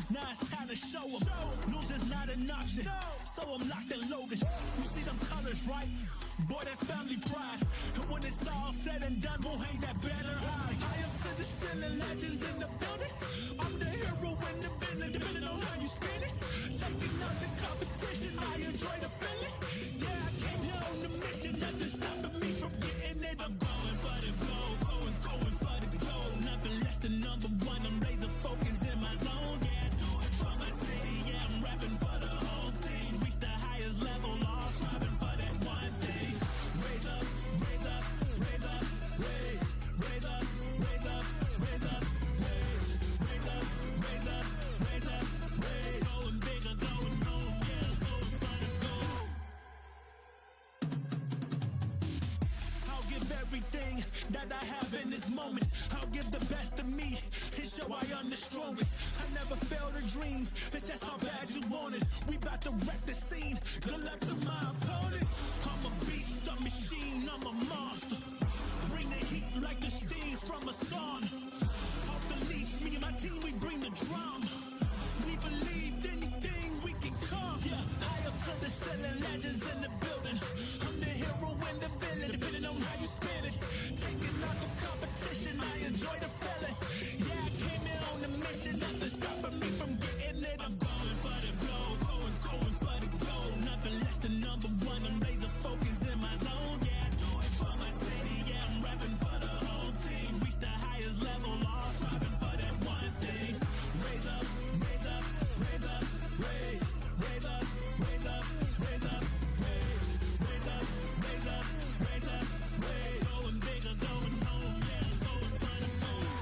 Now it's time to show them. Losing's not an option, so I'm locked and loaded. You see them colors, right? Boy, that's family pride. And when it's all said and done, we'll hang that banner high. High up to the ceiling, legends in the building. I'm the hero in the villain, depending on how you spin it. Taking out the competition, I enjoy the feeling. Yeah, I came here on the mission, nothing stopping me from getting it. I'm going for the gold, going for the gold. Nothing less than number one, I'm laser focused in my zone. Yeah, I do it for my city, yeah, I'm rapping for the whole team. Reach the highest level, all striving for that one thing. Raise up, raise up, raise up, raise, raise up, raise up, raise up, raise, raise up, raise up, raise up, raise. Going bigger, going home, yeah, going for the gold. I'll give everything that I have in this moment. I'll give the best of me and show I am the strongest. I never failed a dream, it's just how bad you want it. We bout to wreck the scene, good luck to my opponent. I'm a beast, a machine, I'm a monster. Bring the heat like the steam from a sauna. Off the leash, me and my team, we bring the drama. We believe anything we can come. Yeah, high up to the ceiling, legends in the building. I'm the hero and the villain, depending on how you spin it. Taking out the competition, I enjoy the feeling. Yeah, I came here on the mission, nothing stopping me from getting it. I'm going for the gold, going for the gold. Nothing less than number one, I'm laser focused in my zone. Yeah, I do it for my city, yeah, I'm rapping for the whole team. Reach the highest level, all striving for that one thing. Raise up, raise up, raise up, raise, raise up, raise up, raise up, raise, raise up, raise up, raise up, raise. Going bigger, going home, yeah, going for the gold.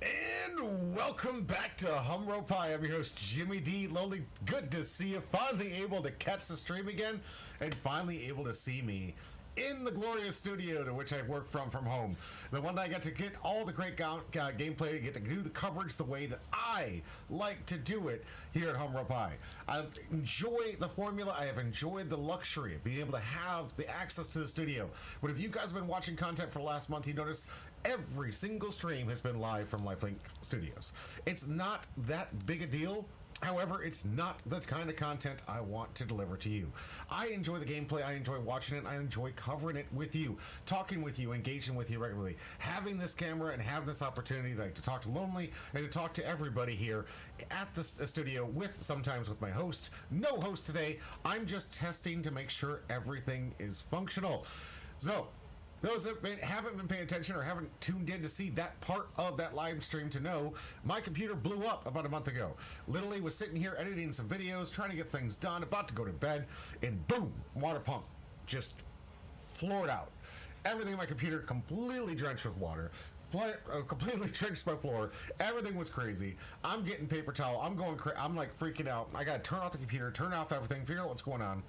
And welcome back to Humro Pie. I'm your host, Jimmy D. Lonely. Good to see you. Finally able to catch the stream again, and finally able to see me in the glorious studio to which I work from home. The one that I get to get all the great gameplay, get to do the coverage the way that I like to do it here at Humro Pie. I enjoy the formula. I have enjoyed the luxury of being able to have the access to the studio. But if you guys have been watching content for the last month, you notice every single stream has been live from Lifelink Studios. It's not that big a deal. However, it's not the kind of content I want to deliver to you. I enjoy the gameplay, I enjoy watching it, I enjoy covering it with you, talking with you, engaging with you regularly. Having this camera and having this opportunity to talk to Lonely and to talk to everybody here at the studio sometimes with my host. No host today. I'm just testing to make sure everything is functional. So, those that haven't been paying attention or haven't tuned in to see that part of that live stream to know, my computer blew up about a month ago. Literally was sitting here editing some videos, trying to get things done, about to go to bed, and boom, water pump just floored out. Everything in my computer completely drenched with water. Completely drenched my floor. Everything was crazy. I'm getting paper towel. I'm going I'm like freaking out. I gotta turn off the computer, turn off everything, figure out what's going on.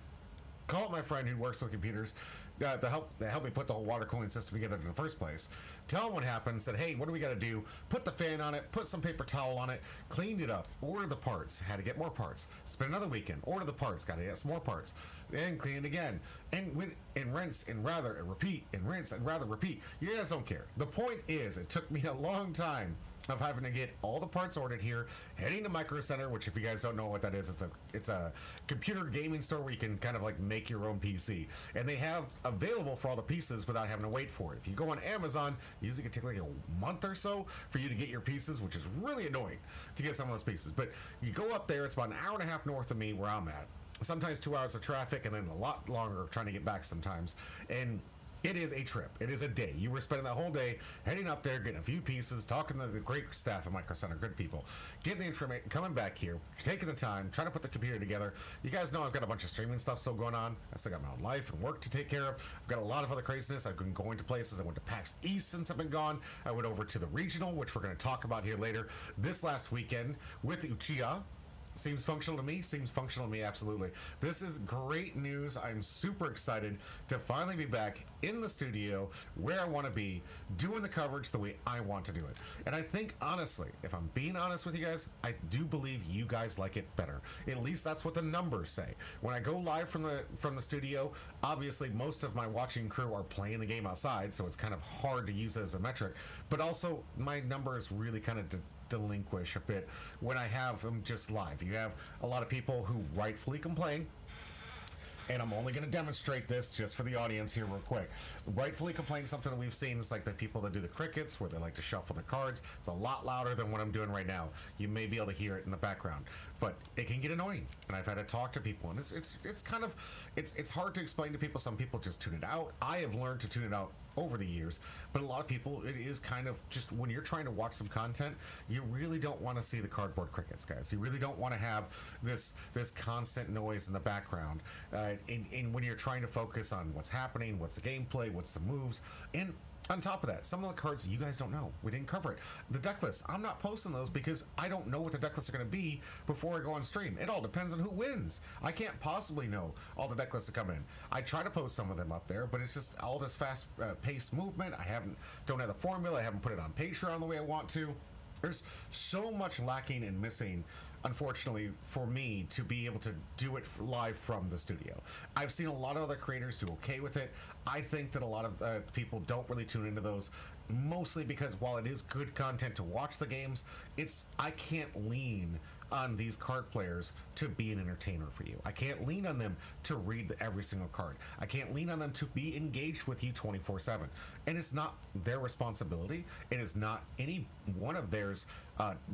Call up my friend who works with computers to help me put the whole water cooling system together in the first place. Tell him what happened. Said, hey, what do we got to do? Put the fan on it. Put some paper towel on it. Cleaned it up. Ordered the parts. Had to get more parts. Spent another weekend. Order the parts. Got to get some more parts. Then clean it again. And rinse and rather and repeat and rinse and rather repeat. You guys don't care. The point is, it took me a long time of having to get all the parts ordered here, heading to Micro Center, which if you guys don't know what that is, it's a computer gaming store where you can kind of like make your own PC, and they have available for all the pieces without having to wait for it. If you go on Amazon, usually it can take like a month or so for you to get your pieces, which is really annoying to get some of those pieces. But you go up there, it's about an hour and a half north of me where I'm at, sometimes 2 hours of traffic, and then a lot longer trying to get back sometimes. And it is a trip. It is a day. You were spending that whole day heading up there, getting a few pieces, talking to the great staff at Micro Center, good people, getting the information, coming back here, taking the time, trying to put the computer together. You guys know I've got a bunch of streaming stuff still going on. I still got my own life and work to take care of. I've got a lot of other craziness. I've been going to places. I went to PAX East since I've been gone. I went over to the regional, which we're going to talk about here later, this last weekend with Uchiha. Seems functional to me. Seems functional to me, absolutely. This is great news. I'm super excited to finally be back in the studio where I want to be, doing the coverage the way I want to do it. And I think, honestly, if I'm being honest with you guys, I do believe you guys like it better. At least that's what the numbers say. When I go live from the studio, obviously most of my watching crew are playing the game outside, so it's kind of hard to use it as a metric. But also, my numbers really kind of delinquish a bit when I have them just live. You have a lot of people who rightfully complain, and I'm only going to demonstrate this just for the audience here real quick. Rightfully complain, something that we've seen is like the people that do the crickets where they like to shuffle the cards. It's a lot louder than what I'm doing right now. You may be able to hear it in the background, but it can get annoying, and I've had to talk to people, and it's kind of it's hard to explain to people. Some people just tune it out. I have learned to tune it out over the years, but a lot of people, it is kind of just when you're trying to watch some content, you really don't want to see the cardboard crickets, guys. You really don't want to have this constant noise in the background, and when you're trying to focus on what's happening, what's the gameplay, what's the moves, and on top of that, some of the cards you guys don't know. We didn't cover it. The deck lists, I'm not posting those because I don't know what the deck lists are going to be before I go on stream. It all depends on who wins. I can't possibly know all the deck lists that come in. I try to post some of them up there, but it's just all this fast paced movement. Don't have the formula. I haven't put it on Patreon the way I want to. There's so much lacking and missing, unfortunately, for me to be able to do it live from the studio. I've seen a lot of other creators do okay with it. I think that a lot of people don't really tune into those, mostly because while it is good content to watch the games, I can't lean on these card players to be an entertainer for you. I can't lean on them to read every single card. I can't lean on them to be engaged with you 24/7. And it's not their responsibility. It is not any one of theirs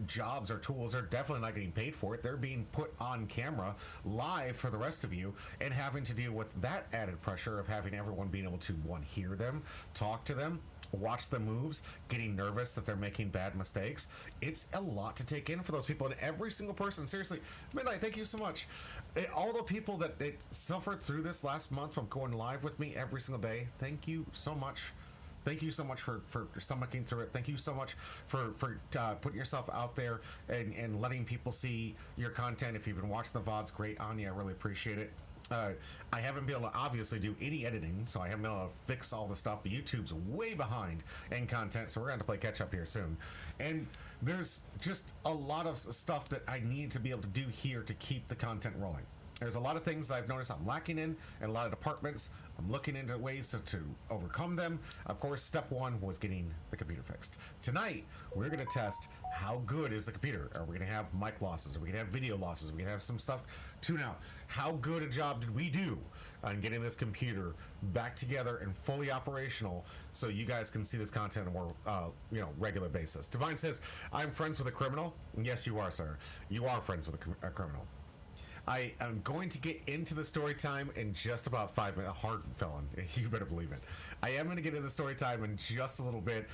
jobs or tools. They're definitely not getting paid for it. They're being put on camera live for the rest of you and having to deal with that added pressure of having everyone being able to, one, hear them, talk to them, watch the moves, getting nervous that they're making bad mistakes. It's a lot to take in for those people, and every single person, seriously, Midnight, thank you so much. All the people that suffered through this last month from going live with me every single day, thank you so much. Thank you so much for stomaching through it. Thank you so much for putting yourself out there and letting people see your content. If you've been watching the VODs, great on you. I really appreciate it. I haven't been able to obviously do any editing, so I haven't been able to fix all the stuff. But YouTube's way behind in content, so we're going to play catch up here soon. And there's just a lot of stuff that I need to be able to do here to keep the content rolling. There's a lot of things that I've noticed I'm lacking in a lot of departments. I'm looking into ways to overcome them. Of course, step one was getting the computer fixed. Tonight, we're going to test how good is the computer. Are we going to have mic losses? Are we going to have video losses? Are we going to have some stuff tune out? How good a job did we do on getting this computer back together and fully operational so you guys can see this content on a more regular basis? Divine says, I'm friends with a criminal. Yes, you are, sir. You are friends with a criminal. I am going to get into the story time in just about 5 minutes. A hard felon, you better believe it. I am going to get into the story time in just a little bit.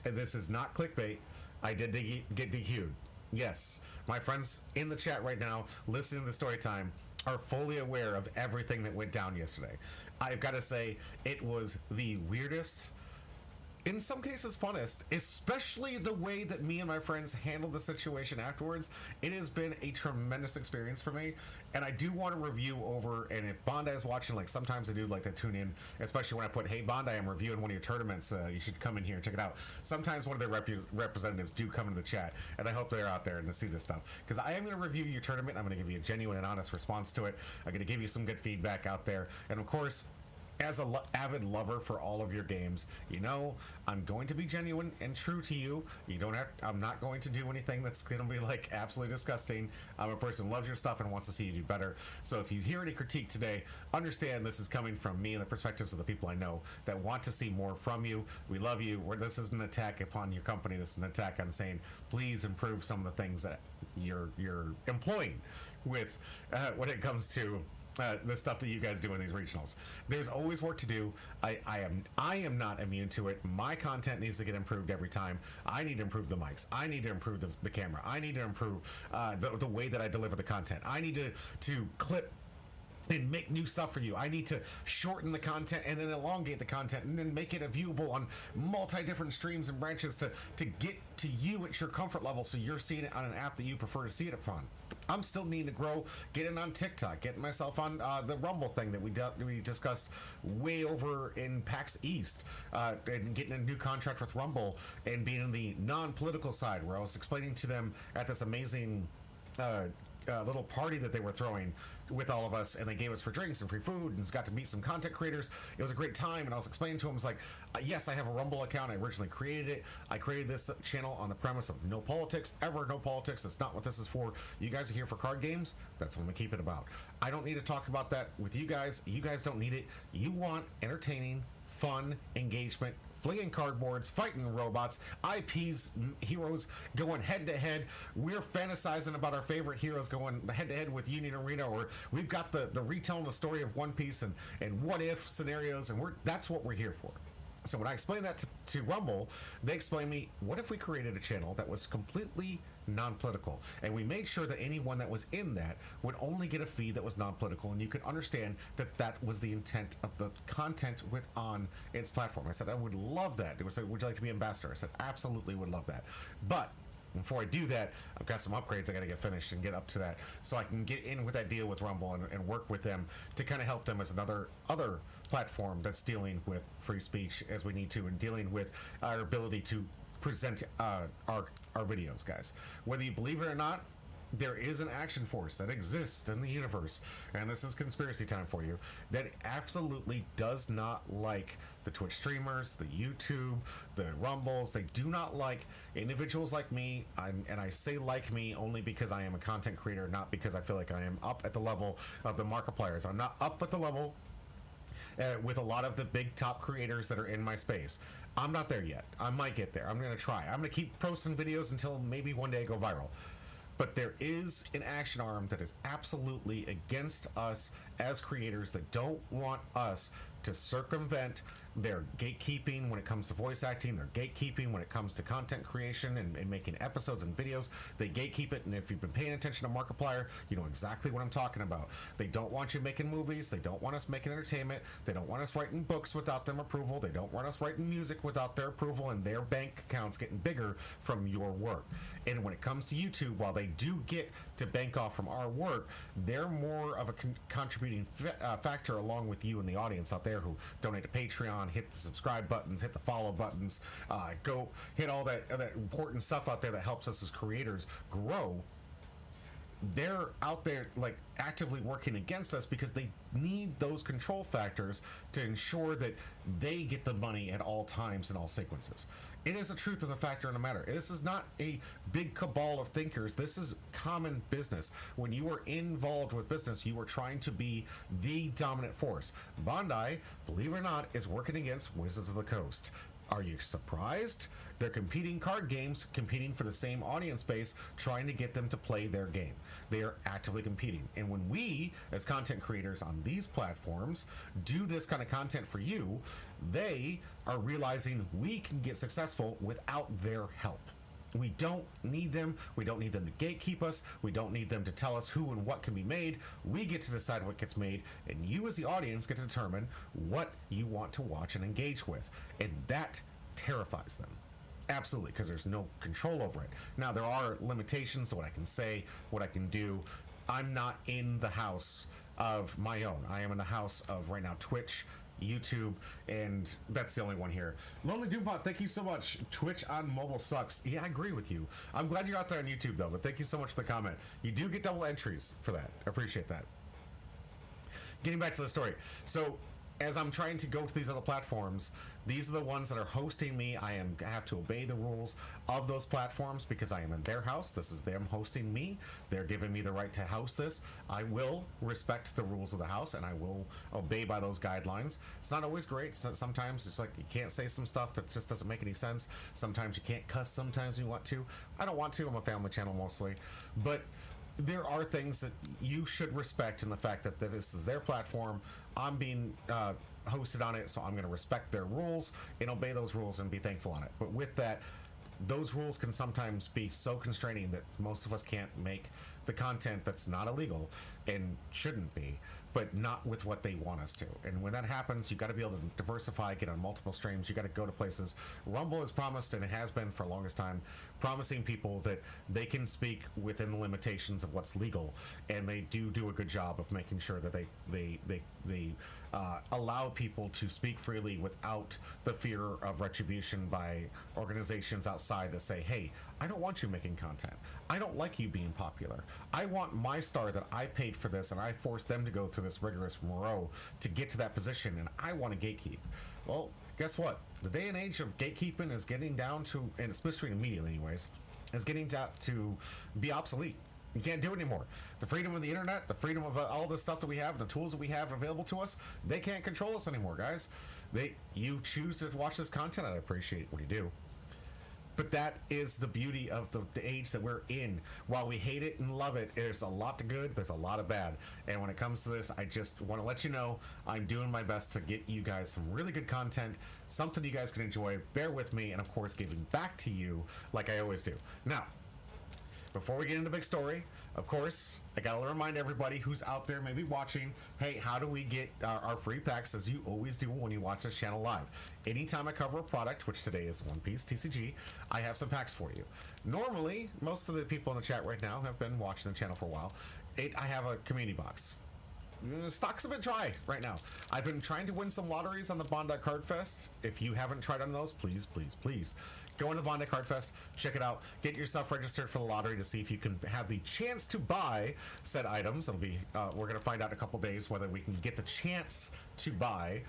This is not clickbait. I did get DQ'd. Yes, my friends in the chat right now listening to the story time are fully aware of everything that went down yesterday. I've got to say, it was the weirdest, in some cases funnest, especially the way that me and my friends handled the situation afterwards. It has been a tremendous experience for me, and I do want to review over, and if Bondi is watching, like sometimes I do like to tune in, especially when I put, hey Bondi, I'm reviewing one of your tournaments, you should come in here and check it out. Sometimes one of their representatives do come into the chat, and I hope they're out there and to see this stuff, because I am going to review your tournament. I'm going to give you a genuine and honest response to it. I'm going to give you some good feedback out there, and of course, as an avid lover for all of your games, I'm going to be genuine and true to you. I'm not going to do anything that's going to be like absolutely disgusting. I'm a person who loves your stuff and wants to see you do better. So if you hear any critique today, understand this is coming from me and the perspectives of the people I know that want to see more from you. We love you. This is an attack upon your company. This is an attack on saying, please improve some of the things that you're employing with when it comes to the stuff that you guys do in these regionals. There's always work to do. I am not immune to it. My content needs to get improved every time. I need to improve the mics. I need to improve the camera. I need to improve the way that I deliver the content. I need to clip and make new stuff for you. I need to shorten the content and then elongate the content and then make it viewable on different streams and branches to get to you at your comfort level, so you're seeing it on an app that you prefer to see it upon. I'm still needing to grow, getting on TikTok, getting myself on the Rumble thing that we discussed way over in PAX East, and getting a new contract with Rumble and being in the non-political side, where I was explaining to them at this amazing little party that they were throwing with all of us, and they gave us for drinks and free food, and got to meet some content creators. It was a great time, and I was explaining to them, I was like, yes, I have a Rumble account. I originally created it. I created this channel on the premise of no politics, ever no politics. That's not what this is for. You guys are here for card games. That's what I'm gonna keep it about. I don't need to talk about that with you guys. You guys don't need it. You want entertaining, fun, engagement, flinging cardboards, fighting robots, IPs, heroes going head to head. We're fantasizing about our favorite heroes going head to head with Union Arena, or we've got the retelling the story of One Piece and what if scenarios, and that's what we're here for. So when I explained that to Rumble, they explained me, what if we created a channel that was completely non-political, and we made sure that anyone that was in that would only get a feed that was non-political, and you could understand that that was the intent of the content on its platform. I said, I would love that. It was like, would you like to be ambassador? I said, absolutely would love that. But before I do that, I've got some upgrades I got to get finished and get up to that, so I can get in with that deal with Rumble and work with them to kind of help them as other platform that's dealing with free speech as we need to, and dealing with our ability to present our videos, guys. Whether you believe it or not, there is an action force that exists in the universe, and this is conspiracy time for you, that absolutely does not like the Twitch streamers, the YouTube, the Rumbles. They do not like individuals like me, and I say like me only because I am a content creator, not because I feel like I am up at the level of the Markipliers. I'm not up at the level with a lot of the big top creators that are in my space. I'm not there yet. I might get there. I'm going to try. I'm going to keep posting videos until maybe one day I go viral. But there is an action arm that is absolutely against us as creators, that don't want us to circumvent their gatekeeping when it comes to voice acting, their gatekeeping when it comes to content creation and making episodes and videos. They gatekeep it, and if you've been paying attention to Markiplier, you know exactly what I'm talking about. They don't want you making movies. They don't want us making entertainment. They don't want us writing books without them approval. They don't want us writing music without their approval, and their bank accounts getting bigger from your work. And when it comes to YouTube, while they do get to bank off from our work, they're more of a contributing factor, along with you and the audience out there who donate to Patreon, hit the subscribe buttons, hit the follow buttons, go hit all that important stuff out there that helps us as creators grow. They're out there like actively working against us because they need those control factors to ensure that they get the money at all times in all sequences. It is a truth of the factor in the matter. This is not a big cabal of thinkers. This is common business. When you are involved with business, you are trying to be the dominant force. Bandai, believe it or not, is working against Wizards of the Coast. Are you surprised? They're competing card games, competing for the same audience base, trying to get them to play their game. They are actively competing. And when we, as content creators on these platforms, do this kind of content for you, they are realizing we can get successful without their help. We don't need them. We don't need them to gatekeep us. We don't need them to tell us who and what can be made. We get to decide what gets made, and you as the audience get to determine what you want to watch and engage with. And that terrifies them. Absolutely, because there's no control over it. Now, there are limitations to what I can say, what I can do. I'm not in the house of my own. I am in the house of, right now, Twitch, YouTube, and that's the only one here. Lonely Doombot, thank you so much. Twitch on mobile sucks. Yeah, I agree with you. I'm glad you're out there on YouTube, though, but thank you so much for the comment. You do get double entries for that. I appreciate that. Getting back to the story. So, as I'm trying to go to these other platforms, these are the ones that are hosting me. I have to obey the rules of those platforms because I am in their house. This is them hosting me. They're giving me the right to host this. I will respect the rules of the house, and I will obey by those guidelines. It's not always great. Sometimes it's like you can't say some stuff that just doesn't make any sense. Sometimes you can't cuss sometimes you want to. I don't want to. I'm a family channel mostly. But there are things that you should respect in the fact that this is their platform. I'm being hosted on it, so I'm going to respect their rules and obey those rules and be thankful on it. But with that, those rules can sometimes be so constraining that most of us can't make the content that's not illegal and shouldn't be, but not with what they want us to. And when that happens, you got to be able to diversify, get on multiple streams. You got to go to places. Rumble has promised, and it has been for the longest time, promising people that they can speak within the limitations of what's legal, and they do a good job of making sure that they allow people to speak freely without the fear of retribution by organizations outside that say, hey, I don't want you making content. I don't like you being popular. I want my star that I paid for this, and I forced them to go through this rigorous row to get to that position, and I want to gatekeep. Well, guess what? The day and age of gatekeeping is getting down to, and especially in media anyways, is getting to be obsolete. You can't do it anymore. The freedom of the internet, the freedom of all the stuff that we have, the tools that we have available to us, they can't control us anymore, guys. You choose to watch this content, I appreciate what you do. But that is the beauty of the age that we're in. While we hate it and love it, there's a lot of good, there's a lot of bad. And when it comes to this, I just want to let you know I'm doing my best to get you guys some really good content, something you guys can enjoy. Bear with me, and of course, giving back to you like I always do. Now, before we get into the big story, of course, I gotta remind everybody who's out there maybe watching, hey, how do we get our free packs, as you always do when you watch this channel live? Anytime I cover a product, which today is One Piece TCG, I have some packs for you. Normally, most of the people in the chat right now have been watching the channel for a while. I have a community box. Stock's a bit dry right now. I've been trying to win some lotteries on the Bondi Card Fest. If you haven't tried on those, please go into Bondi Card Fest, check it out, get yourself registered for the lottery to see if you can have the chance to buy said items. It'll be we're gonna find out in a couple days whether we can get the chance to buy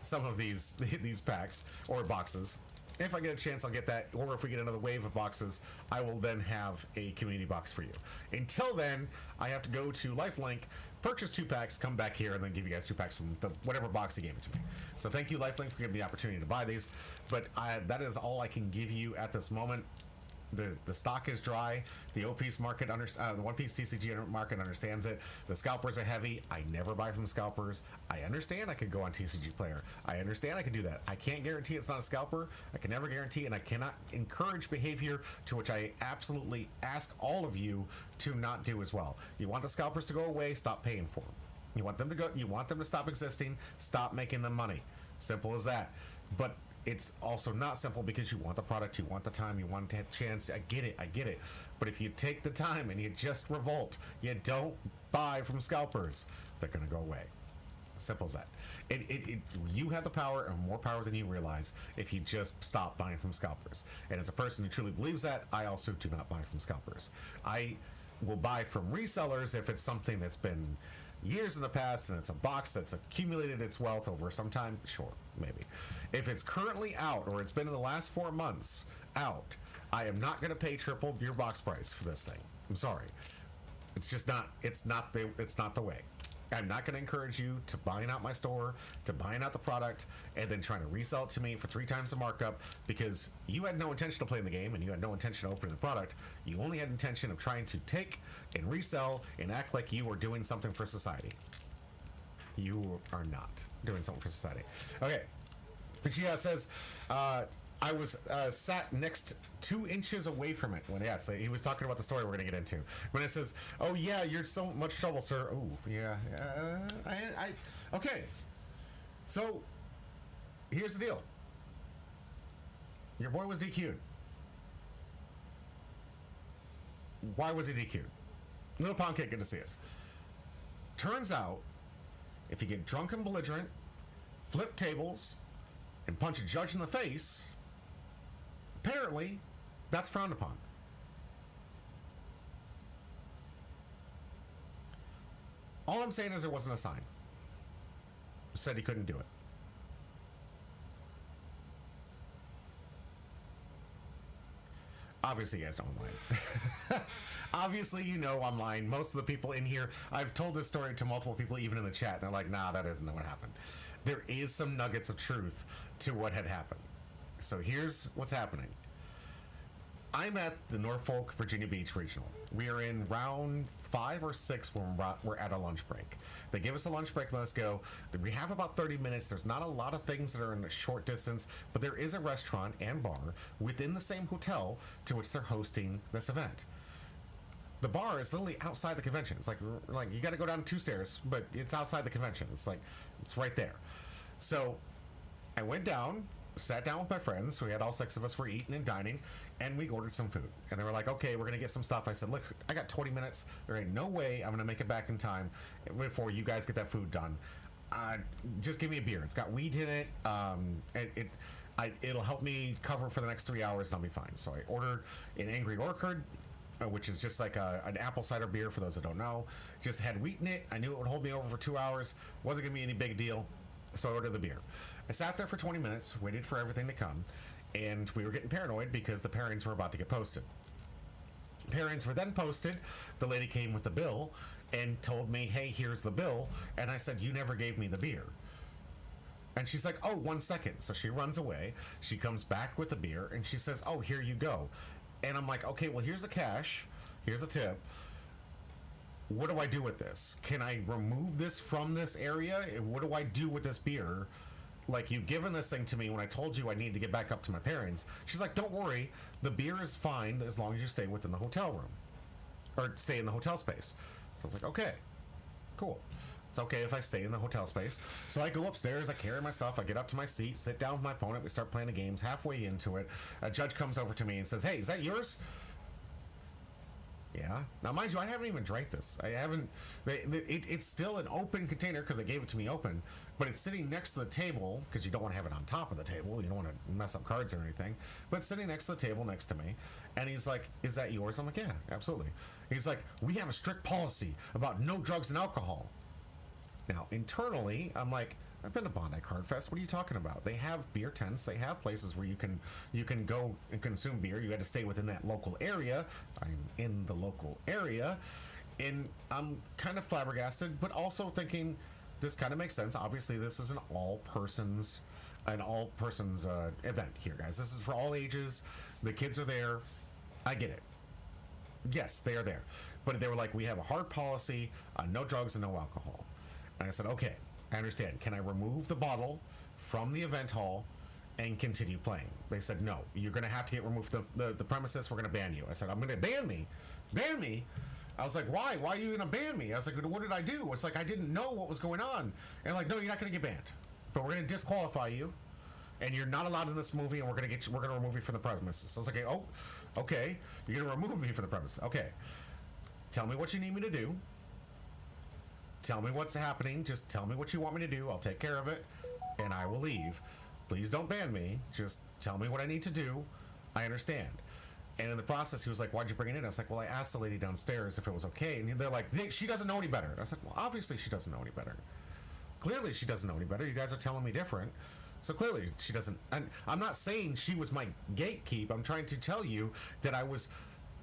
some of these packs or boxes. If I get a chance, I'll get that, or if we get another wave of boxes, I will then have a community box for you. Until then, I have to go to Lifelink, purchase 2 packs, come back here, and then give you guys 2 packs from whatever box you gave it to me. So thank you, Lifelink, for giving me the opportunity to buy these, but that is all I can give you at this moment. The stock is dry. The OP's market, the One Piece TCG market understands it. The scalpers are heavy. I never buy from scalpers. I understand I could go on TCG Player. I understand I can do that. I can't guarantee it's not a scalper. I can never guarantee, and I cannot encourage behavior to which I absolutely ask all of you to not do as well. You want the scalpers to go away? Stop paying for them. You want them to go? You want them to stop existing? Stop making them money. Simple as that. But it's also not simple because you want the product, you want the time, you want a chance. I get it. But if you take the time and you just revolt, you don't buy from scalpers, they're going to go away. Simple as that. You have the power, and more power than you realize, if you just stop buying from scalpers. And as a person who truly believes that, I also do not buy from scalpers. I will buy from resellers if it's something that's been years in the past and it's a box that's accumulated its wealth over some time. Sure, maybe. If it's currently out, or it's been in the last 4 months out, I am not going to pay triple your box price for this thing. I'm sorry. It's just not. It's not the way. I'm not going to encourage you to buying out my store, to buying out the product, and then trying to resell it to me for 3 times the markup, because you had no intention of playing the game and you had no intention of opening the product. You only had intention of trying to take and resell and act like you were doing something for society. You are not doing something for society. Okay. Pichia says, I was sat next 2 inches away from it when, yes, he was talking about the story we're going to get into. When it says, oh yeah, you're so much trouble, sir. Oh, yeah. Okay. So, here's the deal. Your boy was DQ'd. Why was he DQ'd? Little Pound Cake, good to see it. Turns out, if you get drunk and belligerent, flip tables, and punch a judge in the face, apparently, that's frowned upon. All I'm saying is there wasn't a sign. It said he couldn't do it. Obviously, you guys know I'm lying. Obviously, you know I'm lying. Most of the people in here, I've told this story to multiple people, even in the chat. They're like, nah, that isn't what happened. There is some nuggets of truth to what had happened. So here's what's happening. I'm at the Norfolk, Virginia Beach Regional. We are in round 5 or 6 when we're at a lunch break. They give us a lunch break and let us go. We have about 30 minutes. There's not a lot of things that are in a short distance, but there is a restaurant and bar within the same hotel to which they're hosting this event. the bar is literally outside the convention. It's like you got to go down 2 stairs, but it's outside the convention. It's like, it's right there. So I went down, sat down with my friends. We had all 6 of us were eating and dining, and we ordered some food. And they were like, okay, we're going to get some stuff. I said, look, I got 20 minutes. There ain't no way I'm going to make it back in time before you guys get that food done. Just give me a beer. It's got weed in it. It'll help me cover for the next 3 hours, and I'll be fine. So I ordered an Angry Orchard, which is just like an apple cider beer for those that don't know. Just had wheat in it. I knew it would hold me over for 2 hours. Wasn't gonna be any big deal, so I ordered the beer. I sat there for 20 minutes, waited for everything to come, and we were getting paranoid because the pairings were about to get posted. Pairings were then posted. The lady came with the bill and told me, hey, here's the bill. And I said, you never gave me the beer. And she's like, oh, 1 second. So she runs away. She comes back with the beer, and she says, oh, here you go. And I'm like, okay, well, here's the cash. Here's a tip. What do I do with this? Can I remove this from this area? What do I do with this beer? Like, you've given this thing to me when I told you I need to get back up to my parents. She's like, don't worry. The beer is fine as long as you stay within the hotel room. Or stay in the hotel space. So I was like, okay, cool. It's okay if I stay in the hotel space. So I go upstairs, I carry my stuff, I get up to my seat, sit down with my opponent, we start playing the games. Halfway into it, a judge comes over to me and says, hey, is that yours? Yeah. Now, mind you, I haven't even drank this. I haven't. It's still an open container because they gave it to me open, but it's sitting next to the table because you don't want to have it on top of the table. You don't want to mess up cards or anything. But it's sitting next to the table next to me, and he's like, "Is that yours?" I'm like, "Yeah, absolutely." He's like, "We have a strict policy about no drugs and alcohol." Now, internally, I'm like, I've been to Bondi Card Fest. What are you talking about? They have beer tents. They have places where you can go and consume beer. You had to stay within that local area. I'm in the local area, and I'm kind of flabbergasted, but also thinking this kind of makes sense. Obviously, this is an all persons event here, guys. This is for all ages. The kids are there. I get it. Yes, they are there, but they were like, we have a hard policy on no drugs and no alcohol. And I said, okay, I understand. Can I remove the bottle from the event hall and continue playing? They said, no, you're going to have to get removed from the premises. We're going to ban you. I said, I'm going to ban me? Ban me? I was like, why? Why are you going to ban me? I was like, what did I do? It's like, I didn't know what was going on. And like, no, you're not going to get banned. But we're going to disqualify you. And you're not allowed in this movie, and we're going to remove you from the premises. So I was like, oh, okay. You're going to remove me from the premises. Okay. Tell me what you need me to do. Tell me what's happening. Just tell me what you want me to do. I'll take care of it, and I will leave. Please don't ban me. Just tell me what I need to do. I understand. And in the process, he was like, why'd you bring it in? I was like, well, I asked the lady downstairs if it was okay. And they're like, she doesn't know any better. I was like, well, obviously she doesn't know any better. Clearly she doesn't know any better. You guys are telling me different. So clearly she doesn't. And I'm not saying she was my gatekeep. I'm trying to tell you that I was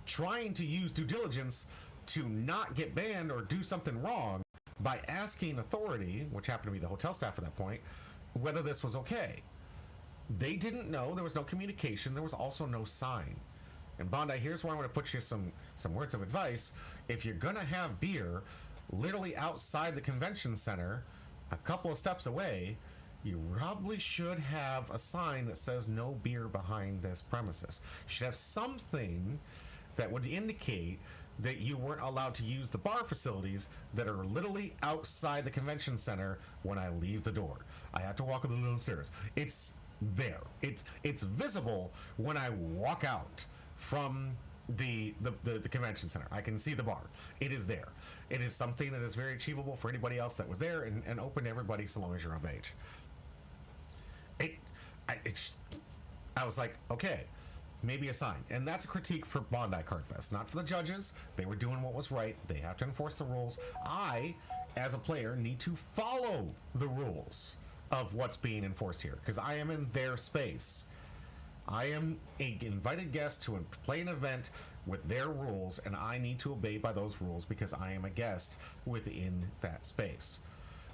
trying to use due diligence to not get banned or do something wrong by asking authority, which happened to be the hotel staff at that point, whether this was okay. They didn't know. There was no communication. There was also no sign. And Bondi, here's where I want to put you some words of advice. If you're going to have beer literally outside the convention center, a couple of steps away, you probably should have a sign that says no beer behind this premises. You should have something that would indicate that you weren't allowed to use the bar facilities that are literally outside the convention center when I leave the door. I have to walk a little downstairs. It's there. It's visible when I walk out from the convention center. I can see the bar. It is there. It is something that is very achievable for anybody else that was there and open to everybody so long as you're of age. I was like, okay, maybe a sign. And that's a critique for Bondi Card Fest, not for the judges. They were doing what was right. They have to enforce the rules. I, as a player, need to follow the rules of what's being enforced here because I am in their space. I am an invited guest to play an event with their rules, and I need to obey by those rules because I am a guest within that space.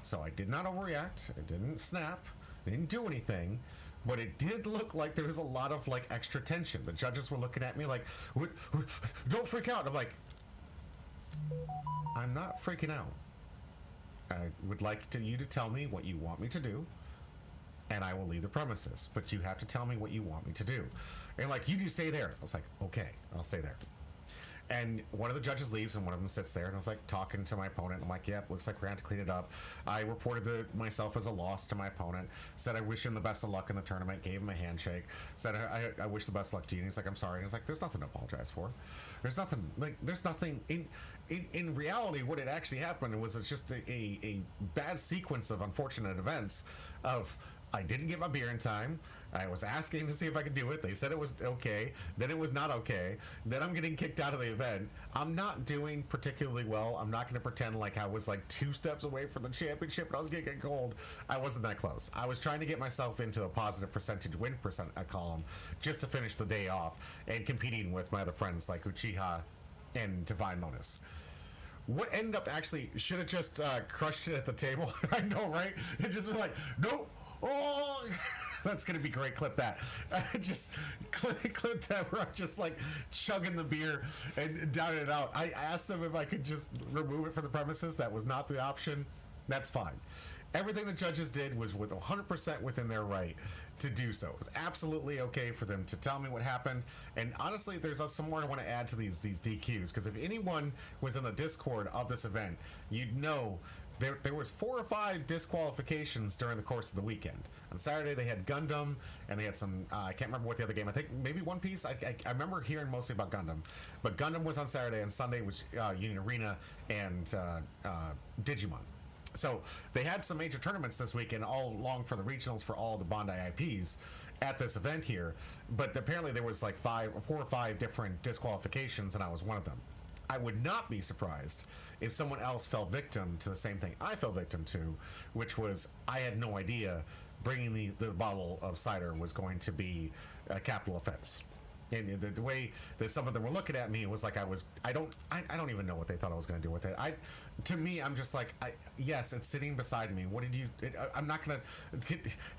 So I did not overreact. I didn't snap. I didn't do anything. But it did look like there was a lot of like extra tension. The judges were looking at me like, don't freak out. I'm like, I'm not freaking out. I would like you to tell me what you want me to do, and I will leave the premises. But you have to tell me what you want me to do. And like, you need to stay there. I was like, okay, I'll stay there. And one of the judges leaves, and one of them sits there, and I was like talking to my opponent. I'm like, "Yep, looks like we're going to have to clean it up." I reported myself as a loss to my opponent. Said I wish him the best of luck in the tournament. Gave him a handshake. Said I wish the best of luck to you. And he's like, "I'm sorry." And he's like, "There's nothing to apologize for. There's nothing in reality. What had actually happened was it's just a bad sequence of unfortunate events. Of I didn't get my beer in time. I was asking to see if I could do it. They said it was okay. Then it was not okay. Then I'm getting kicked out of the event. I'm not doing particularly well. I'm not going to pretend like I was like 2 steps away from the championship and I was going to get gold. I wasn't that close. I was trying to get myself into a positive percentage win column just to finish the day off and competing with my other friends like Uchiha and Divine Lotus. What ended up actually should have just crushed it at the table. I know, right? It just was like, nope. Oh, that's gonna be great. Clip that. Just clip that where I'm just like chugging the beer and downing it out. I asked them if I could just remove it from the premises. That was not the option. That's fine. Everything the judges did was with 100% within their right to do so. It was absolutely okay for them to tell me what happened. And honestly, there's some more I want to add to these DQs, because if anyone was in the Discord of this event, you'd know there was 4 or 5 disqualifications during the course of the weekend. On Saturday they had Gundam, and they had some I can't remember what the other game. I think maybe One Piece. I remember hearing mostly about Gundam, but Gundam was on Saturday, and Sunday was Union Arena and Digimon. So they had some major tournaments this weekend, all along for the regionals for all the Bandai IPs at this event here. But apparently there was like 4 or 5 different disqualifications, and I was one of them. I would not be surprised if someone else fell victim to the same thing I fell victim to, which was I had no idea bringing the bottle of cider was going to be a capital offense. And the way that some of them were looking at me, it was like I don't even know what they thought I was going to do with it. To me, I'm just like, yes, it's sitting beside me. What did you? I'm not going to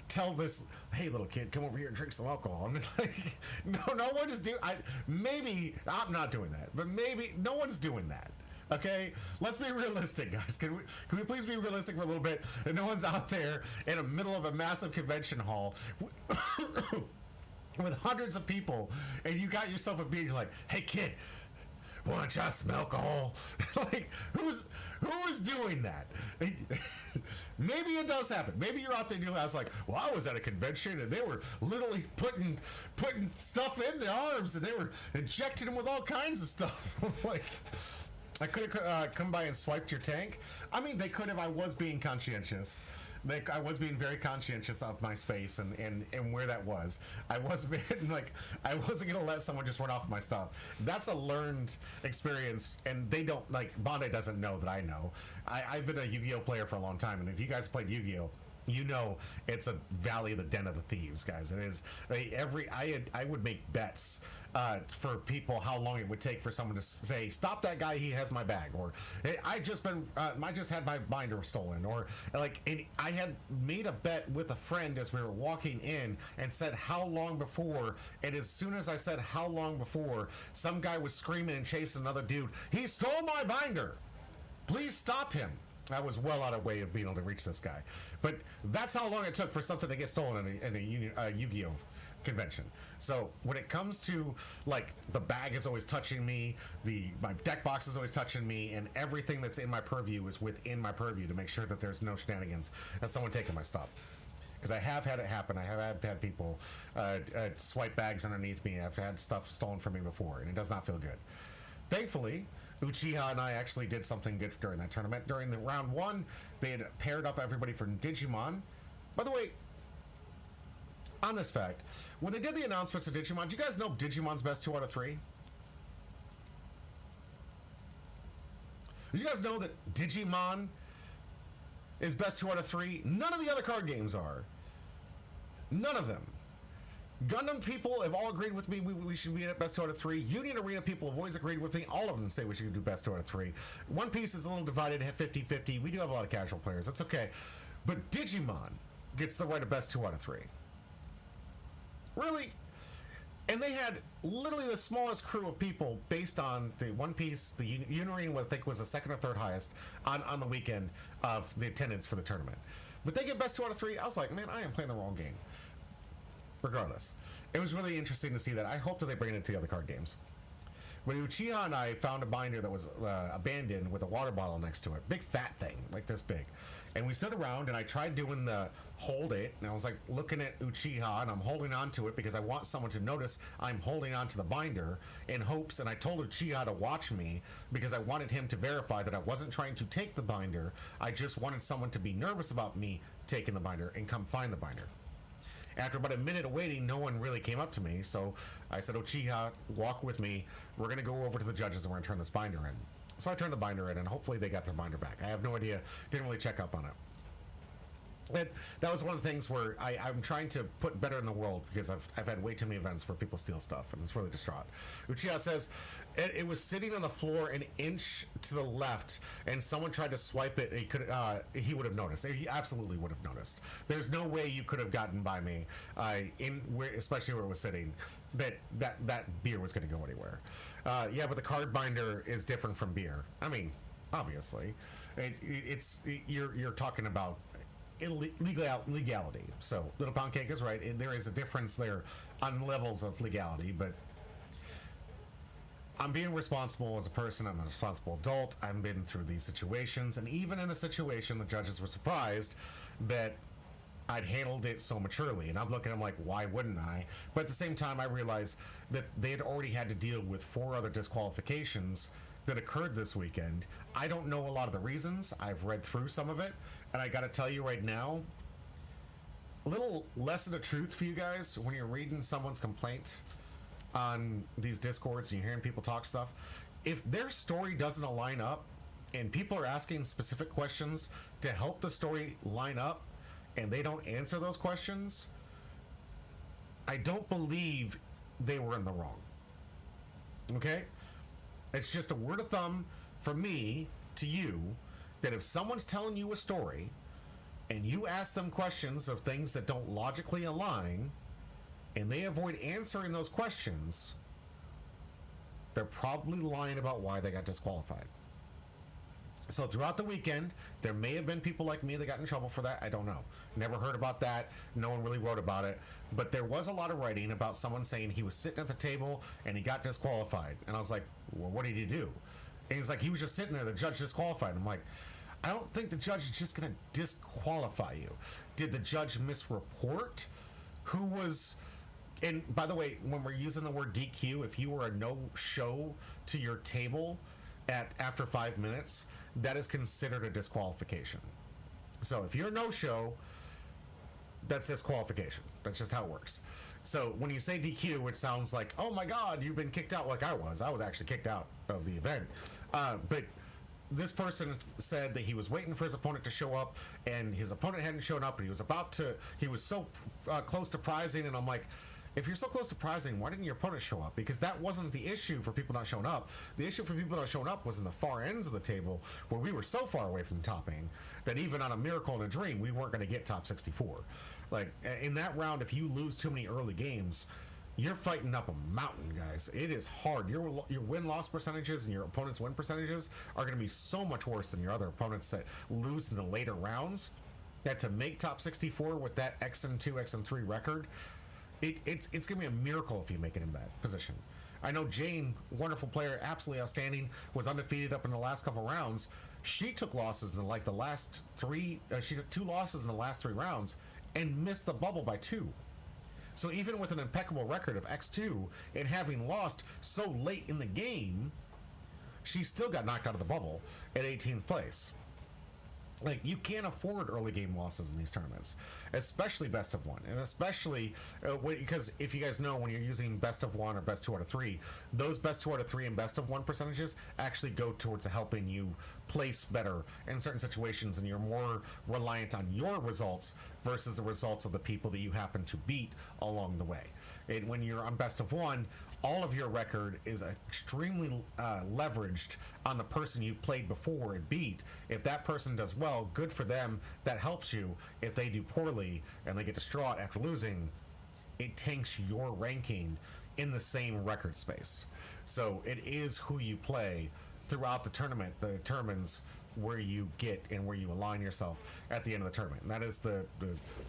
tell this, hey, little kid, come over here and drink some alcohol. I'm just like, no one is doing. Maybe I'm not doing that, but maybe no one's doing that. Okay, let's be realistic, guys. Can we please be realistic for a little bit? And no one's out there in the middle of a massive convention hall. With hundreds of people, and you got yourself a beer, you're like, hey kid, wanna try some alcohol? Like, who is doing that? Maybe it does happen. Maybe you're out there and you're like, well, I was at a convention and they were literally putting stuff in the arms and they were injecting them with all kinds of stuff. I'm like, I could have come by and swiped your tank. I mean, they could have. I was being conscientious. I was being very conscientious of my space and where that was. I wasn't gonna let someone just run off my stuff. That's a learned experience, and they don't Bandai doesn't know that I know. I've been a Yu-Gi-Oh player for a long time, and if you guys played Yu-Gi-Oh, you know it's a valley of the den of the thieves, guys. It is I would make bets for people how long it would take for someone to say, stop that guy, he has my bag, or I just had my binder stolen, or and I had made a bet with a friend as we were walking in and said how long before, and as soon as I said how long before, some guy was screaming and chasing another dude, he stole my binder, please stop him. I was well out of way of being able to reach this guy, but that's how long it took for something to get stolen in a Yu-Gi-Oh convention. So when it comes to the bag is always touching me, my deck box is always touching me, and everything that's in my purview is within my purview to make sure that there's no shenanigans and someone taking my stuff. Because I have had it happen. I have had people swipe bags underneath me. I've had stuff stolen from me before, and it does not feel good. Thankfully, Uchiha and I actually did something good during that tournament. During the round 1, they had paired up everybody for Digimon. By the way, on this fact, when they did the announcements of Digimon, do you guys know Digimon's best 2 out of 3? Did you guys know that Digimon is best 2 out of 3? None of the other card games are. None of them. Gundam people have all agreed with me we should be at best 2 out of 3. Union Arena people have always agreed with me. All of them say we should do best 2 out of 3. One Piece is a little divided, 50-50. We do have a lot of casual players. That's okay. But Digimon gets the right of best 2 out of 3. Really? And they had literally the smallest crew of people based on the One Piece. The Union Arena, I think, was the 2nd or 3rd highest on the weekend of the attendance for the tournament. But they get best 2 out of 3. I was like, man, I am playing the wrong game. Regardless, it was really interesting to see that. I hope that they bring it to the other card games. But Uchiha and I found a binder that was abandoned with a water bottle next to it. Big fat thing, like this big. And we stood around and I tried doing the hold it. And I was like looking at Uchiha and I'm holding on to it because I want someone to notice I'm holding on to the binder in hopes. And I told Uchiha to watch me because I wanted him to verify that I wasn't trying to take the binder. I just wanted someone to be nervous about me taking the binder and come find the binder. After about a minute of waiting, no one really came up to me, so I said, Uchiha, walk with me. We're going to go over to the judges and we're going to turn this binder in. So I turned the binder in, and hopefully they got their binder back. I have no idea. Didn't really check up on it. That was one of the things where I'm trying to put better in the world because I've had way too many events where people steal stuff, and it's really distraught. Uchiha says, it was sitting on the floor an inch to the left, and someone tried to swipe it. He would have noticed. He absolutely would have noticed. There's no way you could have gotten by me, especially where it was sitting, that beer was going to go anywhere. Yeah, but the card binder is different from beer. I mean, obviously, you're talking about legality. So Little Pound Cake is right. There is a difference there on levels of legality, but I'm being responsible as a person. I'm a responsible adult. I've been through these situations, and even in a situation, the judges were surprised that I'd handled it so maturely. And I'm looking, I'm like, why wouldn't I? But at the same time, I realized that they had already had to deal with 4 other disqualifications that occurred this weekend. I don't know a lot of the reasons. I've read through some of it, and I gotta tell you right now, a little lesson of truth for you guys when you're reading someone's complaint on these discords and you're hearing people talk stuff. If their story doesn't align up and people are asking specific questions to help the story line up and they don't answer those questions, I don't believe they were in the wrong. Okay? It's just a word of thumb from me to you that if someone's telling you a story and you ask them questions of things that don't logically align and they avoid answering those questions, they're probably lying about why they got disqualified. So throughout the weekend, there may have been people like me that got in trouble for that. I don't know. Never heard about that. No one really wrote about it. But there was a lot of writing about someone saying he was sitting at the table and he got disqualified. And I was like, well, what did he do? And he's like, he was just sitting there. The judge disqualified him. I'm like, I don't think the judge is just going to disqualify you. Did the judge misreport who was... And by the way, when we're using the word DQ, if you were a no-show to your table after 5 minutes, that is considered a disqualification. So if you're a no-show, that's disqualification. That's just how it works. So when you say DQ, it sounds like, oh my God, you've been kicked out. Like I was actually kicked out of the event. But this person said that he was waiting for his opponent to show up, and his opponent hadn't shown up, and he was so close to prizing, and I'm like, if you're so close to prizing, why didn't your opponent show up? Because that wasn't the issue for people not showing up. The issue for people not showing up was in the far ends of the table, where we were so far away from topping that even on a miracle and a dream, we weren't going to get top 64. Like, in that round, if you lose too many early games, you're fighting up a mountain, guys. It is hard. Your win-loss percentages and your opponent's win percentages are going to be so much worse than your other opponents that lose in the later rounds. That to make top 64 with that XN2, XN3 record, it's going to be a miracle if you make it in that position. I know Jane, wonderful player, absolutely outstanding, was undefeated up in the last couple rounds. She took losses in the last 3. She took 2 losses in the last 3 rounds and missed the bubble by 2. So even with an impeccable record of X2 and having lost so late in the game, she still got knocked out of the bubble at 18th place. Like, you can't afford early game losses in these tournaments, especially best of 1, and especially because if you guys know, when you're using best of 1 or best 2 out of 3, those best 2 out of 3 and best of 1 percentages actually go towards helping you place better in certain situations, and you're more reliant on your results versus the results of the people that you happen to beat along the way. And when you're on best of 1, all of your record is extremely leveraged on the person you played before and beat. If that person does well, good for them. That helps you. If they do poorly and they get distraught after losing, it tanks your ranking in the same record space. So it is who you play throughout the tournament that determines where you get and where you align yourself at the end of the tournament. And that is the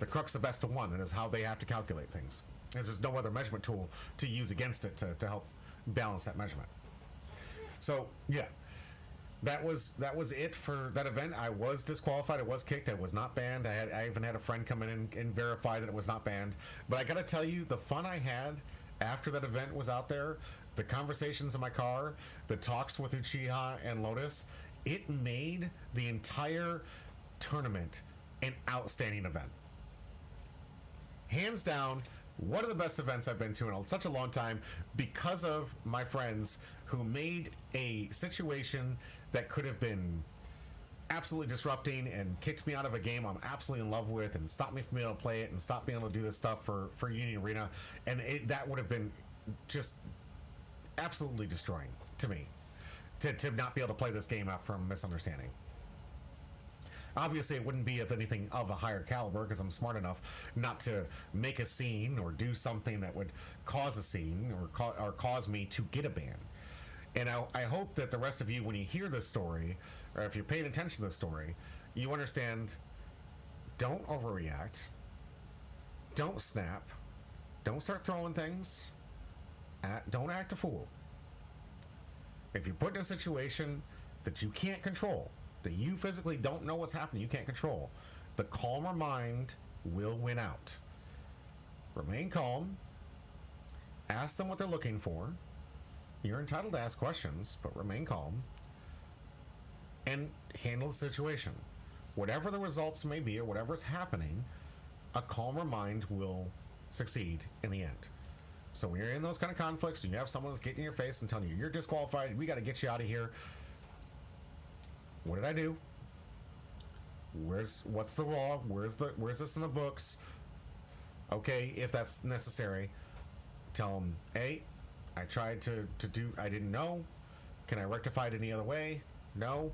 crux of best of 1. That is how they have to calculate things. There's no other measurement tool to use against it to help balance that measurement. So yeah, that was it for that event. I was disqualified. I was kicked. I was not banned. I even had a friend come in and verify that it was not banned. But I gotta tell you, the fun I had after that event was out there, the conversations in my car, the talks with Uchiha and Lotus, it made the entire tournament an outstanding event. Hands down, one of the best events I've been to in such a long time, because of my friends who made a situation that could have been absolutely disrupting and kicked me out of a game I'm absolutely in love with and stopped me from being able to play it and stopped being able to do this stuff for Union Arena. And that would have been just absolutely destroying to me to not be able to play this game out from misunderstanding. Obviously, it wouldn't be of anything of a higher caliber because I'm smart enough not to make a scene or do something that would cause a scene or cause me to get a ban. And I hope that the rest of you, when you hear this story, or if you're paying attention to this story, you understand, don't overreact, don't snap, don't start throwing things, don't act a fool. If you're put in a situation that you can't control, that you physically don't know what's happening, you can't control, the calmer mind will win out. Remain calm, ask them what they're looking for. You're entitled to ask questions, but remain calm and handle the situation. Whatever the results may be or whatever's happening, a calmer mind will succeed in the end. So when you're in those kind of conflicts and you have someone that's getting in your face and telling you you're disqualified, we got to get you out of here. What did I do? What's the law? Where's this in the books? Okay, if that's necessary, tell them, hey, I tried to do, I didn't know. Can I rectify it any other way? No.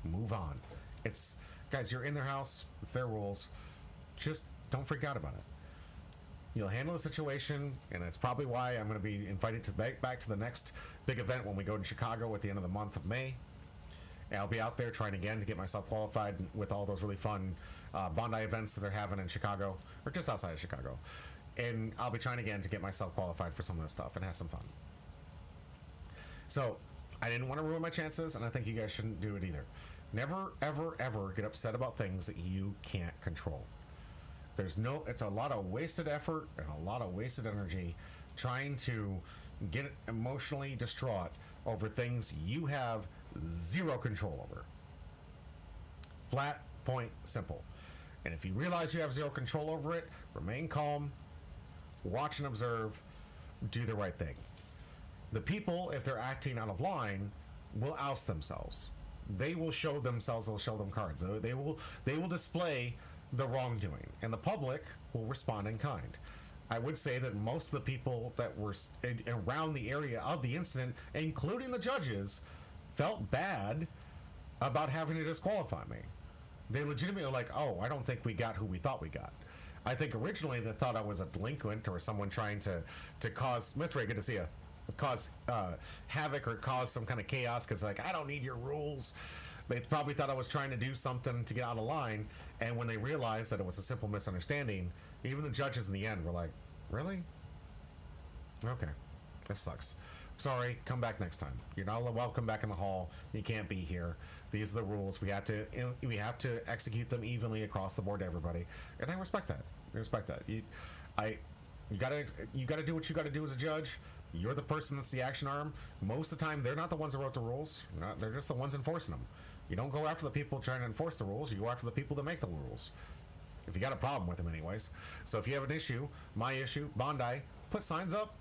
Move on. It's, guys, you're in their house. It's their rules. Just don't freak out about it. You'll handle the situation, and that's probably why I'm going to be invited to back to the next big event when we go to Chicago at the end of the month of May. And I'll be out there trying again to get myself qualified with all those really fun Bondi events that they're having in Chicago, or just outside of Chicago. And I'll be trying again to get myself qualified for some of this stuff and have some fun. So I didn't want to ruin my chances, and I think you guys shouldn't do it either. Never, ever, ever get upset about things that you can't control. It's a lot of wasted effort and a lot of wasted energy trying to get emotionally distraught over things you have zero control over. Flat, point, simple. And if you realize you have zero control over it, remain calm, watch and observe, do the right thing. The people, if they're acting out of line, will oust themselves. They will show themselves, they'll show them cards. They will display the wrongdoing, and the public will respond in kind. I would say that most of the people that were around the area of the incident, including the judges, felt bad about having to disqualify me. They legitimately were like, oh, I don't think we got who we thought we got. I think originally they thought I was a delinquent or someone trying to cause, Mithray, good to see you, cause havoc or cause some kind of chaos because, like, I don't need your rules. They probably thought I was trying to do something to get out of line, and when they realized that it was a simple misunderstanding, even the judges in the end were like, really? Okay, this sucks. Sorry, come back next time. You're not welcome back in the hall. You can't be here. These are the rules. We have to execute them evenly across the board to everybody, and I respect that. I respect that. You gotta do what you gotta do as a judge. You're the person that's the action arm. Most of the time, they're not the ones that wrote the rules. They're just the ones enforcing them. You don't go after the people trying to enforce the rules. You go after the people that make the rules. If you got a problem with them anyways. So if you have an issue, my issue, Bondi, put signs up.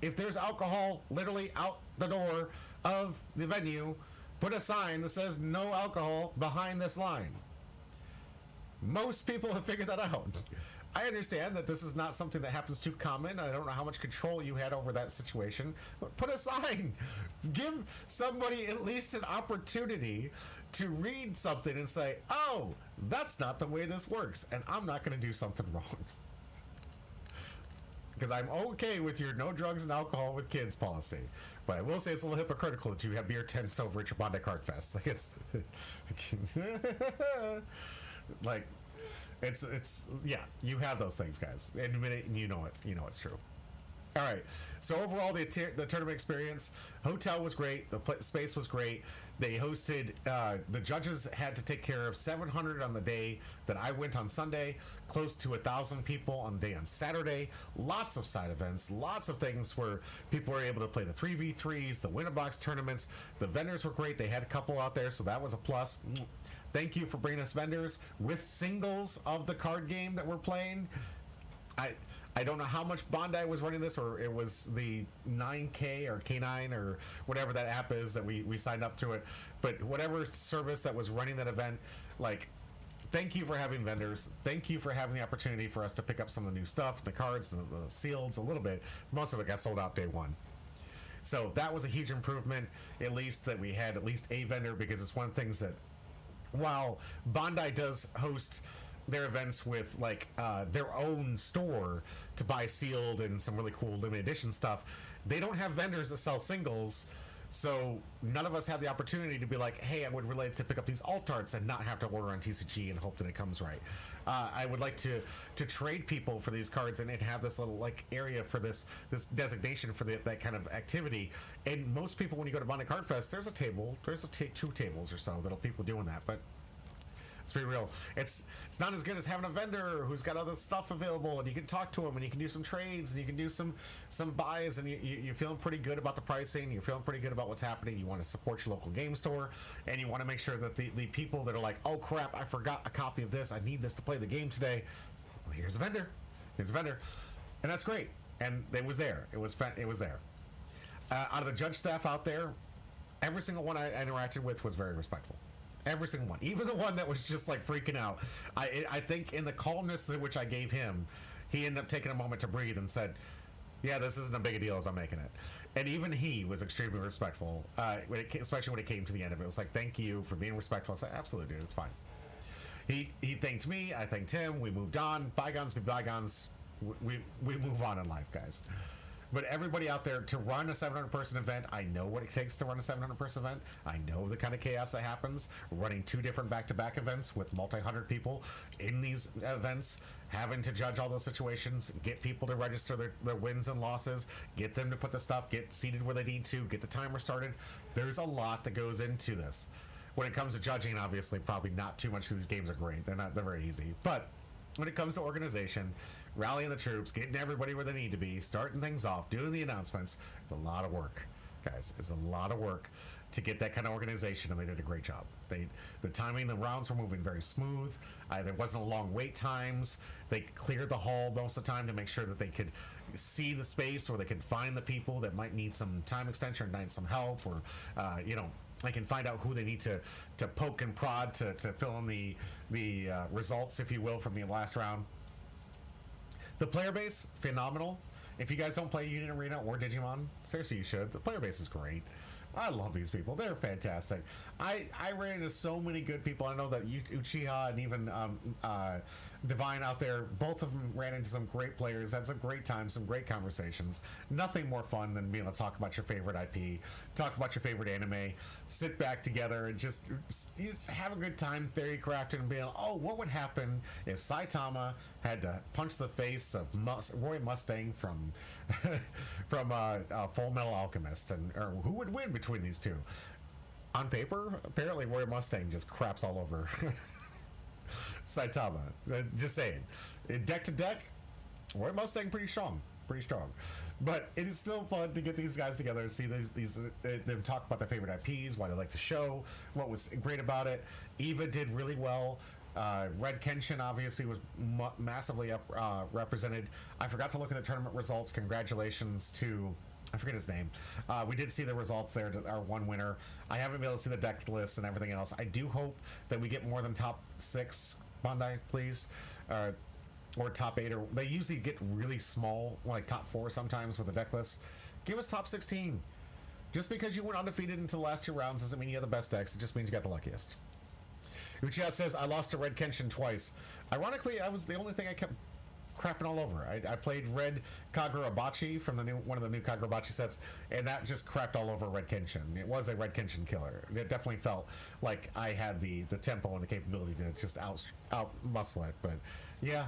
If there's alcohol literally out the door of the venue, put a sign that says no alcohol behind this line. Most people have figured that out. I understand that this is not something that happens too common. I don't know how much control you had over that situation, but put a sign. Give somebody at least an opportunity to read something and say, oh, that's not the way this works, and I'm not going to do something wrong. Because I'm okay with your no drugs and alcohol with kids policy. But I will say it's a little hypocritical that you have beer tents over at your Bondi Cart Fest. Like, it's yeah, you have those things, guys. Admit it, and you know it. You know it's true. All right. So overall, the tournament experience, hotel was great. The space was great. They hosted. The judges had to take care of 700 on the day that I went on Sunday. Close to 1,000 people on the day on Saturday. Lots of side events. Lots of things where people were able to play the 3v3s, the winner box tournaments. The vendors were great. They had a couple out there, so that was a plus. Thank you for bringing us vendors with singles of the card game that we're playing. I don't know how much Bondi was running this, or it was the 9K or K9 or whatever that app is that we signed up through it. But whatever service that was running that event, like, thank you for having vendors. Thank you for having the opportunity for us to pick up some of the new stuff, the cards, the seals, a little bit. Most of it got sold out day one. So that was a huge improvement, at least that we had at least a vendor, because it's one of the things that, while Bondi does host their events with like their own store to buy sealed and some really cool limited edition stuff, they don't have vendors that sell singles, so none of us have the opportunity to be like, hey, I would really like to pick up these alt arts and not have to order on TCG and hope that it comes right. I would like to trade people for these cards and have this little like area for this designation for that kind of activity. And most people, when you go to Bondi Card Fest, there's a table, there's two tables or so that'll people doing that, but let's be real. It's not as good as having a vendor who's got other stuff available, and you can talk to them, and you can do some trades, and you can do some buys, and you're feeling pretty good about the pricing. You're feeling pretty good about what's happening. You want to support your local game store, and you want to make sure that the people that are like, oh crap, I forgot a copy of this. I need this to play the game today. Well, here's a vendor. Here's a vendor, and that's great. And it was there. It was there. Out of the judge staff out there, every single one I interacted with was very respectful. Every single one, even the one that was just like freaking out. I think in the calmness in which I gave him, he ended up taking a moment to breathe and said, yeah, this isn't a big a deal as I'm making it. And even he was extremely respectful, especially when it came to the end of it. It was like, thank you for being respectful. I said, absolutely, dude, it's fine. He thanked me, I thanked him, we moved on. Bygones be bygones. We move on in life, guys. But everybody out there, to run a 700-person event, I know what it takes to run a 700-person event. I know the kind of chaos that happens. Running 2 different back-to-back events with multi-hundred people in these events, having to judge all those situations, get people to register their wins and losses, get them to put the stuff, get seated where they need to, get the timer started. There's a lot that goes into this. When it comes to judging, obviously, probably not too much because these games are great. They're very easy. But when it comes to organization, rallying the troops, getting everybody where they need to be, starting things off, doing the announcements, it's a lot of work, guys. It's a lot of work to get that kind of organization, and they did a great job. The timing, the rounds were moving very smooth. There wasn't a long wait times. They cleared the hall most of the time to make sure that they could see the space, or they could find the people that might need some time extension or need some help, or they can find out who they need to poke and prod to fill in the results, if you will, from the last round. The player base, phenomenal. If you guys don't play Union Arena or Digimon, seriously, you should. The player base is great. I love these people. They're fantastic. I ran into so many good people. I know that Uchiha and even Divine out there, both of them ran into some great players, had some great times, some great conversations. Nothing more fun than being able to talk about your favorite IP, talk about your favorite anime, sit back together and just have a good time theory crafting and being like, oh, what would happen if Saitama had to punch the face of Roy Mustang from Full Metal Alchemist, or who would win between these two? On paper, apparently Roy Mustang just craps all over Saitama. Just saying. Deck to deck, Roy Mustang pretty strong. But it is still fun to get these guys together and see them talk about their favorite IPs, why they like the show, what was great about it. Eva did really well. Red Kenshin obviously was massively represented. I forgot to look at the tournament results. Congratulations to, I forget his name. We did see the results there, our one winner. I haven't been able to see the deck list and everything else. I do hope that we get more than top 6, Bandai, please. Or top 8, or they usually get really small, like top 4 sometimes with the deck list. Give us top 16. Just because you went undefeated into the last 2 rounds doesn't mean you have the best decks. It just means you got the luckiest. Uchiha says, I lost to Red Kenshin twice. Ironically, I was the only thing I kept crapping all over. I played Red Kagurabachi from one of the new Kagurabachi sets, and that just crapped all over Red Kenshin. It was a Red Kenshin killer. It definitely felt like I had the tempo and the capability to just out muscle it. But yeah,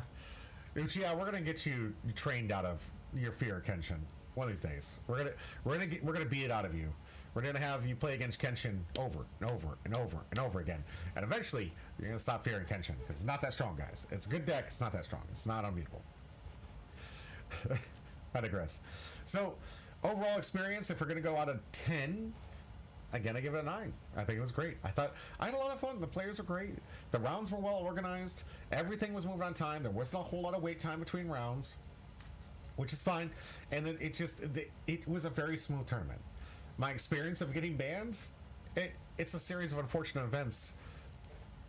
Uchiha, we're gonna get you trained out of your fear of Kenshin. One of these days, we're gonna beat it out of you. We're gonna have you play against Kenshin over and over and over and over again, and eventually you're gonna stop fearing Kenshin because it's not that strong, guys. It's a good deck. It's not that strong. It's not unbeatable. I digress. So, overall experience, if we're gonna go out of 10. Again, I give it a 9. I think it was great. I had a lot of fun. The players were great. The rounds were well organized. Everything was moving on time. There wasn't a whole lot of wait time between rounds, which is fine. And then it was a very smooth tournament. My experience of getting banned, it's a series of unfortunate events.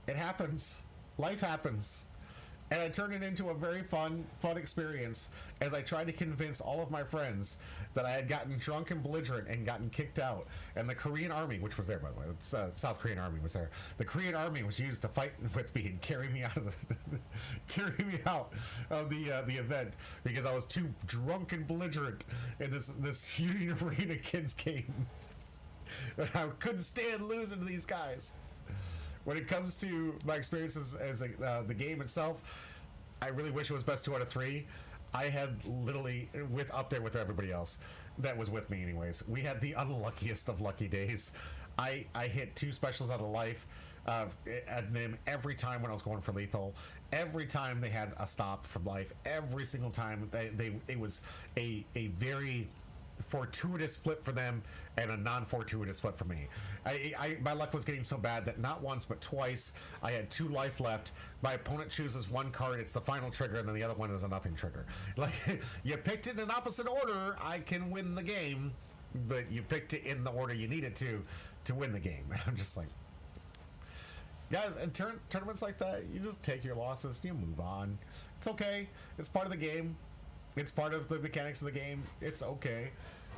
It happens. Life happens. And I turned it into a very fun experience as I tried to convince all of my friends that I had gotten drunk and belligerent and gotten kicked out. And the Korean army, which was there, by the way, South Korean army was there. The Korean army was used to fight with me and carry me out of the event because I was too drunk and belligerent in this Union Arena kids game. And I couldn't stand losing to these guys. When it comes to my experiences as the game itself, I really wish it was best 2 out of 3. I had literally up there with everybody else that was with me anyways. We had the unluckiest of lucky days. I hit 2 specials out of life at them every time when I was going for lethal. Every time they had a stop from life. Every single time it was a very fortuitous flip for them and a non-fortuitous flip for me. My luck was getting so bad that not once but twice I had 2 life left. My opponent chooses 1 card, it's the final trigger, and then the other one is a nothing trigger. Like, you picked it in opposite order, I can win the game, but you picked it in the order you needed to win the game. And I'm just like, guys, in tournaments like that, you just take your losses, you move on. It's okay. It's part of the game. It's part of the mechanics of the game. It's okay.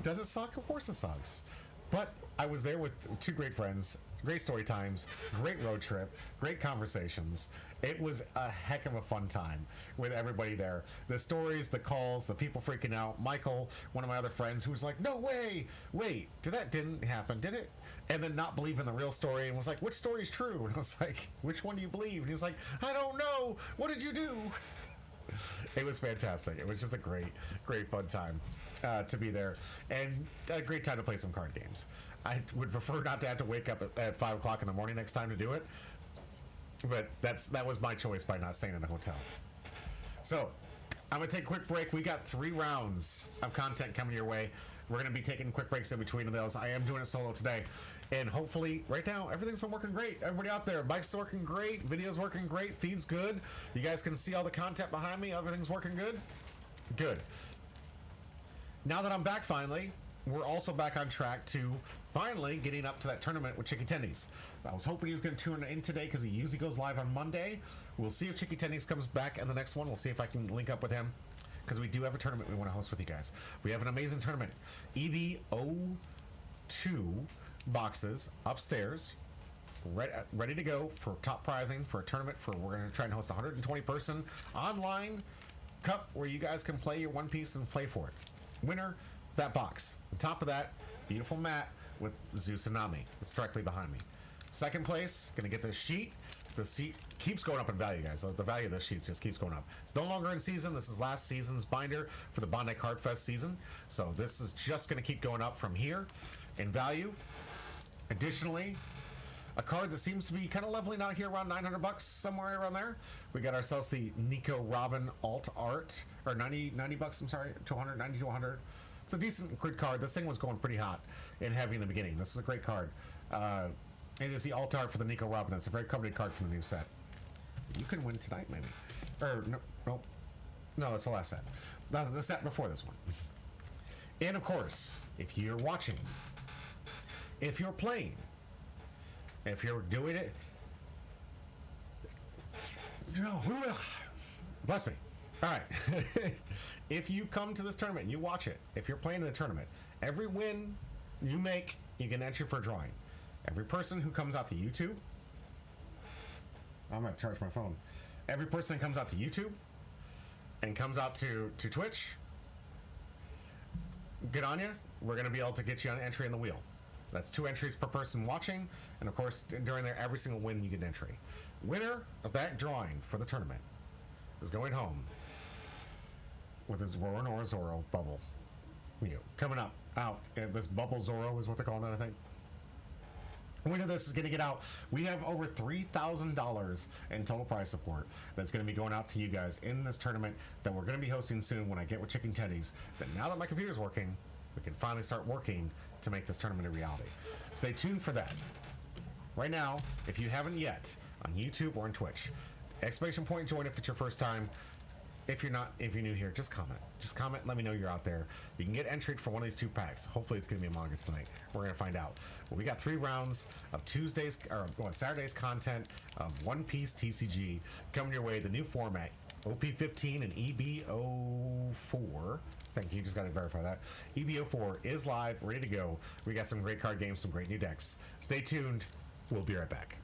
Does it suck? Of course it sucks. But I was there with 2 great friends, great story times, great road trip, great conversations. It was a heck of a fun time with everybody there. The stories, the calls, the people freaking out. Michael, one of my other friends, who was like, no way, wait, that didn't happen, did it? And then not believe in the real story and was like, which story is true? And I was like, which one do you believe? And he's like, I don't know. What did you do? It was fantastic. It was just a great fun time to be there, and a great time to play some card games. I would prefer not to have to wake up at 5 o'clock in the morning next time to do it, but that was my choice by not staying in a hotel. So I'm gonna take a quick break. We got 3 rounds of content coming your way. We're gonna be taking quick breaks in between those. I am doing it solo today, and hopefully right now everything's been working great. Everybody out there, mic's working great, video's working great, feed's good. You guys can see all the content behind me. Everything's working good. Now that I'm back finally, we're also back on track to finally getting up to that tournament with Chicky Tendies. I was hoping he was going to tune in today because he usually goes live on Monday. We'll see if Chicky Tendies comes back in the next one. We'll see if I can link up with him, because we do have a tournament we want to host with you guys. We have an amazing tournament. EBO2 boxes upstairs, ready to go for top prizing for a tournament. We're going to try and host a 120 person online cup where you guys can play your One Piece and play for it. Winner, that box. On top of that, beautiful mat with Zeus and Nami. It's directly behind me. Second place, gonna get this sheet. The sheet keeps going up in value, guys. The value of this sheet just keeps going up. It's no longer in season. This is last season's binder for the Bandai Card Fest season. So this is just gonna keep going up from here in value. Additionally, a card that seems to be kind of leveling out here around 900 bucks, somewhere around there. We got ourselves the Nico Robin alt art, or 90 bucks, I'm sorry, 200, 90 to 100. It's a decent grid card. This thing was going pretty hot and heavy in the beginning. This is a great card. It is the alt art for the Nico Robin. It's a very coveted card from the new set. You can win tonight, maybe. Or, no, that's the last set. The set before this one. And of course, if you're watching, if you're playing, if you're doing it, bless me. All right. If you come to this tournament and you watch it, if you're playing in the tournament, every win you make, you can enter for a drawing. Every person who comes out to YouTube, I'm going to charge my phone. Every person that comes out to YouTube and comes out to Twitch, good on you. We're going to be able to get you an entry in the wheel. That's 2 entries per person watching, and of course, during there, every single win, you get an entry. Winner of that drawing for the tournament is going home with his Zoro bubble. coming up out. This Bubble Zorro is what they're calling it, I think. We know this is going to get out. We have over $3,000 in total prize support that's going to be going out to you guys in this tournament that we're going to be hosting soon when I get with Chicken Teddy's. But now that my computer's working, we can finally start working to make this tournament a reality. Stay tuned for that. Right now, if you haven't yet, on YouTube or on Twitch, exclamation point join if it's your first time. If you're new here, just comment. Just comment, let me know you're out there. You can get entered for one of these 2 packs. Hopefully it's gonna be Among Us tonight. We're gonna find out. Well, we got 3 rounds of Saturday's content of One Piece TCG coming your way. The new format, OP15 and EBO4. Thank you, just gotta verify that. EBO4 is live, ready to go. We got some great card games, some great new decks. Stay tuned, we'll be right back.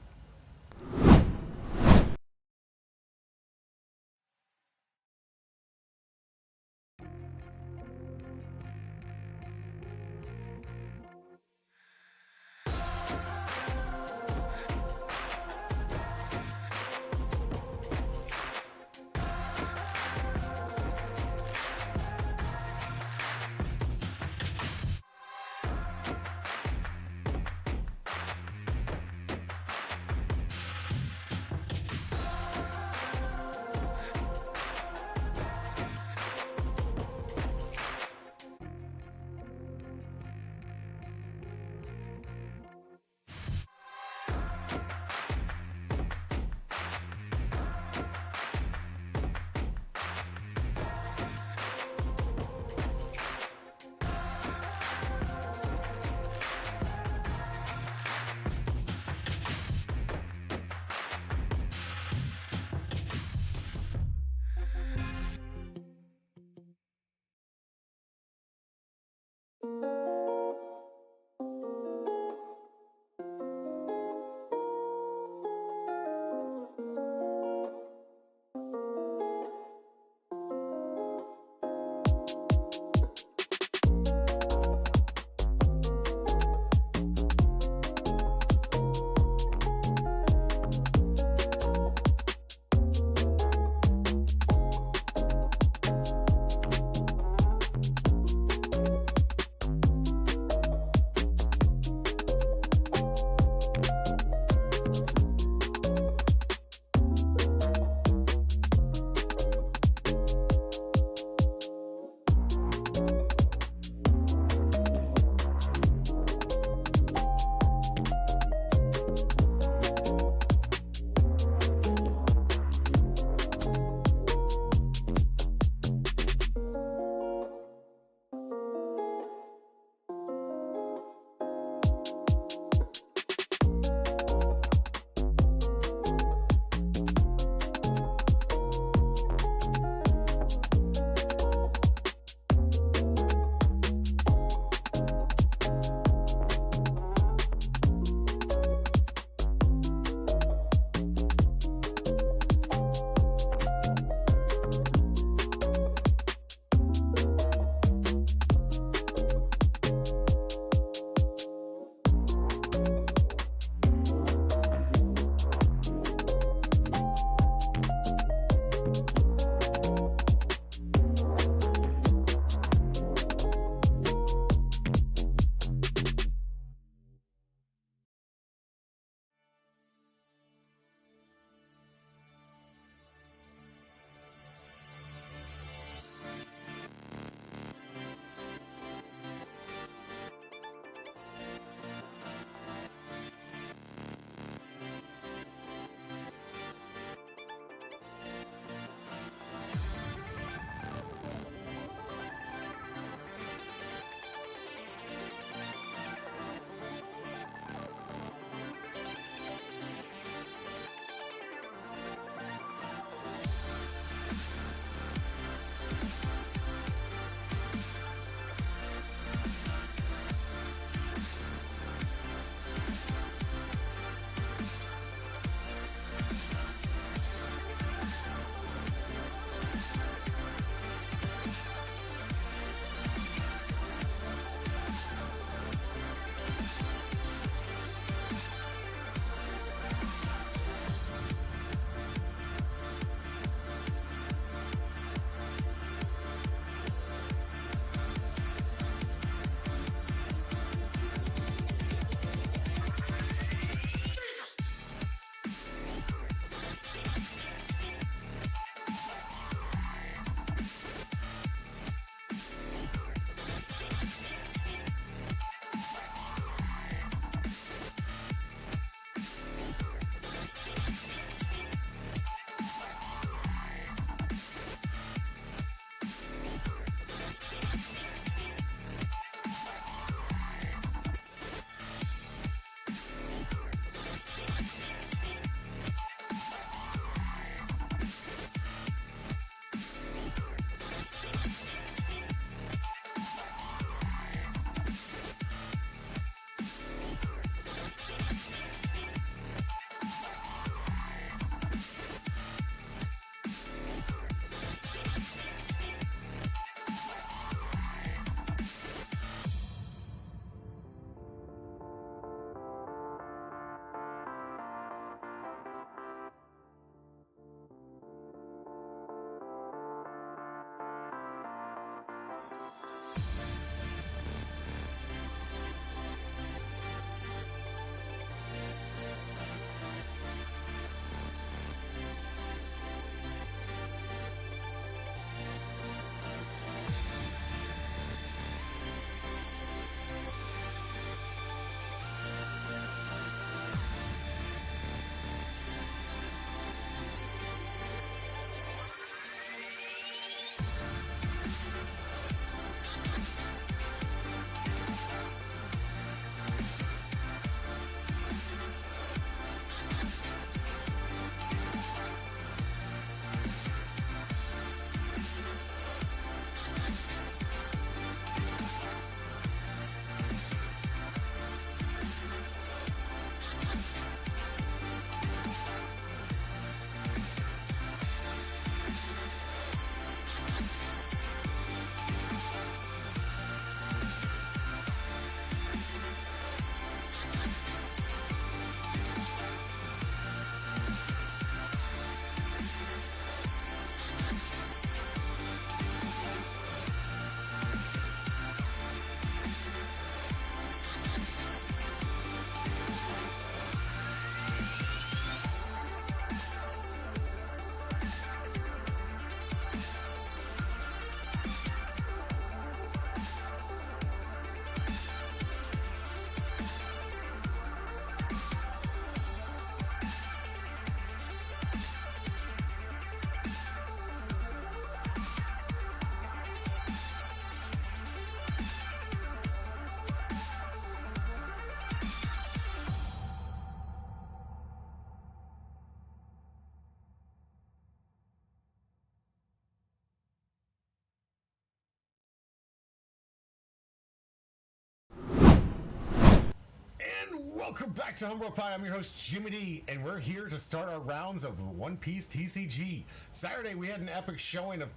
Welcome back to Humble Pie. I'm your host, Jimmy D, and we're here to start our rounds of One Piece TCG. Saturday, we had an epic showing of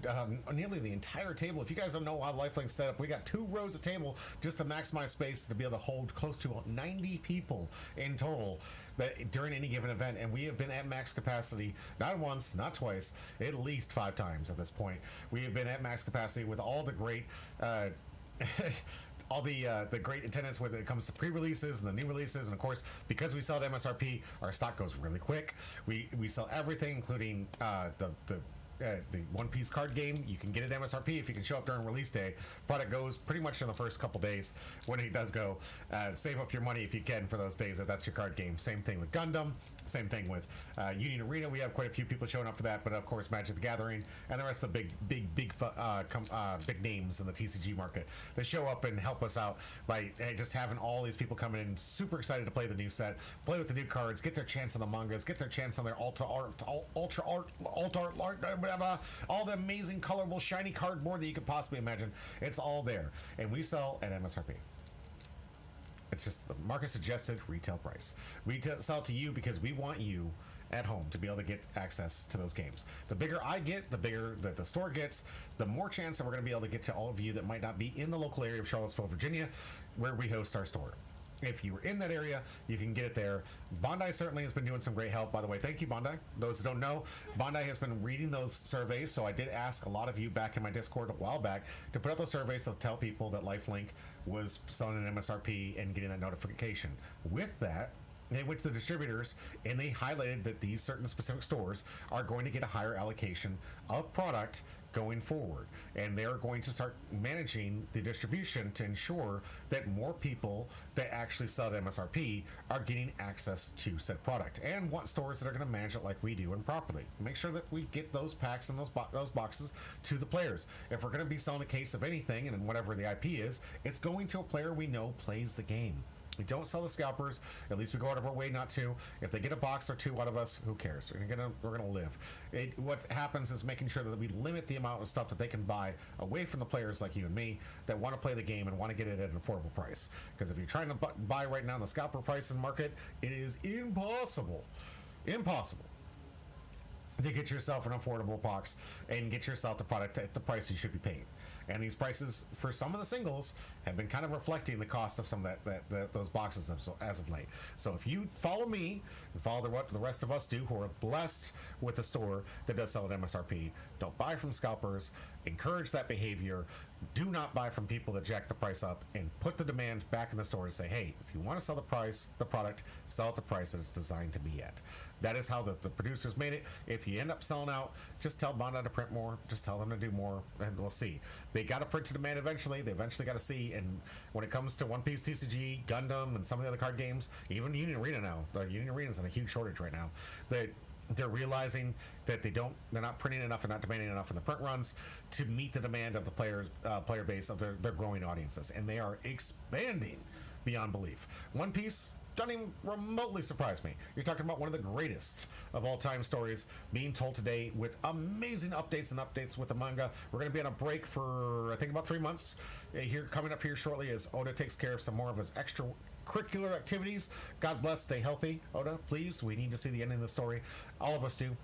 nearly the entire table. If you guys don't know how Lifelink's set up, we got 2 rows of table just to maximize space to be able to hold close to 90 people in total during any given event, and we have been at max capacity not once, not twice, at least 5 times at this point. We have been at max capacity with all the great all the great attendance when it comes to pre-releases and the new releases, and of course, because we sell at MSRP, our stock goes really quick. We sell everything, including the One Piece card game. You can get it at MSRP if you can show up during release day. Product goes pretty much in the first couple days when it does go. Save up your money if you can for those days if that's your card game. Same thing with Gundam. Same thing with Union Arena. We have quite a few people showing up for that, but of course Magic the Gathering and the rest of the big names in the TCG market. They show up and help us out by just having all these people coming in, super excited to play the new set, play with the new cards, get their chance on the mangas, get their chance on their ultra art, all the amazing, colorful, shiny cardboard that you could possibly imagine. It's all there, and we sell at MSRP. It's just the market suggested retail price. We sell to you because we want you at home to be able to get access to those games. The bigger I get, the bigger that the store gets, the more chance that we're going to be able to get to all of you that might not be in the local area of Charlottesville, Virginia, where we host our store. If you were in that area, you can get it there. Bondi certainly has been doing some great help, by the way. Thank you, Bondi. Those who don't know, Bondi has been reading those surveys, so I did ask a lot of you back in my Discord a while back to put out those surveys to tell people that Lifelink was selling an MSRP and getting that notification. With that, they went to the distributors and they highlighted that these certain specific stores are going to get a higher allocation of product going forward, and they're going to start managing the distribution to ensure that more people that actually sell at MSRP are getting access to said product, and want stores that are going to manage it like we do and properly make sure that we get those packs and those boxes to the players. If we're going to be selling a case of anything, and whatever the IP is, it's going to a player we know plays the game. We don't sell the scalpers. At least we go out of our way not to. If they get a box or 2 out of us, who cares? We're gonna live. What happens is making sure that we limit the amount of stuff that they can buy away from the players like you and me that want to play the game and want to get it at an affordable price. Because if you're trying to buy right now in the scalper prices market, it is impossible to get yourself an affordable box and get yourself the product at the price you should be paying. And these prices for some of the singles have been kind of reflecting the cost of some of those boxes as of late. So if you follow me and follow what the rest of us do who are blessed with a store that does sell at MSRP, don't buy from scalpers, encourage that behavior, do not buy from people that jack the price up, and put the demand back in the store and say, hey, if you want to sell the product, sell at the price that it's designed to be at. That is how the producers made it. If you end up selling out, just tell Bondi to print more, just tell them to do more, and we'll see. They got to print to demand eventually. They eventually got to see. And when it comes to One Piece TCG, Gundam, and some of the other card games, even Union Arena now, Union Arena is in a huge shortage right now. They're realizing that they're not printing enough and not demanding enough in the print runs to meet the demand of the player base of their growing audiences, and they are expanding beyond belief. One Piece doesn't even remotely surprise me. You're talking about one of the greatest of all time stories being told today with amazing updates with the manga. We're going to be on a break for I think about 3 months here, coming up here shortly, as Oda takes care of some more of his extracurricular activities. God bless, stay healthy, Oda, please. We need to see the ending of the story. All of us do.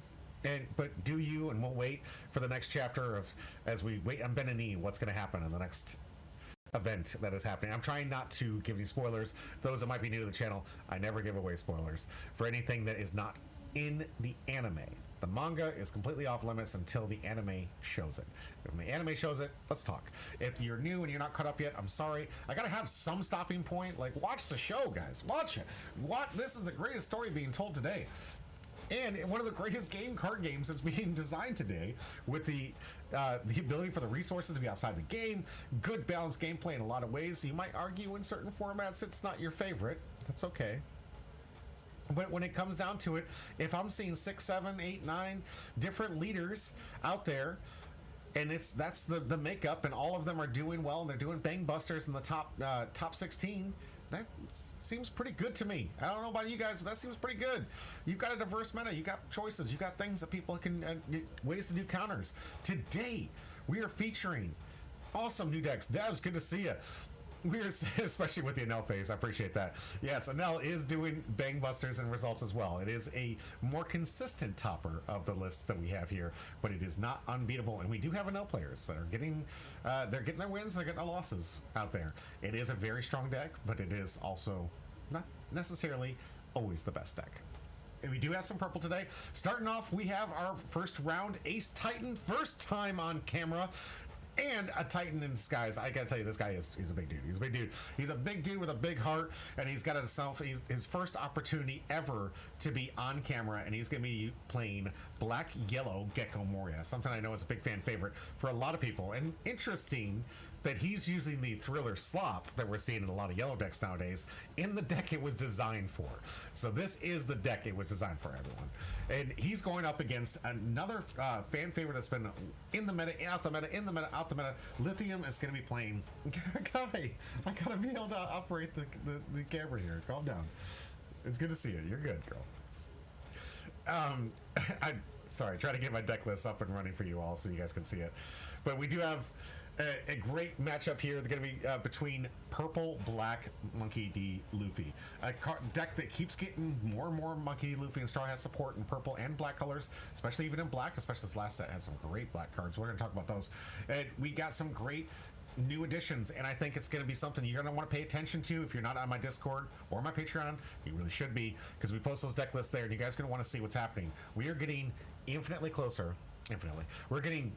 But do you, and we'll wait for the next chapter as we wait on Ben and E, what's going to happen in the next event that is happening. I'm trying not to give you spoilers. Those that might be new to the channel, I never give away spoilers for anything that is not in the anime. The manga is completely off limits until the anime shows it. When the anime shows it, let's talk. If you're new and you're not caught up yet, I'm sorry. I gotta have some stopping point. Like, watch the show, guys. Watch it. This is the greatest story being told today. And one of the greatest card games that's being designed today, with the ability for the resources to be outside the game, good balanced gameplay in a lot of ways. You might argue in certain formats it's not your favorite. That's okay. But when it comes down to it, if I'm seeing 6, 7, 8, 9 different leaders out there, and that's the makeup, and all of them are doing well, and they're doing bang busters in the top 16. That seems pretty good to me. I don't know about you guys, but that seems pretty good. You've got a diverse meta. You got choices. You got things that people can ways to do counters. Today, we are featuring awesome new decks. Devs, good to see you. we're especially with the Anel phase. I appreciate that. Yes, Anel is doing bang busters and results as well. It is a more consistent topper of the lists that we have here, but it is not unbeatable. And we do have Anel players that are getting their wins, they're getting their losses out there. It is a very strong deck, but it is also not necessarily always the best deck. And we do have some purple today. Starting off, we have our first round Ace Titan, first time on camera. And a Titan in disguise. I gotta tell you, this guy he's a big dude. He's a big dude. He's a big dude with a big heart, and he's got his first opportunity ever to be on camera, and he's gonna be playing Black Yellow Gecko Moria, something I know is a big fan favorite for a lot of people. And interesting that he's using the Thriller Slop that we're seeing in a lot of yellow decks nowadays in the deck it was designed for. So this is the deck it was designed for, everyone. And he's going up against another fan favorite that's been in the meta, out the meta, in the meta, out the meta. Lithium is going to be playing. Guy, I gotta be able to operate the camera here. Calm down. It's good to see you. You're good, girl. Sorry, try to get my deck list up and running for you all so you guys can see it. But we do have a great matchup here. They're going to be between Purple, Black, Monkey D, Luffy. A deck that keeps getting more and more Monkey D, Luffy, and Straw has support in purple and black colors, especially even in black, especially this last set had some great black cards. We're going to talk about those. And we got some great new additions, and I think it's going to be something you're going to want to pay attention to. If you're not on my Discord or my Patreon, you really should be, because we post those deck lists there, and you guys are going to want to see what's happening. We are getting infinitely closer. We're getting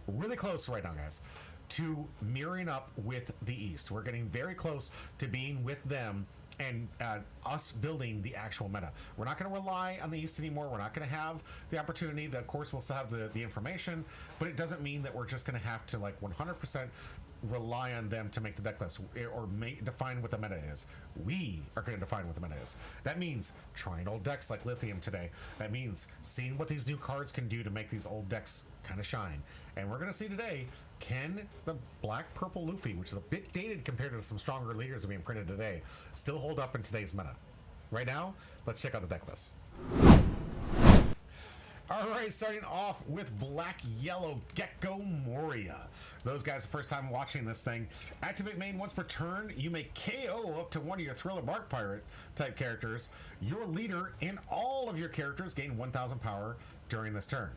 really close right now, guys, to mirroring up with the East. We're getting very close to being with them and us building the actual meta. We're not going to rely on the East anymore. We're not going to have the opportunity. That, of course, we'll still have the information, but it doesn't mean that we're just going to have to like 100% rely on them to make the deck list or define what the meta is. We are going to define what the meta is. That means trying old decks like Lithium today. That means seeing what these new cards can do to make these old decks kind of shine. And we're going to see today, can the Black Purple Luffy, which is a bit dated compared to some stronger leaders that are being printed today, still hold up in today's meta? Right now, let's check out the deck list. All right, starting off with Black Yellow Gecko Moria. Those guys, the first time watching this thing. Activate main once per turn. You may KO up to one of your Thriller Bark Pirate type characters. Your leader and all of your characters gain 1,000 power during this turn.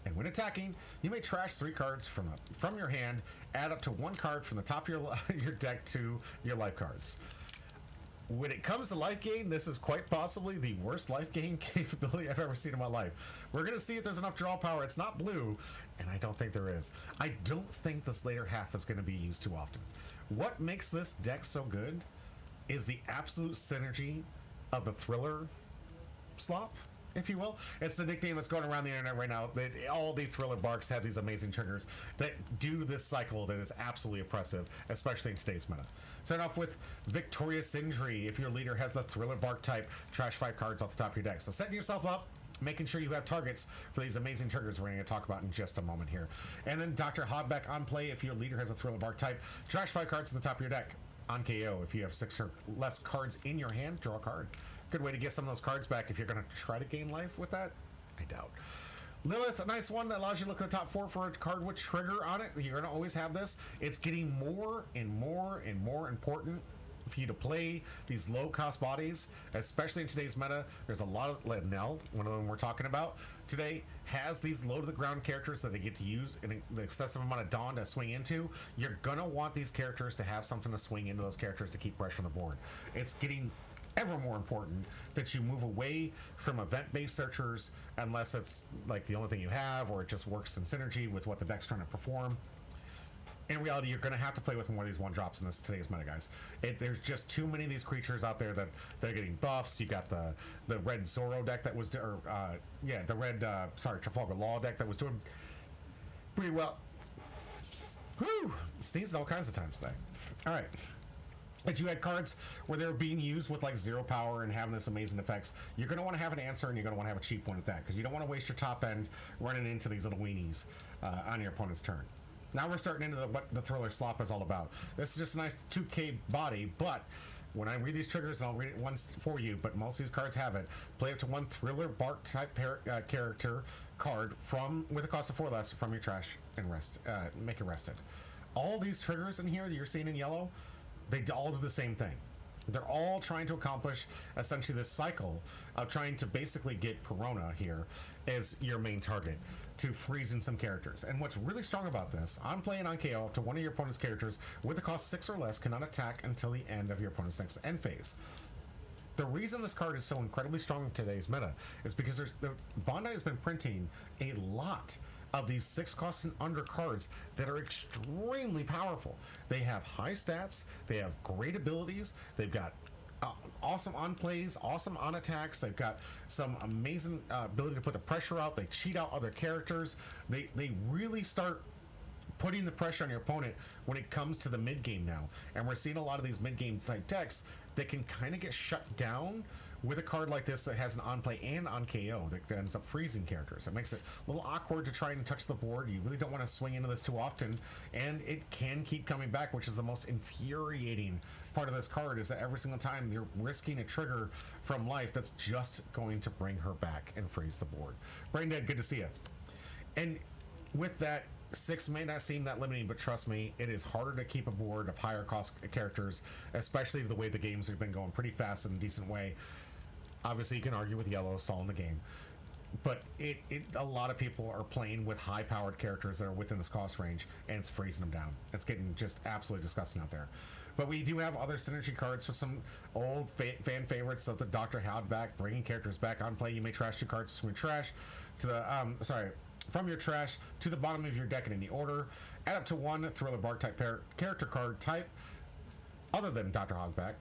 And when attacking, you may trash 3 cards from your hand, add up to 1 card from the top of your deck to your life cards. When it comes to life gain, this is quite possibly the worst life gain capability I've ever seen in my life. We're going to see if there's enough draw power. It's not blue, and I don't think there is. I don't think this later half is going to be used too often. What makes this deck so good is the absolute synergy of the Thriller Slop, if you will. It's the nickname that's going around the internet right now. All the Thriller Barks have these amazing triggers that do this cycle that is absolutely oppressive, especially in today's meta. Starting off with Victorious Injury. If your leader has the Thriller Bark type, trash 5 cards off the top of your deck. So setting yourself up, making sure you have targets for these amazing triggers we're going to talk about in just a moment here. And then Dr. Hodbeck on play. If your leader has a Thriller Bark type, trash 5 cards to the top of your deck. On KO, if you have 6 or less cards in your hand, draw a card. Good way to get some of those cards back if you're going to try to gain life with that. I doubt. Lilith, a nice one that allows you to look at the top 4 for a card with trigger on it. You're going to always have this. It's getting more and more and more important for you to play these low-cost bodies, especially in today's meta. There's a lot of, like Nell, one of them we're talking about today, has these low-to-the-ground characters that they get to use in the excessive amount of Dawn to swing into. You're going to want these characters to have something to swing into those characters to keep pressure on the board. It's getting ever more important that you move away from event-based searchers unless it's like the only thing you have or it just works in synergy with what the deck's trying to perform. In reality, you're going to have to play with more of these one-drops in today's meta, guys. There's just too many of these creatures out there that they're getting buffs. You got the red Zoro deck that was, the red, Trafalgar Law deck that was doing pretty well. Whew! Sneezed all kinds of times today. All right. But you had cards where they were being used with like 0 power and having this amazing effects. You're going to want to have an answer, and you're going to want to have a cheap one at that, because you don't want to waste your top end running into these little weenies on your opponent's turn. Now we're starting into what the Thriller Slop is all about. This is just a nice 2K body, but when I read these triggers, and I'll read it once for you, but most of these cards have it, play up to 1 Thriller Bark type character card with a cost of 4 less from your trash and make it rested. All these triggers in here that you're seeing in yellow, They all do the same thing. They're all trying to accomplish essentially this cycle of trying to basically get Perona here as your main target to freeze in some characters. And what's really strong about this, on play and on KO, up to one of your opponent's characters with a cost 6 or less cannot attack until the end of your opponent's next end phase. The reason this card is so incredibly strong in today's meta is because Bandai has been printing a lot of these 6 cost and under cards that are extremely powerful. They have high stats, they have great abilities, they've got awesome on plays, awesome on attacks, they've got some amazing ability to put the pressure out, they cheat out other characters, they really start putting the pressure on your opponent when it comes to the mid game now. And we're seeing a lot of these mid game type decks that can kind of get shut down with a card like this that has an on play and on KO that ends up freezing characters. It makes it a little awkward to try and touch the board. You really don't want to swing into this too often, and it can keep coming back, which is the most infuriating part of this card, is that every single time you're risking a trigger from life that's just going to bring her back and freeze the board. Braindead, good to see you. And with that, 6 may not seem that limiting, but trust me, it is harder to keep a board of higher cost characters, especially the way the games have been going pretty fast in a decent way. Obviously, you can argue with yellow stalling the game, but a lot of people are playing with high-powered characters that are within this cost range, and it's freezing them down. It's getting just absolutely disgusting out there. But we do have other synergy cards for some old fan favorites, so the Dr. Howdback, bringing characters back on play. You may trash 2 cards from your trash to the from your trash to the bottom of your deck in any order. Add up to 1 Thriller Bark type character card type other than Dr. Hogback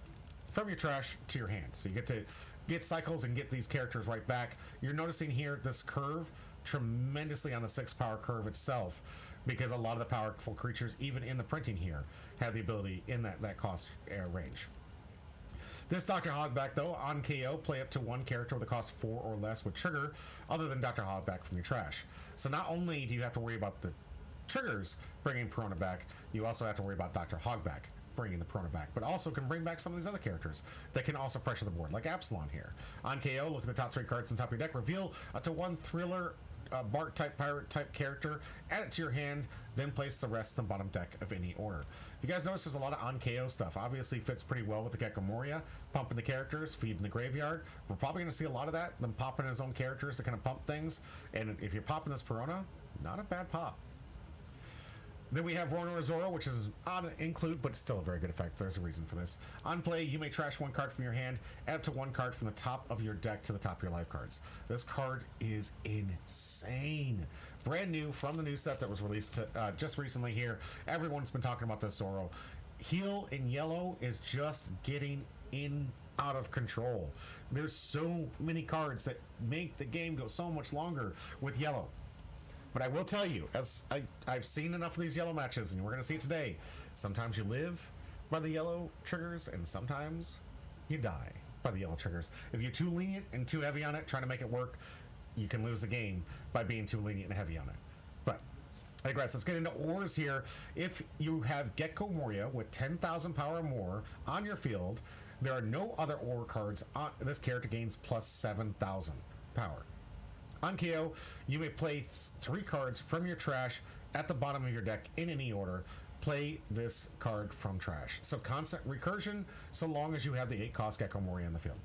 from your trash to your hand. So you get to get cycles and get these characters right back. You're noticing here this curve tremendously on the 6 power curve itself, because a lot of the powerful creatures, even in the printing here, have the ability in that cost range. This Dr. Hogback, though, on KO, play up to 1 character with a cost 4 or less with trigger, other than Dr. Hogback from your trash. So not only do you have to worry about the triggers bringing Perona back, you also have to worry about Dr. Hogback bringing the Perona back, but also can bring back some of these other characters that can also pressure the board, like Absalom here. On KO, look at the top 3 cards on top of your deck, reveal up to 1 Thriller Bark type pirate type character, add it to your hand, then place the rest in the bottom deck of any order. If you guys notice, there's a lot of on KO stuff. Obviously fits pretty well with the Gecko Moria, pumping the characters, feeding the graveyard. We're probably going to see a lot of that, them popping his own characters to kind of pump things. And if you're popping this Perona, not a bad pop. Then we have Rona Zoro, which is on include, but still a very good effect. There's a reason for this. On play, you may trash 1 card from your hand, add up to 1 card from the top of your deck to the top of your life cards. This card is insane. Brand new from the new set that was released just recently here. Everyone's been talking about this Zoro. Heal in yellow is just getting out of control. There's so many cards that make the game go so much longer with yellow. But I will tell you, as I've seen enough of these yellow matches, and we're going to see it today, sometimes you live by the yellow triggers, and sometimes you die by the yellow triggers. If you're too lenient and too heavy on it, trying to make it work, you can lose the game by being too lenient and heavy on it. But I digress. Let's get into ores here. If you have Gecko Moria with 10,000 power or more on your field, there are no other ore cards. This character gains plus 7,000 power. On KO, you may play 3 cards from your trash at the bottom of your deck in any order. Play this card from trash. So constant recursion, so long as you have the 8 cost Gecko Moria in the field.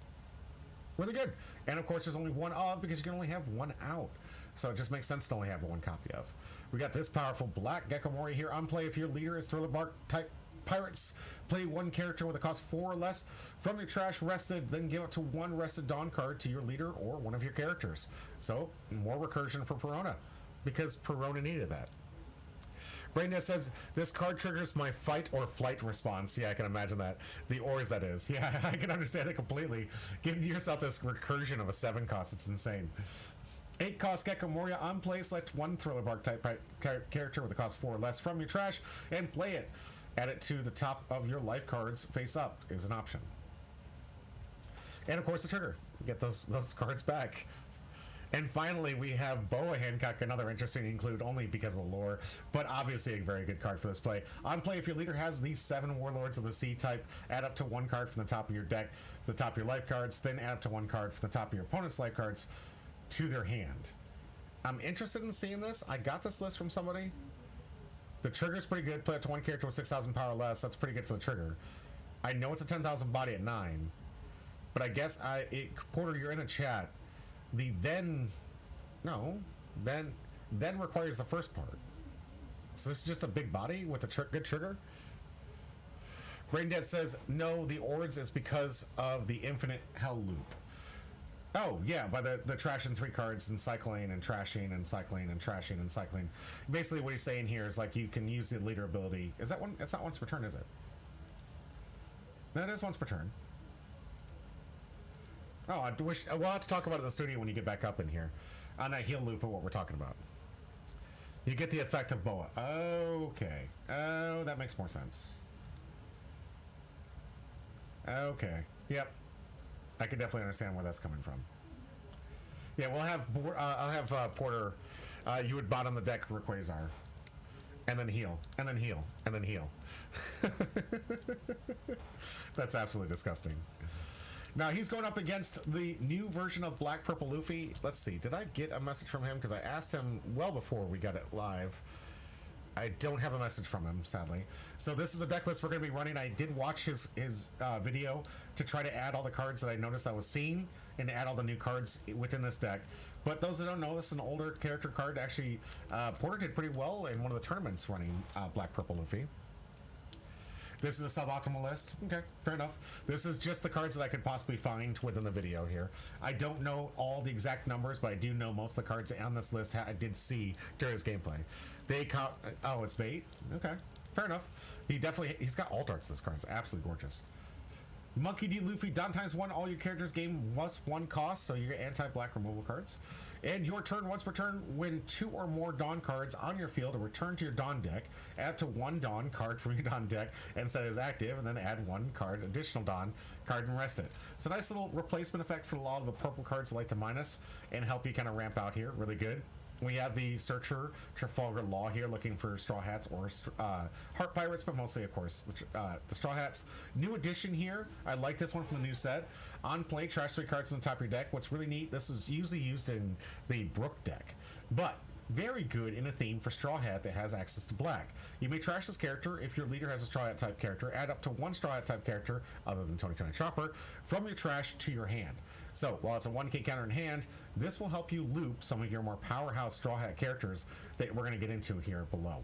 Really good. And of course, there's only 1 of, because you can only have 1 out. So it just makes sense to only have 1 copy of. We got this powerful black Gecko Moria here on play. If your leader is Thriller Bark type pirates, play 1 character with a cost 4 or less from your trash rested, then give up to 1 rested Dawn card to your leader or one of your characters. So more recursion for Perona, because Perona needed that. Braindead says, this card triggers my fight or flight response. Yeah, I can imagine that. The ores, that is. Yeah, I can understand it completely. Give yourself this recursion of a 7 cost. It's insane. 8 cost Gecko Moria on play. Select 1 Thriller Bark type character with a cost 4 or less from your trash and play it. Add it to the top of your life cards face up is an option. And of course the trigger. Get those cards back. And finally we have Boa Hancock, another interesting include only because of the lore, but obviously a very good card for this play. On play, if your leader has these 7 Warlords of the Sea type, add up to 1 card from the top of your deck to the top of your life cards, then add up to 1 card from the top of your opponent's life cards to their hand. I'm interested in seeing this. I got this list from somebody. The trigger's pretty good. Play up to 1 character with 6,000 power or less. That's pretty good for the trigger. I know it's a 10,000 body at 9, but I guess Porter, you're in the chat. The then requires the first part. So this is just a big body with a good trigger. Braindead says no. The Ords is because of the infinite hell loop. Oh yeah, by the trashing 3 cards and cycling and trashing and cycling and trashing and cycling. Basically, what he's saying here is like you can use the leader ability. Is that one? It's not once per turn, is it? No, it is once per turn. Oh, I wish we'll have to talk about it in the studio when you get back up in here on that heal loop of what we're talking about. You get the effect of Boa. Okay. Oh, that makes more sense. Okay. Yep. I can definitely understand where that's coming from. Yeah, we'll have I'll have Porter. You would bottom the deck Rayquaza, and then heal, and then heal, and then heal. That's absolutely disgusting. Now he's going up against the new version of Black Purple Luffy. Let's see. Did I get a message from him? Because I asked him well before we got it live. I don't have a message from him, sadly. So this is the deck list we're going to be running. I did watch his video to try to add all the cards that I noticed I was seeing and to add all the new cards within this deck. But those that don't know, this is an older character card. Actually, Porter did pretty well in one of the tournaments running Black Purple Luffy. This is a suboptimal list. Okay, fair enough. This is just the cards that I could possibly find within the video here. I don't know all the exact numbers, but I do know most of the cards on this list I did see during his gameplay. Oh, it's bait? Okay, fair enough. He's got alt arts, this card. It's absolutely gorgeous. Monkey D. Luffy, Don ×1, all your characters gain +1 cost, so you get anti-black removal cards. And your turn, once per turn, when 2 or more Dawn cards on your field are returned to your Dawn deck, add to 1 Dawn card from your Dawn deck and set it as active, and then add 1 card, additional Dawn card, and rest it. So nice little replacement effect for a lot of the purple cards I like to minus and help you kind of ramp out here. Really good. We have the Searcher, Trafalgar Law here, looking for Straw Hats or Heart Pirates, but mostly, of course, the Straw Hats. New addition here. I like this one from the new set. On play, trash 3 cards on the top of your deck. What's really neat, this is usually used in the Brook deck, but very good in a theme for Straw Hat that has access to black. You may trash this character if your leader has a Straw Hat type character. Add up to 1 Straw Hat type character, other than Tony Chopper, from your trash to your hand. So, while it's a 1K counter in hand, this will help you loop some of your more powerhouse Straw Hat characters that we're going to get into here below.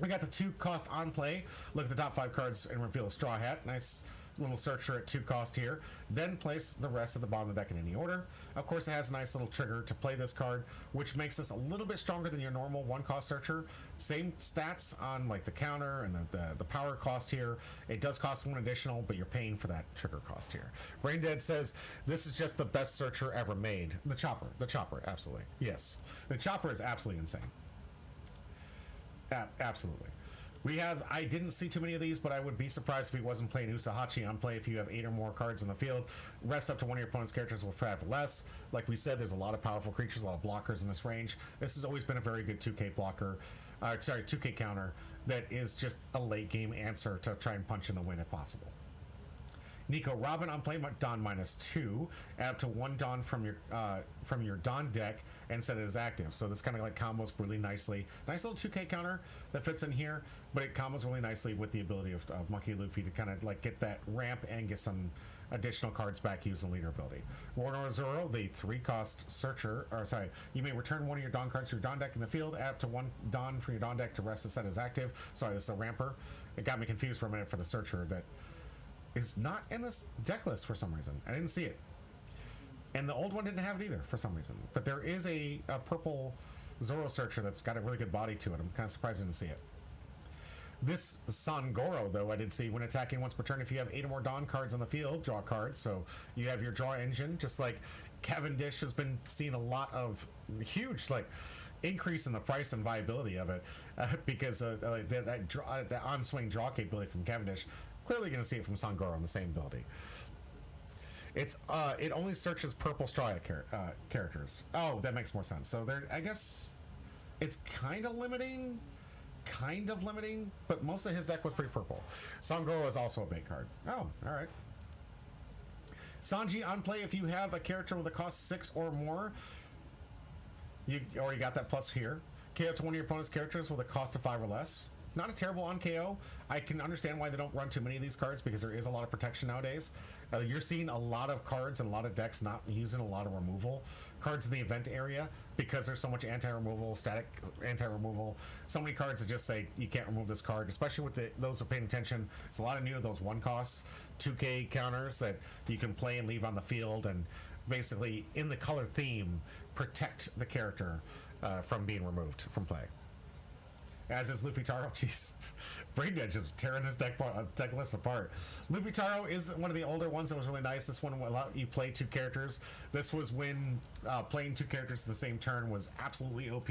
We got the 2 cost on play. Look at the top 5 cards and reveal a Straw Hat. Nice little Searcher at 2 cost here. Then place the rest at the bottom of the deck in any order. Of course, it has a nice little trigger to play this card, which makes this a little bit stronger than your normal 1 cost Searcher. Same stats on like the counter and the power cost here. It does cost 1 additional, but you're paying for that trigger cost here. Braindead says this is just the best Searcher ever made. The Chopper, absolutely. Yes, the Chopper is absolutely insane. Absolutely. I didn't see too many of these, but I would be surprised if he wasn't playing Usahachi on play if you have 8 or more cards in the field. Rest up to 1 of your opponent's characters will have less. Like we said, there's a lot of powerful creatures, a lot of blockers in this range. This has always been a very good 2K blocker, 2K counter that is just a late game answer to try and punch in the win if possible. Nico Robin on play, Dawn -2. Add up to 1 Dawn from your Dawn deck and set it as active. So this kind of like combos really nicely. Nice little 2K counter that fits in here, but it combos really nicely with the ability of Monkey Luffy to kind of like get that ramp and get some additional cards back using leader ability. Warner Zoro, the 3 cost Searcher, you may return 1 of your Dawn cards to your Dawn deck in the field, add up to 1 Dawn from your Dawn deck to rest the set as active. Sorry, this is a ramper. It got me confused for a minute for the Searcher that is not in this deck list for some reason. I didn't see it. And the old one didn't have it either for some reason. But there is a purple Zoro Searcher that's got a really good body to it. I'm kind of surprised I didn't see it. This Sangoro, though, I did see when attacking once per turn. If you have 8 or more Dawn cards on the field, draw cards. So you have your draw engine, just like Cavendish has been seeing a lot of huge, like, increase in the price and viability of it because that on-swing draw capability from Cavendish. Clearly going to see it from Sangoro in the same ability. It only searches purple Straw Hat characters. Oh, that makes more sense. So I guess it's kind of limiting, but most of his deck was pretty purple. Sangoro is also a bait card. Oh, all right. Sanji on play, if you have a character with a cost 6 or more, you already got that plus here. KO to 1 of your opponent's characters with a cost of 5 or less. Not a terrible on KO. I can understand why they don't run too many of these cards because there is a lot of protection nowadays. You're seeing a lot of cards and a lot of decks not using a lot of removal cards in the event area because there's so much anti-removal, static anti-removal. So many cards that just say you can't remove this card, especially with those who are paying attention. It's a lot of new of those 1-cost 2K counters that you can play and leave on the field and basically in the color theme protect the character from being removed from play. As is Luffy Taro. Jeez, Braindead just tearing this deck list apart. Luffy Taro is one of the older ones that was really nice. This one will allow you play 2 characters. This was when playing 2 characters at the same turn was absolutely OP.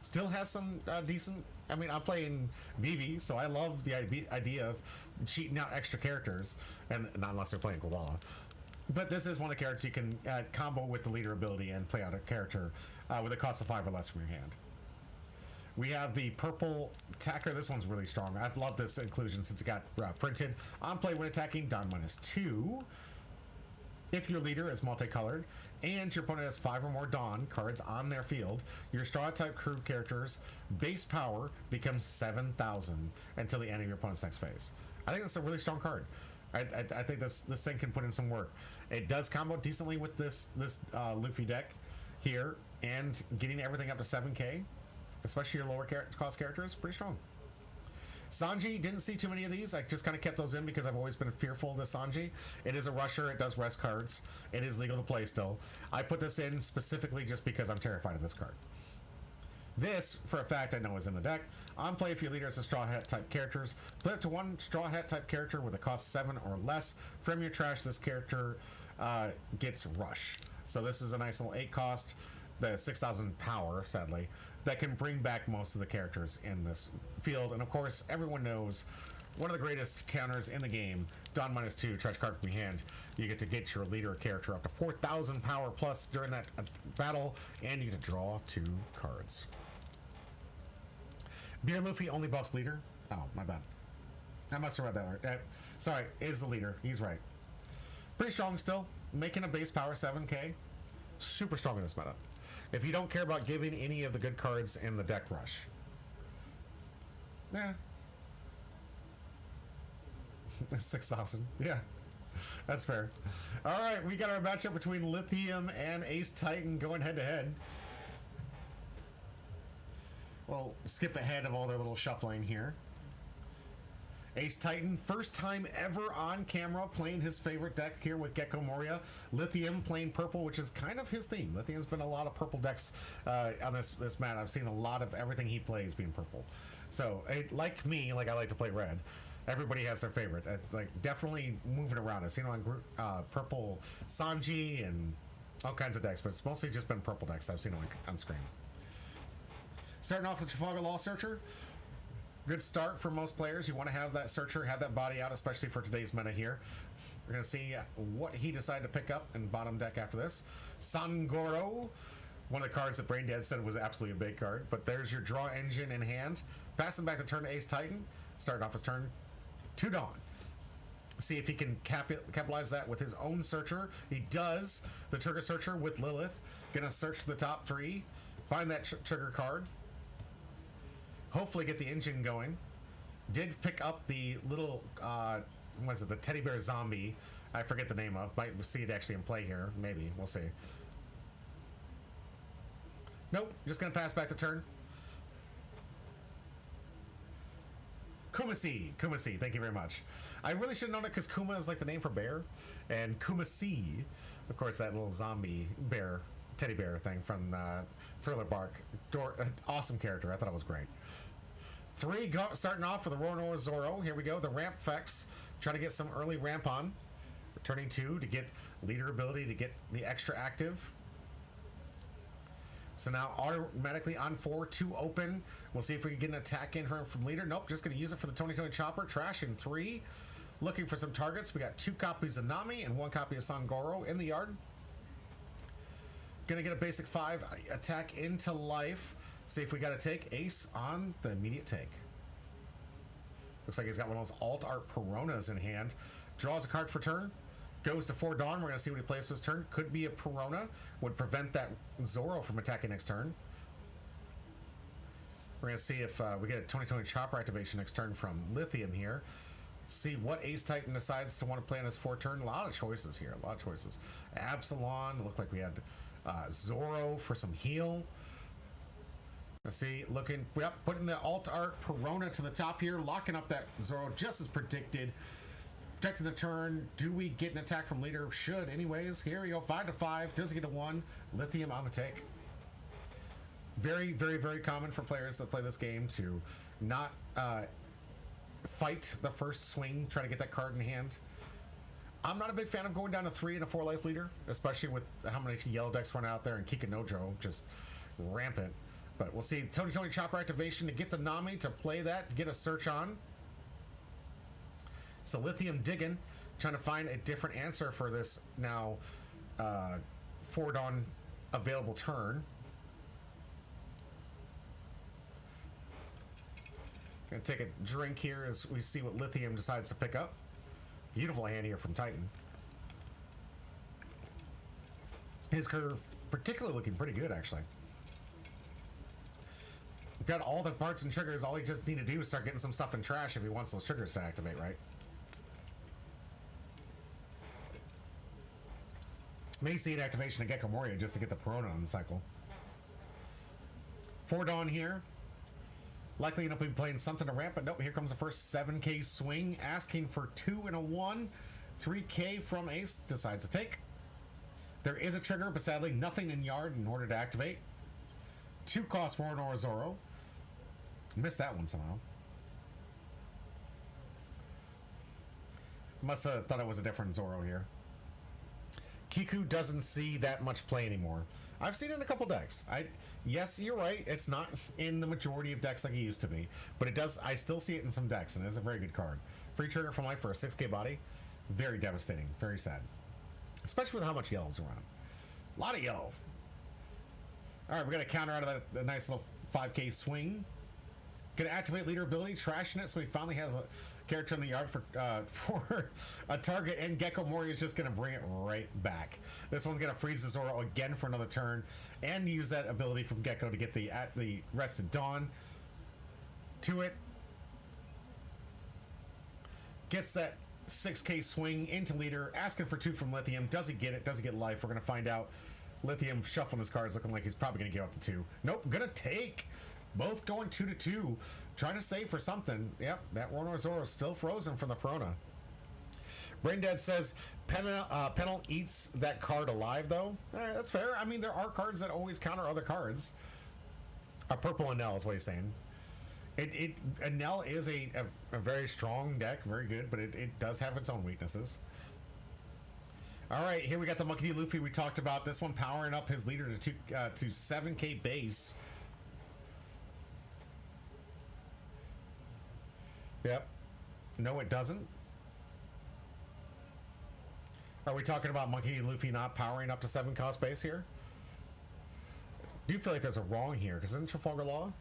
Still has some decent. I mean, I'm playing Vivi, so I love the idea of cheating out extra characters, and not unless they're playing Koala. But this is one of the characters you can combo with the leader ability and play out a character with a cost of 5 or less from your hand. We have the purple attacker. This one's really strong. I've loved this inclusion since it got printed. On play when attacking, Don -2. If your leader is multicolored and your opponent has 5 or more Dawn cards on their field, your straw type crew character's base power becomes 7,000 until the end of your opponent's next phase. I think that's a really strong card. I think this thing can put in some work. It does combo decently with this Luffy deck here, and getting everything up to 7K. Especially your lower cost characters, pretty strong. Sanji, didn't see too many of these. I just kind of kept those in because I've always been fearful of the Sanji. It is a rusher. It does rest cards. It is legal to play still. I put this in specifically just because I'm terrified of this card. This, for a fact, I know is in the deck. On play, if your leader is a Straw Hat type characters, play up to 1 Straw Hat type character with a cost 7 or less. From your trash, this character gets Rush. So this is a nice little 8 cost. The 6,000 power, sadly, that can bring back most of the characters in this field. And of course, everyone knows one of the greatest counters in the game, Dawn -2, trash card from your hand. You get to get your leader character up to 4,000 power plus during that battle, and you get to draw 2 cards. Beer Luffy only buffs leader. Oh, my bad. I must have read that right. Sorry, is the leader. He's right. Pretty strong still. Making a base power 7K. Super strong in this meta. If you don't care about giving any of the good cards in the deck rush. Yeah. 6,000. Yeah. That's fair. Alright, we got our matchup between Lithium and Ace Titan going head to head. We'll skip ahead of all their little shuffling here. Ace Titan, first time ever on camera playing his favorite deck here with Gecko Moria. Lithium playing purple, which is kind of his theme. Lithium's been a lot of purple decks on this mat. I've seen a lot of everything he plays being purple. So, like me, like I like to play red. Everybody has their favorite. It's like definitely moving around. I've seen him on purple Sanji and all kinds of decks, but it's mostly just been purple decks I've seen on screen. Starting off with Trafalgar Law Searcher. Good start for most players. You want to have that Searcher, have that body out, especially for today's meta here. We're going to see what he decided to pick up in bottom deck after this. Sangoro, one of the cards that Braindead said was absolutely a big card. But there's your draw engine in hand. Passing back the turn to Ace Titan. Starting off his turn to Dawn. See if he can capitalize that with his own Searcher. He does. The Trigger Searcher with Lilith. Going to search the top 3. Find that trigger card. Hopefully get the engine going. Did pick up the little, what is it, the teddy bear zombie. I forget the name of. Might see it actually in play here. Maybe. We'll see. Nope. Just going to pass back the turn. Kumasi. Kumasi. Thank you very much. I really should have known it because Kuma is like the name for bear. And Kumasi, of course, that little zombie bear, teddy bear thing from Thriller Bark. Awesome character. I thought it was great. 3 starting off with the Roro Zoro. Here we go. The ramp effects. Try to get some early ramp on. Returning 2 to get leader ability to get the extra active. So now automatically on 4, 2 open. We'll see if we can get an attack in from leader. Nope, just going to use it for the Tony Chopper. Trash in 3. Looking for some targets. We got 2 copies of Nami and 1 copy of Sangoro in the yard. Gonna get a basic 5 attack into life. See if we got to take Ace on the immediate take. Looks like he's got one of those alt art Peronas in hand. Draws a card for turn. Goes to 4 Dawn. We're gonna see what he plays for his turn. Could be a Perona. Would prevent that Zoro from attacking next turn. We're going to see if we get a 2020 Chopper activation next turn from Lithium here. See what Ace Titan decides to want to play on his 4-turn. A lot of choices here. A lot of choices. Absalon. Looked like we had Zoro for some heal. Let's see. Looking. Yep. Putting the alt art Perona to the top here. Locking up that Zoro just as predicted. Protecting the turn. Do we get an attack from leader? Should. Anyways. Here we go. 5-5. Doesn't get a 1. Lithium on the take. Very, very, very common for players that play this game to not fight the first swing, try to get that card in hand. I'm not a big fan of going down to 3 and a 4 life leader, especially with how many yellow decks run out there and Kikanojo just rampant. But we'll see. Tony Chopper activation to get the Nami to play that, to get a search on. So Lithium digging, trying to find a different answer for this now forward on available turn. Gonna take a drink here as we see what Lithium decides to pick up. Beautiful hand here from Titan. His curve particularly looking pretty good, actually. Got all the parts and triggers. All he just need to do is start getting some stuff in trash if he wants those triggers to activate, right? May see an activation of Gecko Moria just to get the Perona on the cycle. Forward on here. Likely enough to be playing something to ramp, but nope, here comes the first 7K swing, asking for 2 and a 1. 3K from Ace, decides to take. There is a trigger, but sadly nothing in yard in order to activate. 2 cost for Honor Zoro. Missed that one somehow. Must have thought it was a different Zoro here. Kiku doesn't see that much play anymore. I've seen it in a couple decks. Yes, you're right. It's not in the majority of decks like it used to be, but it does. I still see it in some decks, and it's a very good card. Free trigger from life for a 6K body. Very devastating. Very sad. Especially with how much yellow's around. A lot of yellow. All right, we got a counter out of that nice little 5K swing. Gonna activate leader ability, trashing it, so he finally has a character in the yard for a target, and Gecko Moria is just gonna bring it right back. This one's gonna freeze the Zoro again for another turn, and use that ability from Gecko to get the Rested Dawn to it. Gets that 6K swing into leader, asking for 2 from Lithium. Does he get it? Does he get life? We're gonna find out. Lithium shuffling his cards, looking like he's probably gonna give up the 2. Nope, gonna take. Both going 2-2, trying to save for something. Yep, that Warner Zoro is still frozen from the Perona. Braindead says Penal eats that card alive, though. All right, that's fair. I mean, there are cards that always counter other cards. A purple Anel is what he's saying. Anel is a very strong deck, very good, but it does have its own weaknesses. All right, here we got the Monkey D. Luffy we talked about. This one powering up his leader to 7K base. Yep. No, it doesn't. Are we talking about Monkey Luffy not powering up to 7 cost base here? Do you feel like there's a wrong here? Because isn't Trafalgar Law?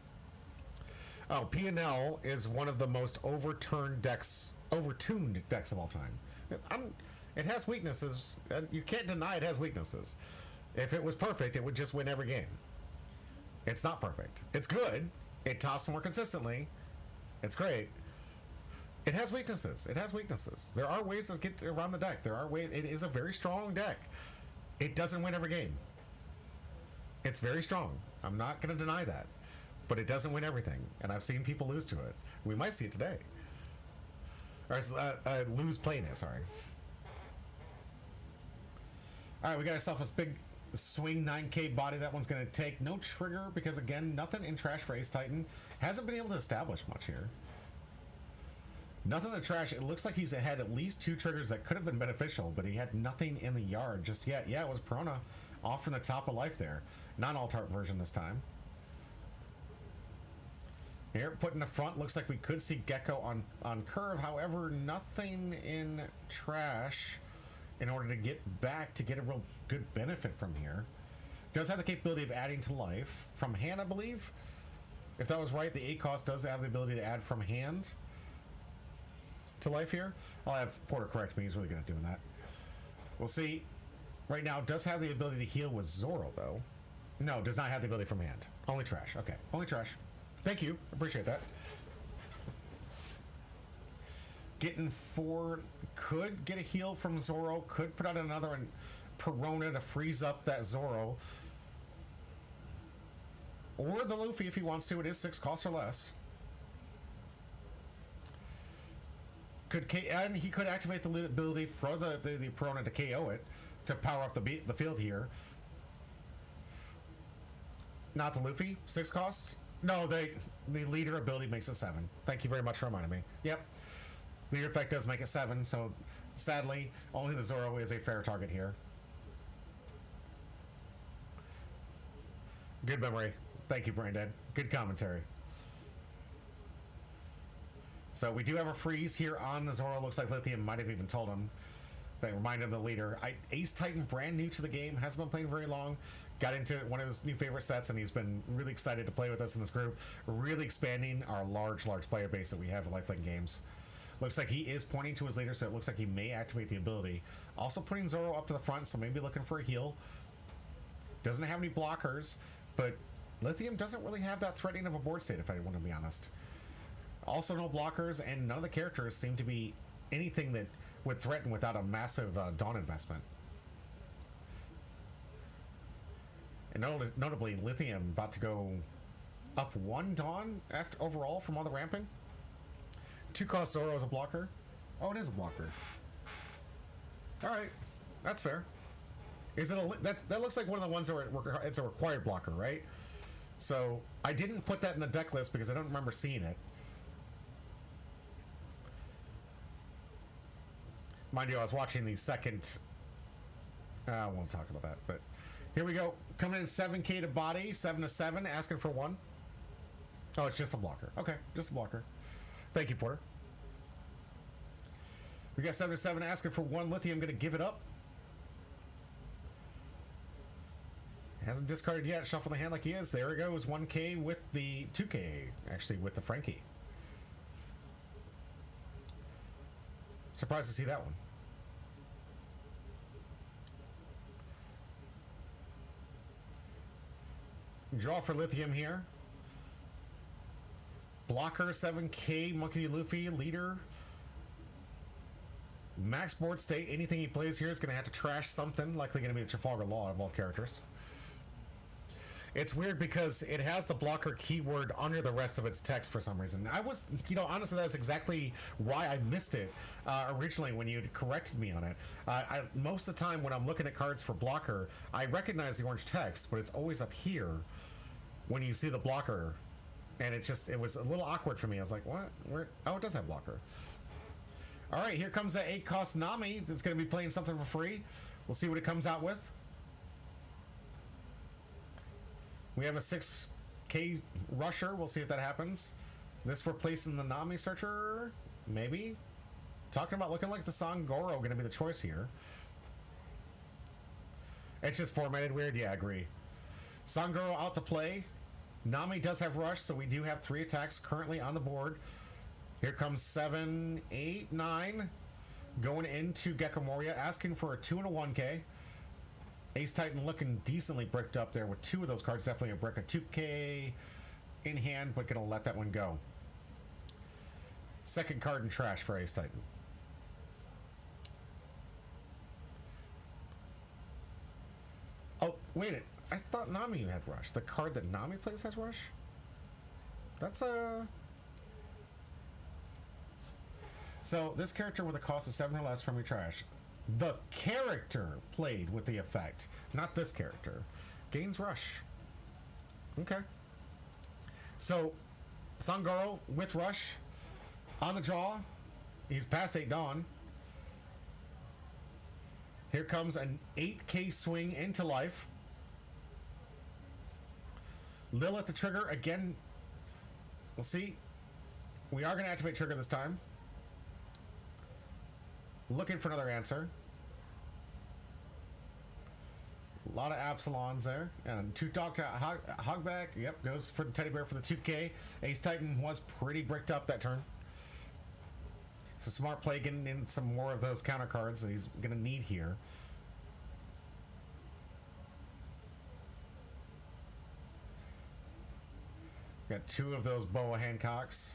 Oh, P&L is one of the most overtuned decks of all time. It has weaknesses. You can't deny it has weaknesses. If it was perfect, it would just win every game. It's not perfect. It's good. It tops more consistently. It's great. It has weaknesses. It has weaknesses. There are ways to get around the deck. There are ways. It is a very strong deck. It doesn't win every game. It's very strong. I'm not going to deny that. But it doesn't win everything. And I've seen people lose to it. We might see it today. Or lose playing it, sorry. All right, we got ourselves a big swing 9K body. That one's going to take no trigger because, again, nothing in trash for Ace Titan. Hasn't been able to establish much here. Nothing in the trash. It looks like he's had at least 2 triggers that could have been beneficial, but he had nothing in the yard just yet. Yeah, it was Perona off from the top of life there. Non-alt-art version this time. Here, put in the front. Looks like we could see Gecko on curve. However, nothing in trash in order to get back to get a real good benefit from here. Does have the capability of adding to life from hand, I believe. If that was right, the 8 cost does have the ability to add from hand to life here. I'll have Porter correct me. He's really good at doing that. We'll see. Right now, does have the ability to heal with Zoro, though. No, does not have the ability from hand. Only trash. Okay, only trash. Thank you. Appreciate that. Getting 4 could get a heal from Zoro. Could put out another Perona to freeze up that Zoro. Or the Luffy if he wants to. It is 6 costs or less. And he could activate the ability for the Perona to KO it to power up the field here. Not the Luffy. 6 costs? No, the leader ability makes it 7. Thank you very much for reminding me. Yep. Leader effect does make it 7, so sadly, only the Zoro is a fair target here. Good memory. Thank you, Braindead. Good commentary. So we do have a freeze here on the Zoro. Looks like Lithium might have even told him. They reminded him of the leader. Ace Titan, brand new to the game, hasn't been playing very long. Got into one of his new favorite sets, and he's been really excited to play with us in this group. Really expanding our large player base that we have in Lifelink games. Looks like he is pointing to his leader, so it looks like he may activate the ability. Also putting Zoro up to the front, so maybe looking for a heal. Doesn't have any blockers, but Lithium doesn't really have that threatening of a board state, if I want to be honest. Also no blockers, and none of the characters seem to be anything that would threaten without a massive Dawn investment. And notably, Lithium about to go up 1 Dawn after overall from all the ramping. 2 cost Zoro as a blocker. Oh, it is a blocker. Alright, that's fair. Is it that looks like one of the ones where it's a required blocker, right? So I didn't put that in the deck list because I don't remember seeing it. Mind you, I was watching the second... I won't talk about that, but... Here we go. Coming in 7k to body, 7 to 7, asking for 1. Oh, it's just a blocker. Okay, just a blocker. Thank you, Porter. We got 7 to 7, asking for 1. Lithium going to give it up. Hasn't discarded yet. Shuffle the hand like he is. There it goes. 1k with the 2k, actually, with the Frankie. Surprised to see that one. Draw for Lithium here. Blocker 7k, Monkey D. Luffy, leader. Max board state. Anything he plays here is going to have to trash something. Likely going to be the Trafalgar Law of all characters. It's weird because it has the blocker keyword under the rest of its text for some reason. I was, honestly, that's exactly why I missed it originally when you corrected me on it. Most of the time when I'm looking at cards for blocker, I recognize the orange text, but it's always up here when you see the blocker. And it was a little awkward for me. I was like, what? Where? Oh, it does have blocker. All right, here comes that 8 cost Nami that's going to be playing something for free. We'll see what it comes out with. We have a 6k rusher. We'll see if that happens. This replacing the Nami searcher? Maybe. Talking about looking like the Sangoro going to be the choice here. It's just formatted weird. Yeah, I agree. Sangoro out to play. Nami does have rush, so we do have 3 attacks currently on the board. Here comes 7, 8, 9. Going into Gecko Moria, asking for a 2 and a 1k. Ace Titan looking decently bricked up there with 2 of those cards. Definitely a brick. A 2k in hand, but gonna let that one go. Second card in trash for Ace Titan. Oh, wait. I thought Nami had rush. The card that Nami plays has rush? That's a... So, this character with a cost of 7 or less from your trash. The character played with the effect, not this character. Gains rush. Okay. So, Sangoro with rush on the draw. He's past 8 Dawn. Here comes an 8k swing into life. Lil at the trigger again. We'll see. We are going to activate trigger this time. Looking for another answer. A lot of Absalons there. And 2 dog hogback. Yep, goes for the teddy bear for the 2k. Ace Titan was pretty bricked up that turn. It's a smart play getting in some more of those counter cards that he's going to need here. Got 2 of those Boa Hancocks.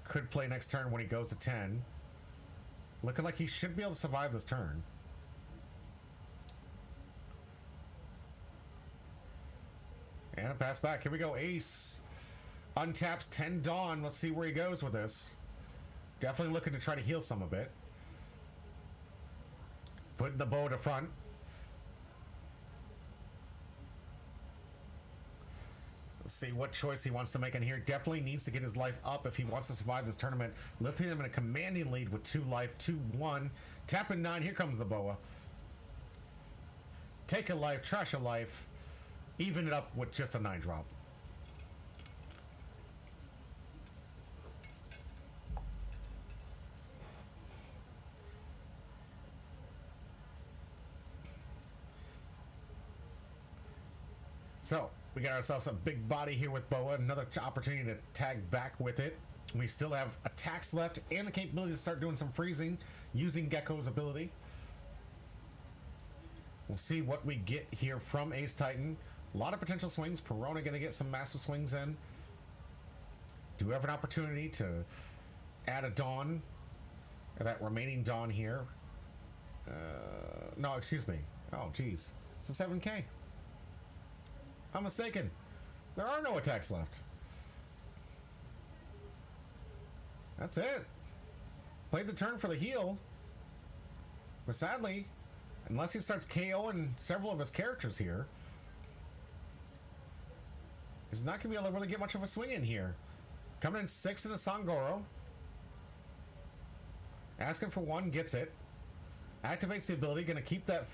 Could play next turn when he goes to 10. Looking like he should be able to survive this turn. And a pass back. Here we go. Ace untaps 10 Dawn. Let's see where he goes with this. Definitely looking to try to heal some of it. Putting the bow to front. Let's see what choice he wants to make in here. Definitely needs to get his life up if he wants to survive this tournament. Lifting him in a commanding lead with 2 life, 2-1. Tapping 9. Here comes the boa. Take a life, trash a life. Even it up with just a 9 drop. So, we got ourselves a big body here with Boa. Another opportunity to tag back with it. We still have attacks left and the capability to start doing some freezing using Gecko's ability. We'll see what we get here from Ace Titan. A lot of potential swings. Perona going to get some massive swings in. Do have an opportunity to add a Dawn. That remaining Dawn here. No, excuse me. Oh, geez. It's a 7K. I'm mistaken. There are no attacks left. That's it. Played the turn for the heal. But sadly, unless he starts KOing several of his characters here, he's not going to be able to really get much of a swing in here. Coming in 6 in a Sangoro. Asking for 1, gets it. Activates the ability, going to keep that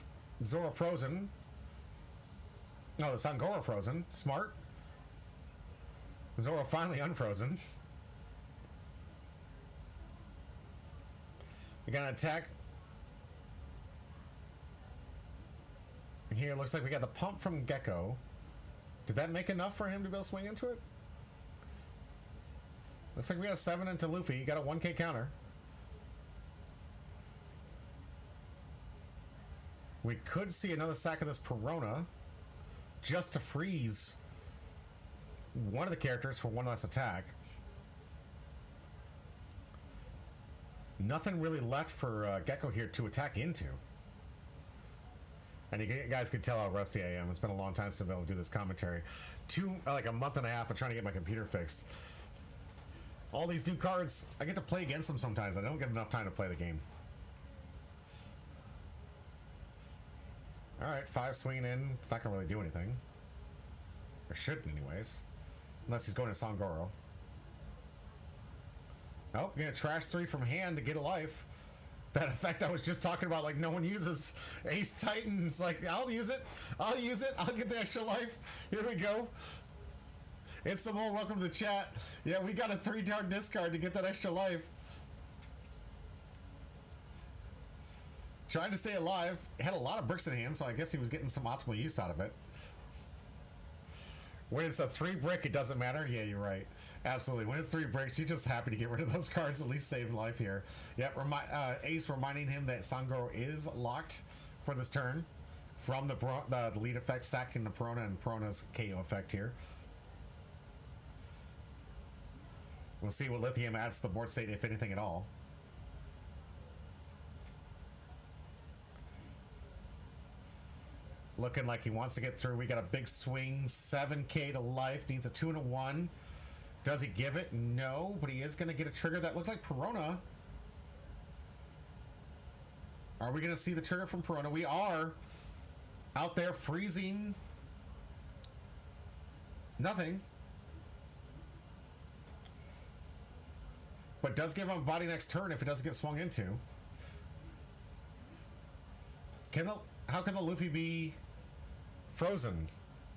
Zoro frozen. No, the Sangoro frozen. Smart. Zoro finally unfrozen. We're going to attack. Here, looks like we got the pump from Gecko. Did that make enough for him to be able to swing into it? Looks like we got a 7 into Luffy. You got a 1K counter. We could see another sack of this Perona just to freeze one of the characters for 1 less attack. Nothing really left for Gecko here to attack into. And you guys can tell how rusty I am. It's been a long time since I've been able to do this commentary. Like a month and a half of trying to get my computer fixed. All these new cards, I get to play against them sometimes. I don't get enough time to play the game. Alright, 5 swinging in. It's not going to really do anything. Or shouldn't anyways. Unless he's going to Sangoro. Oh, going to trash 3 from hand to get a life. That effect I was just talking about, like no one uses. Ace Titan's like, I'll use it. I'll use it. I'll get the extra life. Here we go. It's the mole. Welcome to the chat. Yeah, we got a 3-card discard to get that extra life. Trying to stay alive. Had a lot of bricks in hand, so I guess he was getting some optimal use out of it. When it's a 3 brick, it doesn't matter. Yeah, you're right. Absolutely. When it's 3 bricks, you're just happy to get rid of those cards, at least save life here. Yep, Ace reminding him that Sangoro is locked for this turn from the lead effect, sacking the Perona and Perona's KO effect here. We'll see what Lithium adds to the board state, if anything at all. Looking like he wants to get through. We got a big swing, 7K to life. Needs a 2 and a 1. Does he give it? No, but he is going to get a trigger that looked like Perona. Are we going to see the trigger from Perona? We are. Out there freezing. Nothing. But does give him a body next turn if it doesn't get swung into. How can the Luffy be frozen?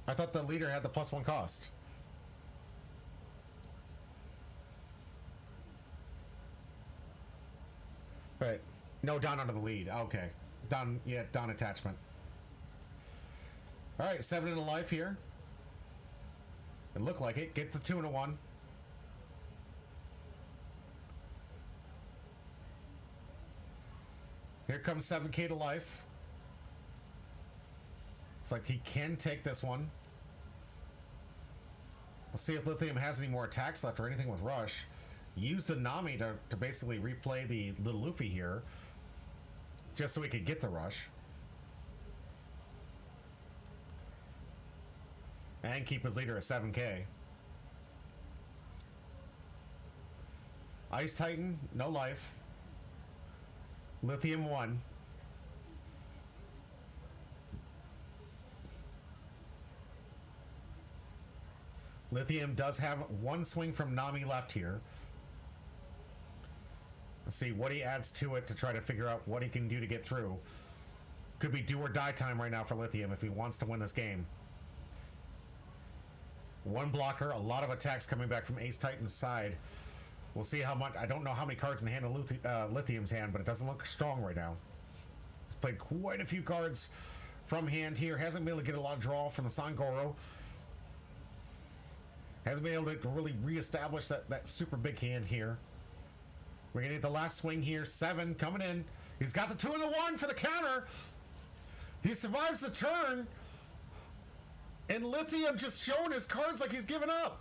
I thought the leader had the +1 cost. Right. No, down under the lead. Okay. Down, yeah, down attachment. Alright, 7 in a life here. It looked like it. Get the 2 and a 1. Here comes 7K to life. It's like he can take this one. We'll see if Lithium has any more attacks left or anything with Rush. Use the Nami to basically replay the little Luffy here, just so we could get the Rush. And keep his leader at 7k. Ice Titan, no life. Lithium 1. Lithium does have one swing from Nami left here. Let's see what he adds to it to try to figure out what he can do to get through. Could be do or die time right now for Lithium if he wants to win this game. One blocker, a lot of attacks coming back from Ace Titan's side. We'll see how much. I don't know how many cards in the hand of Lithium's hand, but it doesn't look strong right now. He's played quite a few cards from hand here. Hasn't been able to get a lot of draw from the Sangoro. Hasn't been able to really reestablish that super big hand here. We're gonna get the last swing here. 7 coming in. He's got the 2 and the 1 for the counter. He survives the turn. And Lithium just showing his cards like he's given up.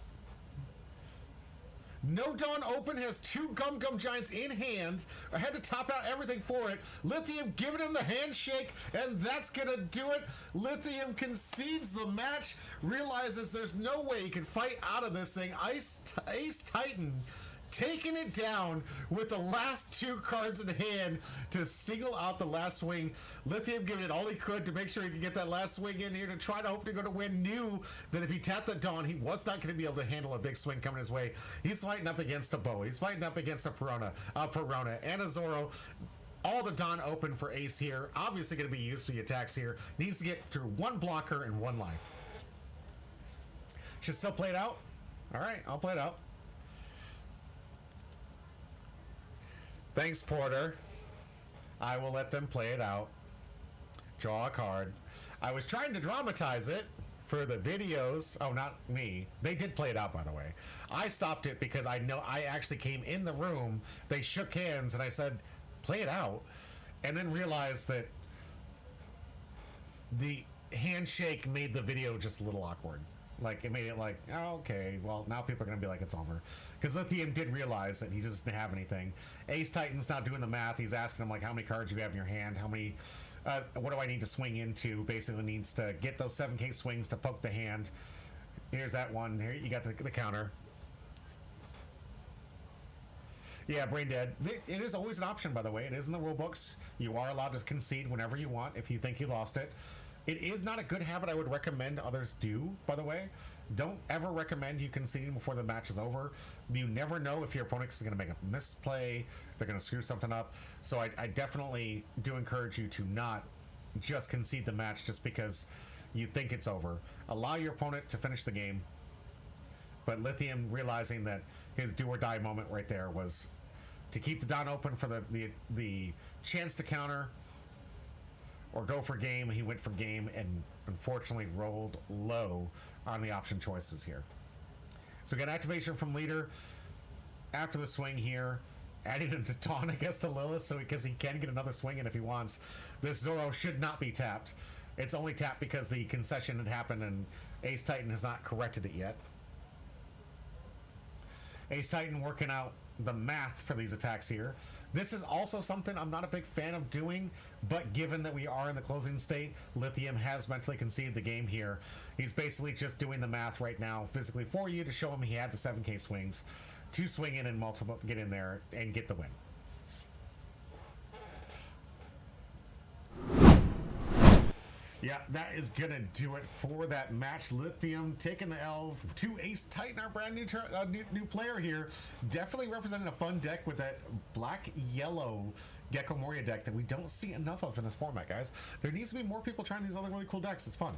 No Dawn Open has 2 Gum Gum Giants in hand. I had to top out everything for it. Lithium giving him the handshake, and that's gonna do it. Lithium concedes the match, realizes there's no way he can fight out of this thing. Ace Titan taking it down with the last 2 cards in hand to single out the last swing. Lithium giving it all he could to make sure he could get that last swing in here to try to hope to go to win. Knew that if he tapped the Dawn, he was not going to be able to handle a big swing coming his way. He's fighting up against a Bow. He's fighting up against a Perona and a Zoro. All the Dawn Open for Ace here. Obviously going to be used for the attacks here. Needs to get through 1 blocker and 1 life. Should still play it out? All right, I'll play it out. Thanks, Porter. I will let them play it out. Draw a card. I was trying to dramatize it for the videos. Oh, not me. They did play it out, by the way. I stopped it because I know I actually came in the room. They shook hands, and I said, play it out. And then realized that the handshake made the video just a little awkward. Like, it made it like, oh, okay, well, now people are going to be like, it's over. Because Lithium did realize that he doesn't have anything. Ace Titan's not doing the math. He's asking him, like, how many cards you have in your hand? How many, what do I need to swing into? Basically needs to get those 7k swings to poke the hand. Here's that one. Here, you got the counter. Yeah, brain dead. It is always an option, by the way. It is in the rule books. You are allowed to concede whenever you want if you think you lost it. It is not a good habit I would recommend others do, by the way. Don't ever recommend you conceding before the match is over. You never know if your opponent is going to make a misplay, they're going to screw something up. So I definitely do encourage you to not just concede the match just because you think it's over. Allow your opponent to finish the game. But Lithium realizing that his do or die moment right there was to keep the Dawn Open for the chance to counter or go for game. He went for game and unfortunately rolled low on the option choices here. So we got activation from leader after the swing here, adding him to Dawn, I guess, to Lilith, so because he can get another swing in if he wants. This Zoro should not be tapped. It's only tapped because the concession had happened and Ace Titan has not corrected it yet. Ace Titan working out the math for these attacks here. This is also something I'm not a big fan of doing, but given that we are in the closing state, Lithium has mentally conceded the game here. He's basically just doing the math right now physically for you to show him he had the 7k swings to swing in and multiple get in there and get the win. Yeah, that is gonna do it for that match. Lithium taking the L to Ace Titan, our brand new new player here. Definitely representing a fun deck with that black-yellow Gecko Moria deck that we don't see enough of in this format, guys. There needs to be more people trying these other really cool decks. It's fun.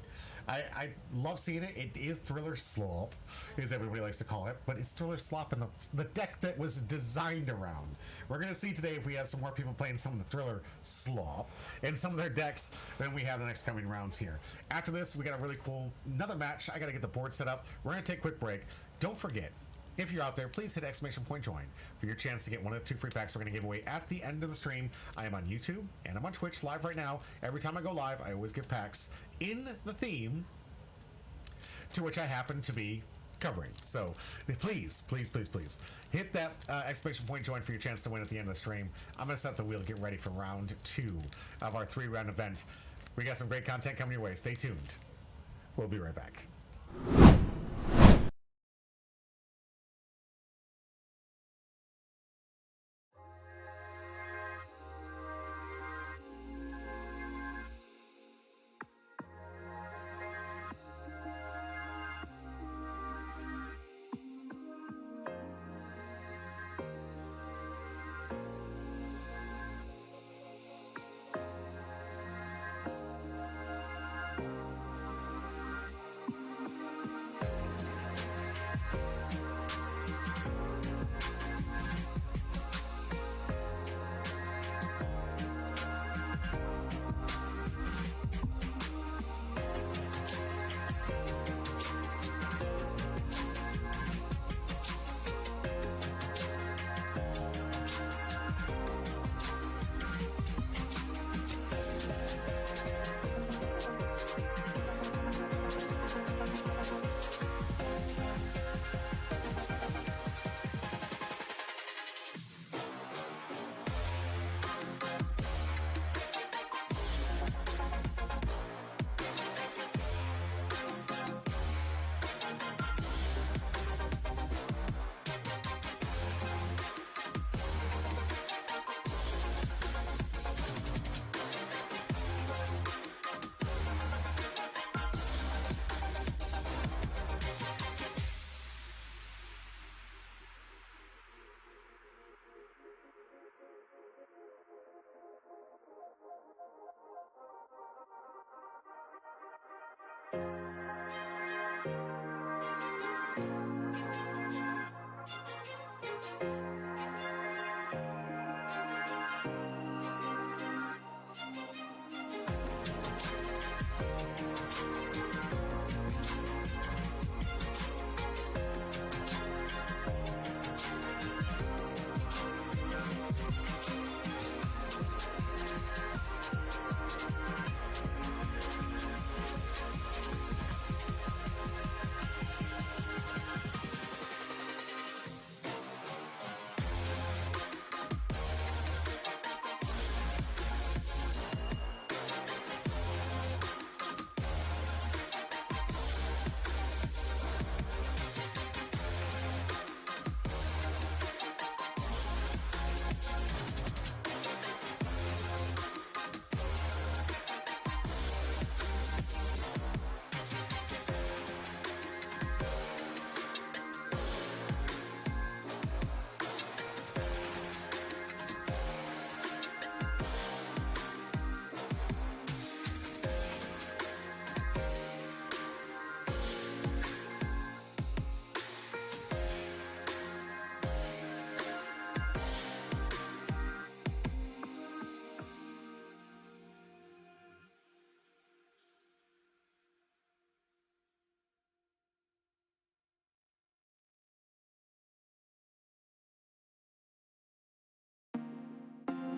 I love seeing it. It is Thriller Slop, as everybody likes to call it, but it's Thriller Slop in the deck that was designed around. We're going to see today if we have some more people playing some of the Thriller Slop and some of their decks than we have the next coming rounds here. After this, we got a really cool, another match. I got to get the board set up. We're going to take a quick break. Don't forget, if you're out there, please hit !join for your chance to get one of the 2 free packs we're going to give away at the end of the stream. I am on YouTube and I'm on Twitch live right now. Every time I go live, I always give packs in the theme to which I happen to be covering. So please hit that exclamation point join for your chance to win at the end of the stream. I'm going to set the wheel to get ready for round 2 of our 3-round event. We got some great content coming your way. Stay tuned. We'll be right back.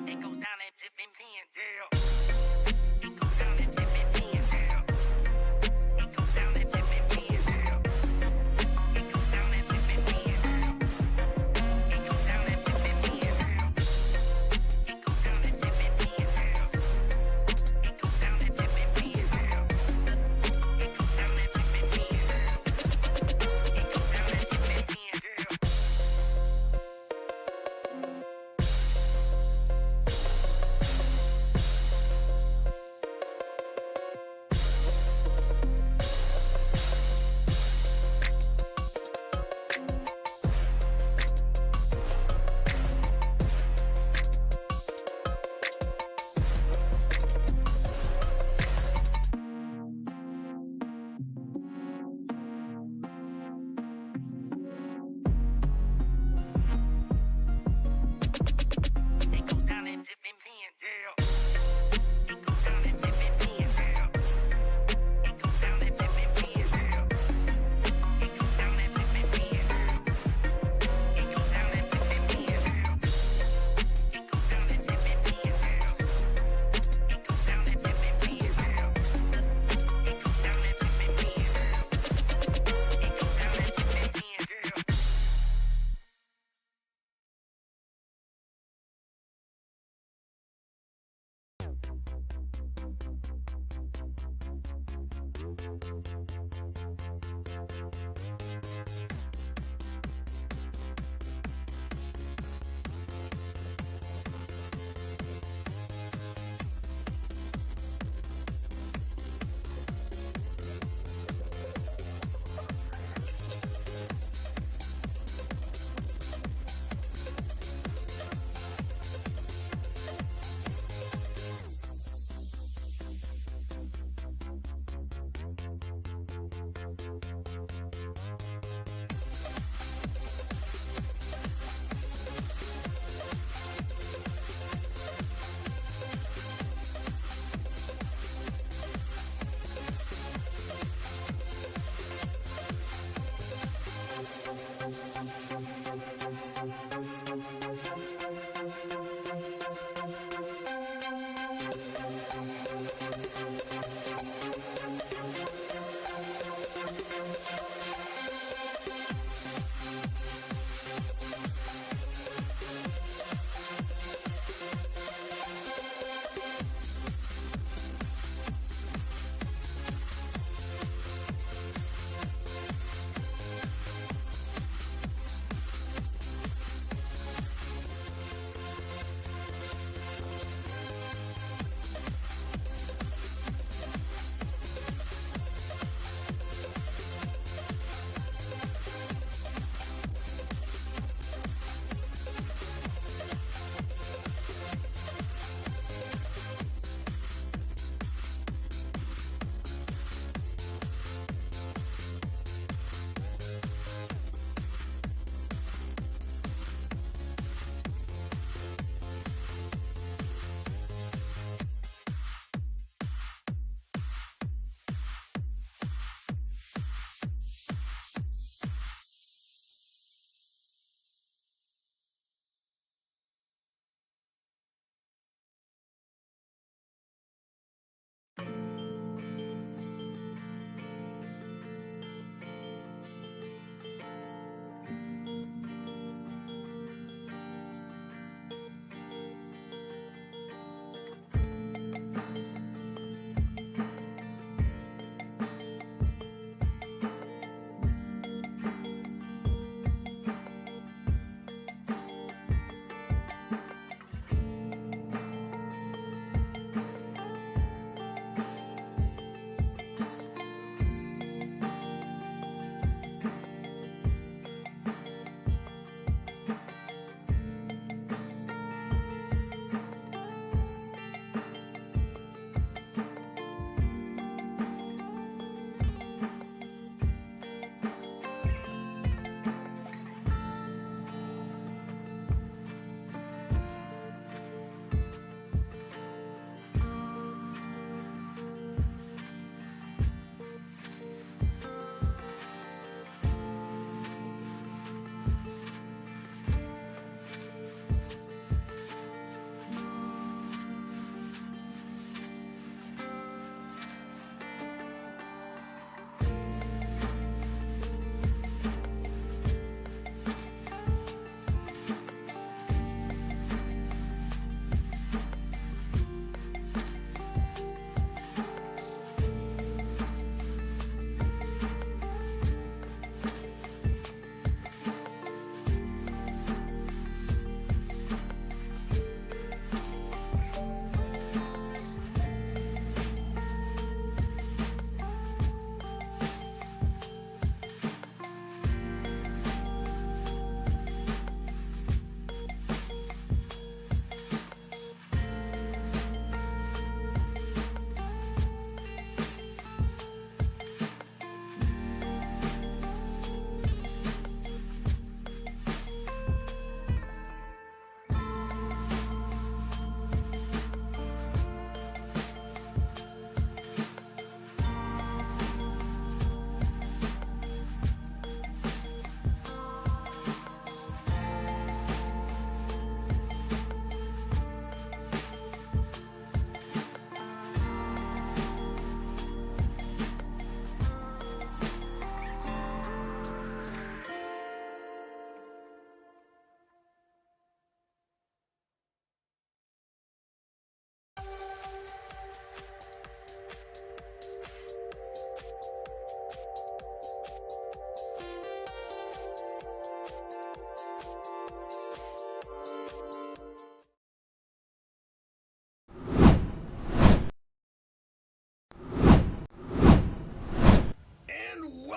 It goes down at tip and 10, yeah. It goes down at tip and 10, yeah. It goes down at tip and 10, yeah. It goes down at tip and 10, yeah. It goes down at tip and 10, yeah. It goes down at tip and 10, yeah. It goes down at tip and 10, yeah. It goes down at tip and 10, yeah. It goes down at tip and 10, yeah.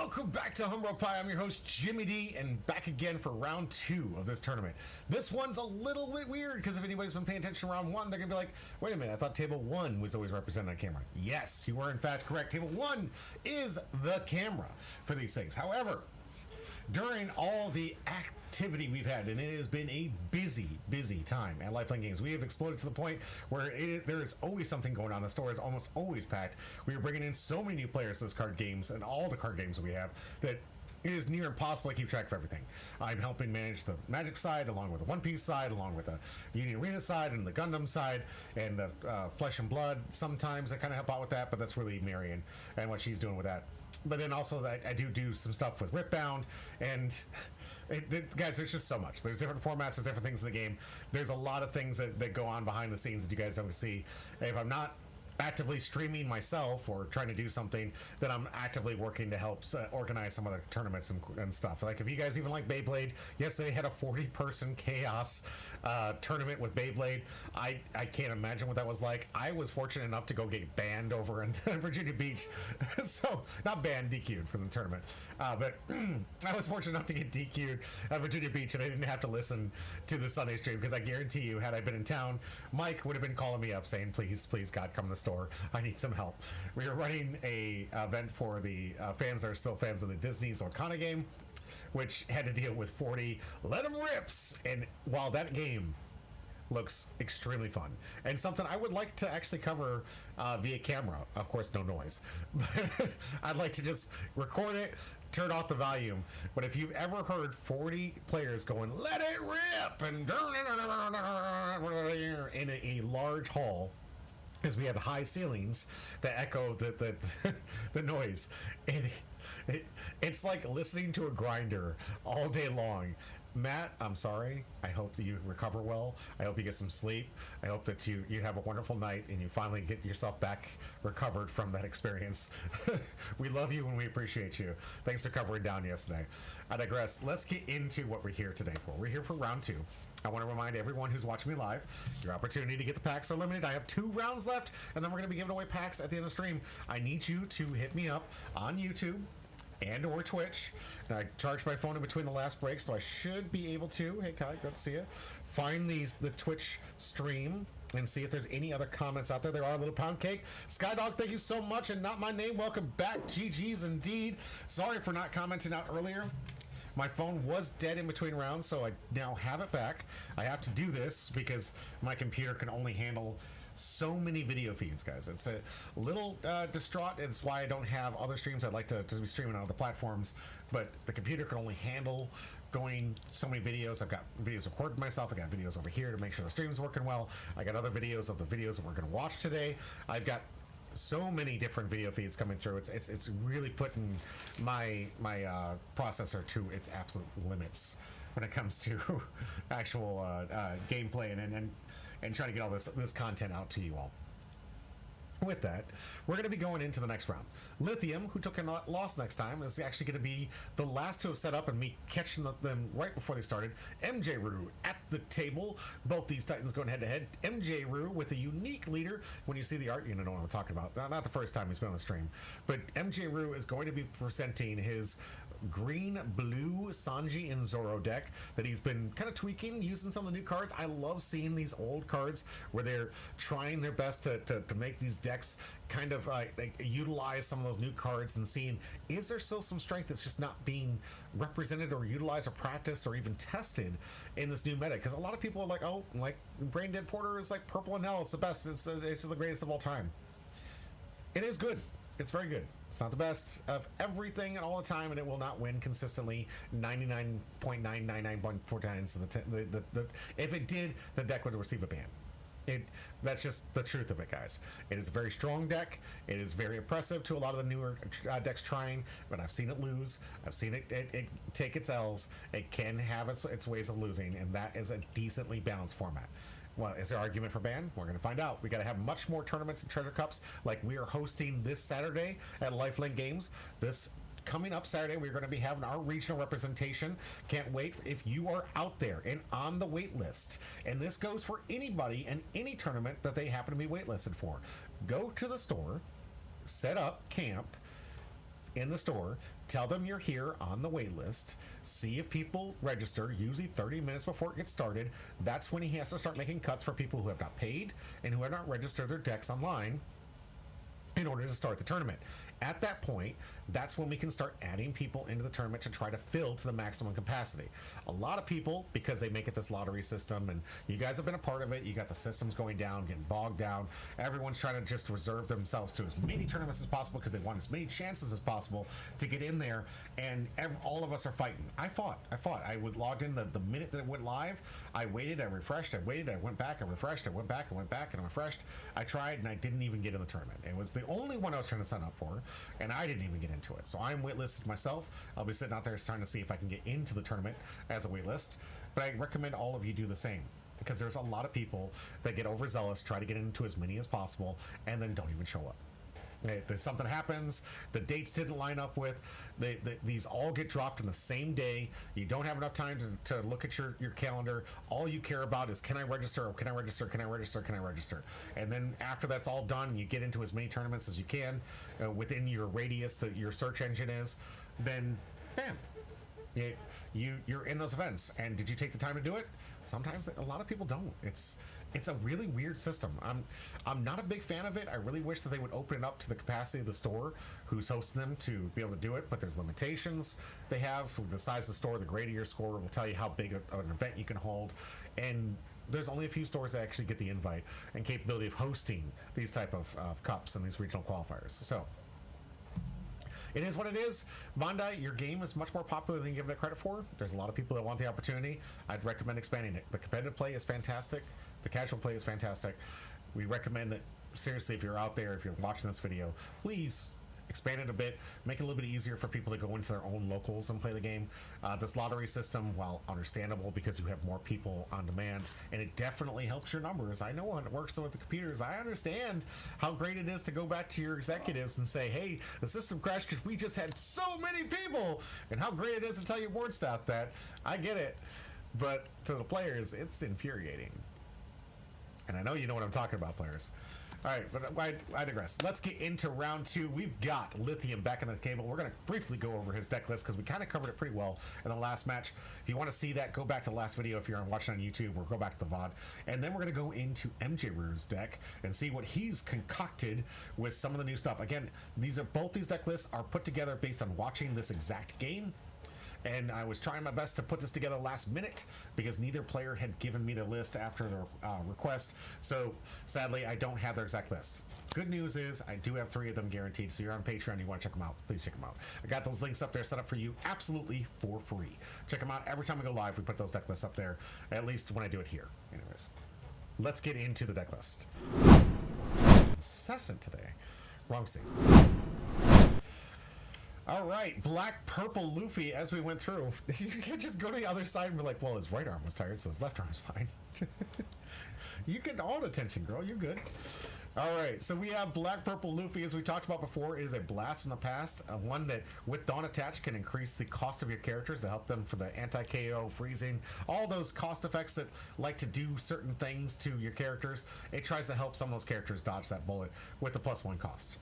Welcome back to Humro Pie. I'm your host, Jimmy D, and back again for round 2 of this tournament. This one's a little bit weird because if anybody's been paying attention to round 1, they're going to be like, wait a minute, I thought table 1 was always represented on camera. Yes, you were in fact correct. Table 1 is the camera for these things. However, during all the activity we've had, and it has been a busy time at Lifelink Games. We have exploded to the point where there is always something going on. The store is almost always packed. We are bringing in so many new players to this card games and all the card games that we have that it is near impossible to keep track of everything. I'm helping manage the Magic side, along with the One Piece side, along with the Union Arena side, and the Gundam side, and the Flesh and Blood. Sometimes I kind of help out with that, but that's really Marion and what she's doing with that. But then also I do some stuff with Ripbound, and guys, there's just so much. There's different formats, there's different things in the game. There's a lot of things that go on behind the scenes that you guys don't see. If I'm not actively streaming myself or trying to do something, then I'm actively working to help organize some other tournaments and stuff. Like if you guys even like Beyblade, yesterday had a 40-person chaos tournament with Beyblade. I can't imagine what that was like. I was fortunate enough to go get banned over in Virginia Beach. So not banned, DQ'd from the tournament, but I was fortunate enough to get DQ'd at Virginia Beach, and I didn't have to listen to the Sunday stream because I guarantee you, had I been in town, Mike would have been calling me up saying, please God, come to the store. I need some help. We are running a event for the fans that are still fans of the Disney's Orkana game, which had to deal with 40 let 'em rips. And while that game looks extremely fun and something I would like to actually cover via camera, of course no noise, but I'd like to just record it, turn off the volume. But if you've ever heard 40 players going let it rip and in a large hall, because we have high ceilings that echo the noise. It's like listening to a grinder all day long. Matt, I'm sorry. I hope that you recover well. I hope you get some sleep. I hope that you have a wonderful night and you finally get yourself back recovered from that experience. We love you and we appreciate you. Thanks for covering down yesterday. I digress. Let's get into what we're here today for. We're here for round 2. I want to remind everyone who's watching me live, your opportunity to get the packs are limited. I have 2 rounds left, and then we're going to be giving away packs at the end of the stream. I need you to hit me up on YouTube and or Twitch. Now, I charged my phone in between the last break, so I should be able to, hey Kai, good to see you, find the Twitch stream and see if there's any other comments out there. There are. Little Pound Cake. Skydog, thank you so much, and not my name. Welcome back. GG's indeed. Sorry for not commenting out earlier. My phone was dead in between rounds, so I now have it back. I have to do this because my computer can only handle so many video feeds, guys. It's a little distraught. It's why I don't have other streams. I'd like to be streaming on other platforms, but the computer can only handle going so many videos. I've got videos recorded myself. I got videos over here to make sure the stream's working well. I got other videos of the videos that we're going to watch today. I've got so many different video feeds coming through. It's really putting my processor to its absolute limits when it comes to actual gameplay and trying to get all this content out to you all. With that, we're going to be going into the next round. Lithium, who took a loss next time, is actually going to be the last to have set up and me catching them right before they started. MJ Rue at the table. Both these Titans going head to head. MJ Rue with a unique leader. When you see the art, you know what I'm talking about. Not the first time he's been on the stream, but MJ Rue is going to be presenting his green-blue Sanji and Zoro deck that he's been kind of tweaking, using some of the new cards. I love seeing these old cards where they're trying their best to make these decks kind of utilize some of those new cards and seeing, is there still some strength that's just not being represented or utilized or practiced or even tested in this new meta? Because a lot of people are like, oh, like Brain Dead Porter is like purple and hell, it's the best, it's the greatest of all time. It is good. It's very good. It's not the best of everything and all the time, and it will not win consistently 99.999.49. If it did, the deck would receive a ban. That's just the truth of it, guys. It is a very strong deck. It is very impressive to a lot of the newer decks trying, but I've seen it lose. I've seen it take its L's. It can have its ways of losing, and that is a decently balanced format. Well, is there argument for ban? We're going to find out. We got to have much more tournaments and treasure cups like we are hosting this Saturday at Lifelink Games. This coming up Saturday, we're going to be having our regional representation. Can't wait. If you are out there and on the wait list, and this goes for anybody and any tournament that they happen to be waitlisted for, go to the store, set up camp in the store, tell them you're here on the wait list, see if people register, usually 30 minutes before it gets started. That's when he has to start making cuts for people who have not paid and who have not registered their decks online in order to start the tournament. At that point, that's when we can start adding people into the tournament to try to fill to the maximum capacity. A lot of people, because they make it this lottery system, and you guys have been a part of it, you got the systems going down, getting bogged down. Everyone's trying to just reserve themselves to as many tournaments as possible because they want as many chances as possible to get in there, and all of us are fighting. I fought. I was logged in the minute that it went live. I waited, I refreshed, I waited, I went back, I refreshed, I went back, I went back, and I refreshed. I tried, and I didn't even get in the tournament. It was the only one I was trying to sign up for, and I didn't even get into it. So I'm waitlisted myself. I'll be sitting out there trying to see if I can get into the tournament as a waitlist. But I recommend all of you do the same, because there's a lot of people that get overzealous, try to get into as many as possible, and then don't even show up. Something happens, the dates didn't line up with, these all get dropped in the same day. You don't have enough time to look at your calendar. All you care about is, can I register? Can I register? Can I register? Can I register? And then after that's all done, you get into as many tournaments as you can within your radius that your search engine is, then bam, you're in those events. And did you take the time to do it? Sometimes a lot of people don't. It's a really weird system. I'm not a big fan of it. I really wish that they would open it up to the capacity of the store who's hosting them to be able to do it, but there's limitations they have. The size of the store, the greater your score will tell you how big an event you can hold, and there's only a few stores that actually get the invite and capability of hosting these type of cups and these regional qualifiers. So it is what it is. Bandai, your game is much more popular than you give it credit for. There's a lot of people that want the opportunity. I'd recommend expanding it. The competitive play is fantastic. The casual play is fantastic. We recommend that, seriously, if you're out there, if you're watching this video, please expand it a bit, make it a little bit easier for people to go into their own locals and play the game. This lottery system, while understandable because you have more people on demand, and it definitely helps your numbers. I know when it works with the computers, I understand how great it is to go back to your executives and say, hey, the system crashed because we just had so many people, and how great it is to tell your board staff that. I get it, but to the players, it's infuriating. And I know you know what I'm talking about, players. All right, but I digress. Let's get into round two. We've got Lithium back on the table. We're going to briefly go over his deck list because we kind of covered it pretty well in the last match. If you want to see that, go back to the last video if you're watching on YouTube, or go back to the VOD. And then we're going to go into MJ Rue's deck and see what he's concocted with some of the new stuff. Again, both these deck lists are put together based on watching this exact game. And I was trying my best to put this together last minute because neither player had given me the list after their request. So sadly, I don't have their exact list. Good news is I do have 3 of them guaranteed. So you're on Patreon, you want to check them out, please check them out. I got those links up there set up for you absolutely for free. Check them out. Every time we go live, we put those deck lists up there, at least when I do it here. Anyways, let's get into the deck list. Incessant today. Wrong scene. All right, black, purple Luffy as we went through. You can't just go to the other side and be like, well, his right arm was tired, so his left arm's fine. You get all the attention, girl. You're good. All right, so we have black, purple Luffy, as we talked about before. It is a blast from the past, one that, with Dawn attached, can increase the cost of your characters to help them for the anti-KO, freezing, all those cost effects that like to do certain things to your characters. It tries to help some of those characters dodge that bullet with the +1 cost.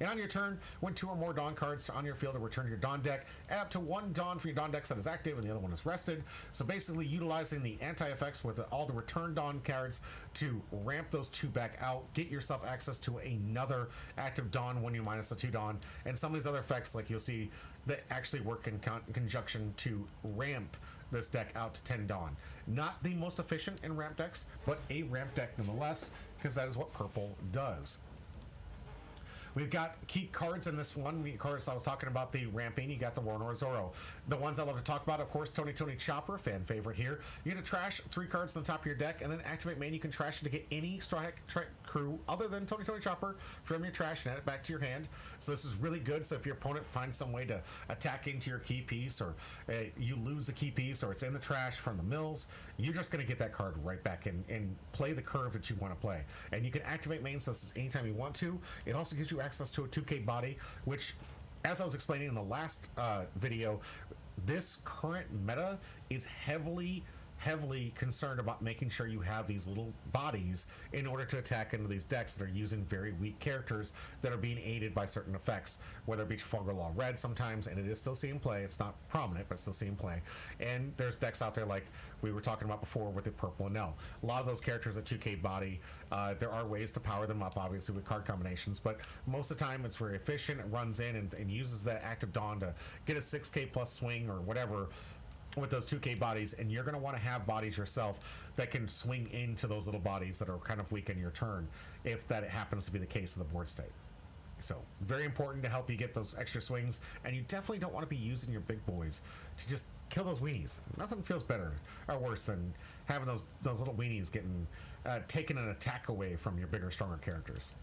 And on your turn, when 2 or more Dawn cards on your field, to return to your Dawn deck, add up to 1 Dawn for your Dawn deck that is active and the other one is rested. So basically utilizing the anti-effects with all the return Dawn cards to ramp those 2 back out, get yourself access to another active Dawn when you minus the 2 Dawn, and some of these other effects, like you'll see, that actually work in conjunction to ramp this deck out to 10 Dawn. Not the most efficient in ramp decks, but a ramp deck nonetheless, because that is what purple does. We've got key cards in this one. Of course, I was talking about the ramping. You got the Warlord Zoro. The ones I love to talk about, of course, Tony Chopper, fan favorite here. You get to trash 3 cards on the top of your deck, and then activate main. You can trash it to get any Straw Hat crew other than Tony Chopper from your trash and add it back to your hand. So this is really good. So if your opponent finds some way to attack into your key piece, or you lose the key piece, or it's in the trash from the mills, you're just going to get that card right back and play the curve that you want to play. And you can activate main systems anytime you want to. It also gives you access to a 2K body, which, as I was explaining in the last video, this current meta is heavily heavily concerned about making sure you have these little bodies in order to attack into these decks that are using very weak characters that are being aided by certain effects, whether it be Trafalgar Law Red sometimes, and it is still seeing play. It's not prominent, but still seeing play. And there's decks out there like we were talking about before with the Purple and L. A lot of those characters at 2k body, there are ways to power them up, obviously, with card combinations, but most of the time it's very efficient. It runs in and uses that Active Dawn to get a 6k plus swing or whatever with those 2k bodies, and you're going to want to have bodies yourself that can swing into those little bodies that are kind of weak in your turn, if that happens to be the case of the board state. So very important to help you get those extra swings, and you definitely don't want to be using your big boys to just kill those weenies. Nothing feels better or worse than having those little weenies getting taking an attack away from your bigger, stronger characters.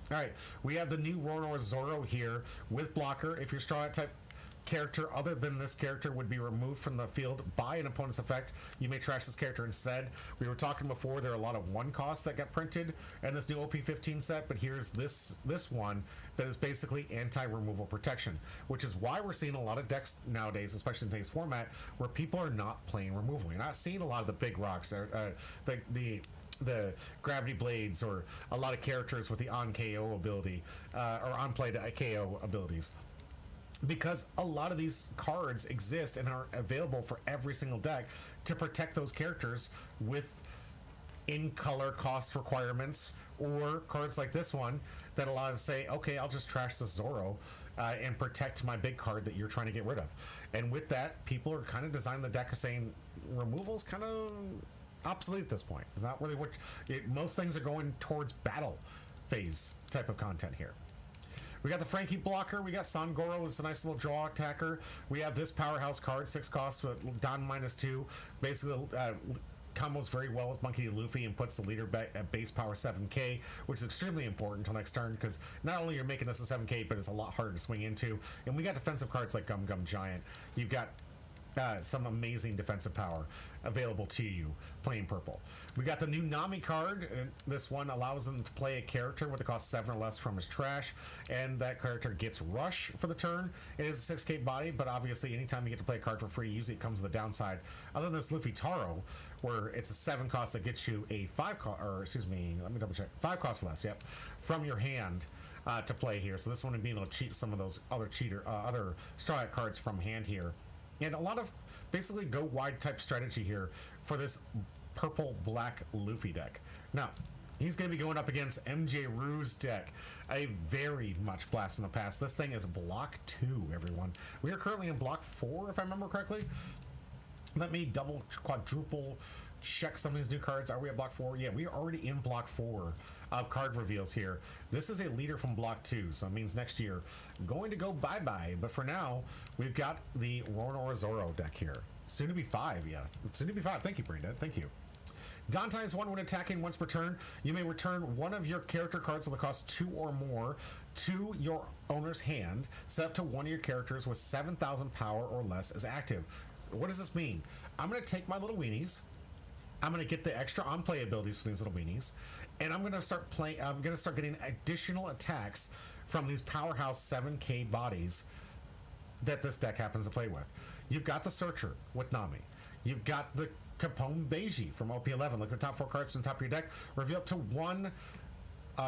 All right, we have the new Ronor Zoro here with blocker. If your Straw Hat type character other than this character would be removed from the field by an opponent's effect, you may trash this character instead. We were talking before, there are a lot of one costs that got printed in this new OP15 set, but here's this one that is basically anti-removal protection, which is why we're seeing a lot of decks nowadays, especially in today's format, where people are not playing removal. You're not seeing a lot of the big rocks, the gravity blades, or a lot of characters with the on KO ability or on play to KO abilities, because a lot of these cards exist and are available for every single deck to protect those characters with in-color cost requirements, or cards like this one that allow to say, okay, I'll just trash this Zoro and protect my big card that you're trying to get rid of. And with that, people are kind of designing the deck saying removal's kind of obsolete at this point. It's not really what most things are going towards battle phase type of content here. We got the Frankie blocker. We got Sangoro. It's a nice little draw attacker. We have this powerhouse card, 6 costs with Don -2. Basically, combos very well with Monkey D. Luffy and puts the leader at base power 7k, which is extremely important until next turn, because not only you're making this a 7k, but it's a lot harder to swing into. And we got defensive cards like Gum Gum Giant. You've got some amazing defensive power available to you playing purple. We got the new Nami card, and this one allows them to play a character with a cost 7 or less from his trash, and that character gets rush for the turn. It is a 6k body, but obviously anytime you get to play a card for free, usually it comes with a downside. Other than this Luffy Taro, where it's a 7 cost that gets you a 5 cost, or excuse me, let me double check, 5 cost less, yep, from your hand to play here. So this one would be able to cheat some of those other other Straw Hat cards from hand here. And a lot of basically go wide type strategy here for this purple black Luffy deck. Now, he's going to be going up against MJ Rue's deck, a very much blast in the past. This thing is block 2, everyone. We are currently in block 4, if I remember correctly. Let me double, quadruple check some of these new cards. Are we at block 4? Yeah, we are already in block 4 of card reveals here. This is a leader from block 2, so it means next year going to go bye-bye. But for now, we've got the Ronor Zoro deck here. Soon to be 5, yeah. Soon to be 5. Thank you, Braindad. Thank you. Dante's 1 when attacking once per turn. You may return one of your character cards with a cost 2 or more to your owner's hand, set up to one of your characters with 7,000 power or less as active. What does this mean? I'm going to take my little weenies. I'm going to get the extra on-play abilities for these little weenies, and I'm going to start playing. I'm going to start getting additional attacks from these powerhouse 7k bodies that this deck happens to play with. You've got the Searcher with Nami. You've got the Capone Beiji from OP11. Look at the top 4 cards from the top of your deck. Reveal up to 1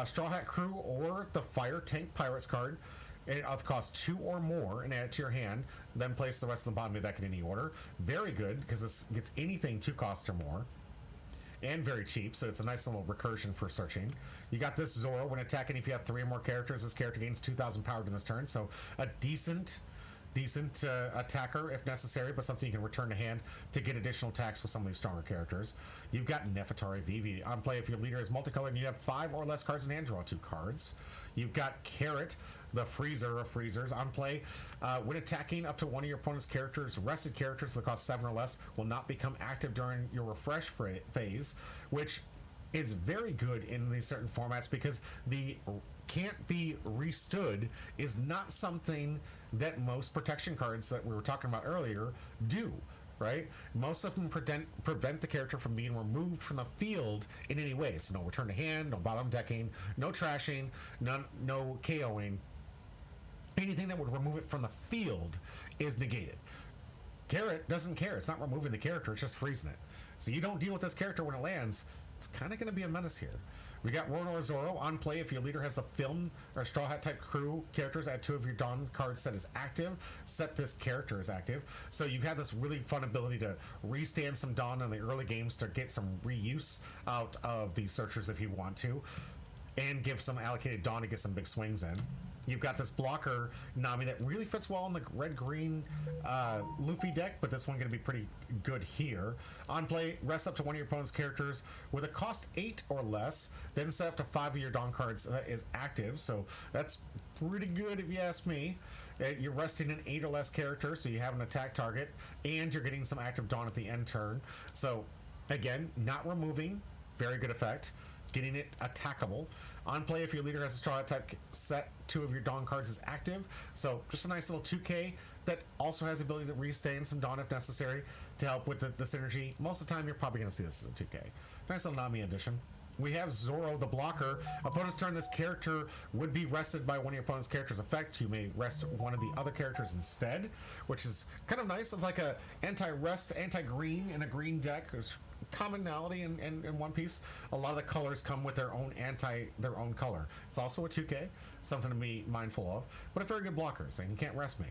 Straw Hat Crew or the Fire Tank Pirates card. And it costs 2 or more and add it to your hand. Then place the rest of the bottom of the deck in any order. Very good, because this gets anything 2 costs or more. And very cheap, so it's a nice little recursion for searching. You got this Zoro. When attacking, if you have 3 or more characters, this character gains 2,000 power during this turn. So a decent attacker if necessary, but something you can return to hand to get additional attacks with some of these stronger characters. You've got Nefertari Vivi on play. If your leader is multicolored and you have 5 or less cards in hand, draw 2 cards. You've got Carrot, the Freezer of Freezers, on play. When attacking, up to one of your opponent's characters, rested characters that cost 7 or less, will not become active during your refresh phase, which is very good in these certain formats, because the can't be restood is not something that most protection cards that we were talking about earlier do, right? Most of them prevent the character from being removed from the field in any way. So no return to hand, no bottom decking, no trashing, no KOing. Anything that would remove it from the field is negated. Garrett doesn't care. It's not removing the character, it's just freezing it. So you don't deal with this character when it lands, it's kind of going to be a menace here. We got Ronor Zoro on play. If your leader has the film or Straw Hat type crew characters, add 2 of your Dawn cards set as active. Set this character as active. So you have this really fun ability to restand some Dawn in the early games to get some reuse out of the searchers if you want to, and give some allocated Dawn to get some big swings in. You've got this blocker Nami that really fits well in the red-green Luffy deck, but this one going to be pretty good here. On play, rest up to 1 of your opponent's characters with a cost 8 or less, then set up to 5 of your Dawn cards is active, so that's pretty good if you ask me. You're resting an 8 or less character, so you have an attack target, and you're getting some active Dawn at the end turn. So, again, not removing, very good effect. Getting it attackable. On play, if your leader has a Straw Hat type, set 2 of your Dawn cards as active. So just a nice little 2K that also has the ability to restand some Dawn if necessary to help with the synergy. Most of the time, you're probably going to see this as a 2K. Nice little Nami addition. We have Zoro, the blocker. Opponent's turn, this character would be rested by 1 of your opponent's character's effect. You may rest 1 of the other characters instead, which is kind of nice. It's like a anti-rest, anti-green in a green deck. There's commonality in One Piece. A lot of the colors come with their own color. It's also a 2K, something to be mindful of, but a very good blocker, saying you can't rest me.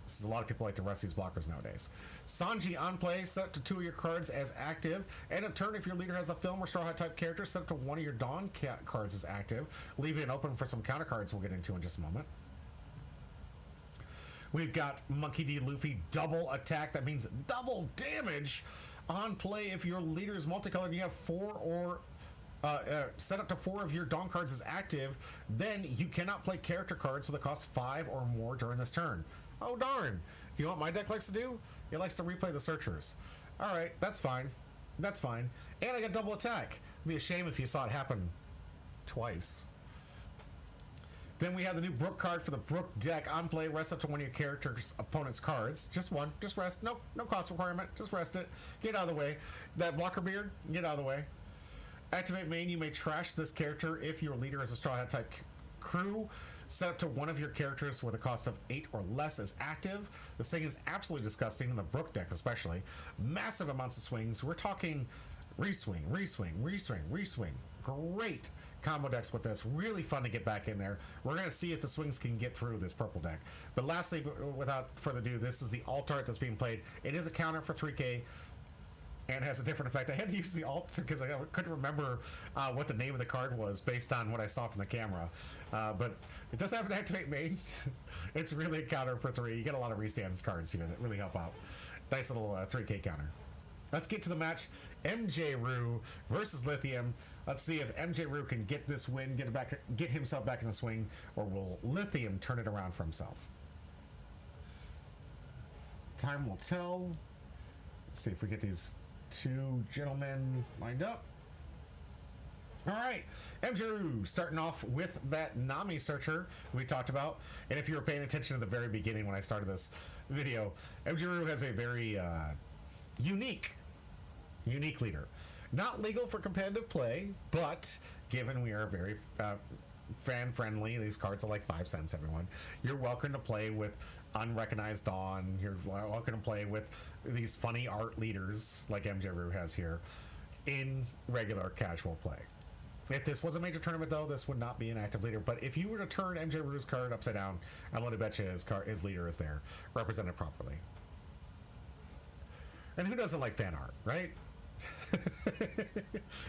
This is a lot of people like to rest these blockers nowadays. Sanji on play, set up to 2 of your cards as active. End of turn, if your leader has a film or Straw Hat type character, set up to 1 of your Dawn cards as active, leaving it open for some counter cards we'll get into in just a moment. We've got Monkey D. Luffy double attack. That means double damage. On play, if your leader is multicolored and you have 4 or set up to 4 of your Dawn cards as active, then you cannot play character cards with a cost 5 or more during this turn. Oh darn! You know what my deck likes to do? It likes to replay the searchers. All right, that's fine. That's fine. And I got double attack. It'd be a shame if you saw it happen twice. Then we have the new Brook card for the Brook deck. On play, rest up to 1 of your character's opponent's cards. Just 1. Just rest. Nope. No cost requirement. Just rest it. Get out of the way. That blocker beard, get out of the way. Activate main. You may trash this character if your leader is a Straw Hat type crew. Set up to 1 of your characters with a cost of 8 or less as active. This thing is absolutely disgusting in the Brook deck especially. Massive amounts of swings. We're talking reswing, reswing, reswing, reswing. Great combo decks with this. Really fun to get back in there. We're going to see if the swings can get through this purple deck. But lastly, without further ado, this is the alt art that's being played. It is a counter for 3K and has a different effect. I had to use the alt because I couldn't remember what the name of the card was based on what I saw from the camera. But it does have an activate main. It's really a counter for 3. You get a lot of restand cards here that really help out. Nice little 3K counter. Let's get to the match. MJ Rue versus Lithium. Let's see if MJ Rue can get this win, get himself back in the swing, or will Lithium turn it around for himself? Time will tell. Let's see if we get these 2 gentlemen lined up. All right, MJ Rue starting off with that Nami searcher we talked about. And if you were paying attention at the very beginning when I started this video, MJ Rue has a very unique leader. Not legal for competitive play, but given we are very fan friendly, these cards are like 5 cents, everyone. You're welcome to play with unrecognized Dawn. You're welcome to play with these funny art leaders like MJ Rue has here in regular casual play. If this was a major tournament, though, this would not be an active leader. But if you were to turn MJ Rue's card upside down, I'm going to bet you his leader is there, represented properly. And who doesn't like fan art, right?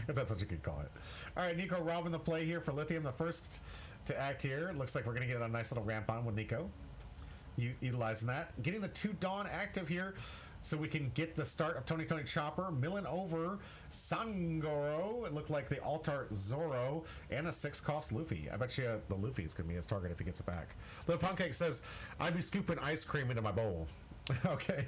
If that's what you could call it. All right, Nico Robin the play here for Lithium, the first to act here. Looks like we're going to get a nice little ramp on with Nico. Utilizing that. Getting the 2 Dawn active here so we can get the start of Tony Chopper, milling over Sangoro. It looked like the alt art Zoro and a 6-cost Luffy. I bet you the Luffy is going to be his target if he gets it back. Little Pancake says, I'd be scooping ice cream into my bowl. Okay.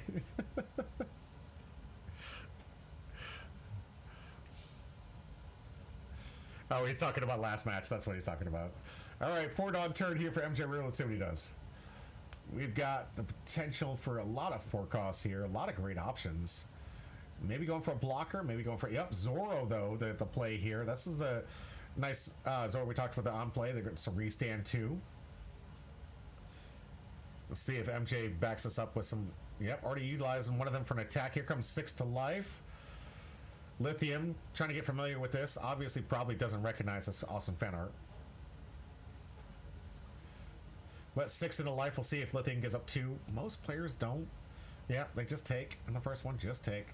Oh, he's talking about last match. That's what he's talking about. All right, 4 Dawn turn here for MJ Rue. Let's see what he does. We've got the potential for a lot of 4 costs here. A lot of great options. Maybe going for a blocker. Maybe going for... Yep, Zoro, though, the play here. This is the nice Zoro we talked about the on play. They're going to restand 2. Let's see if MJ backs us up with some Yep, already utilizing one of them for an attack. Here comes 6 to life. Lithium, trying to get familiar with this. Obviously, probably doesn't recognize this awesome fan art. But 6 into life, we'll see if Lithium gives up 2. Most players don't. Yeah, they just take. And the first one, just take.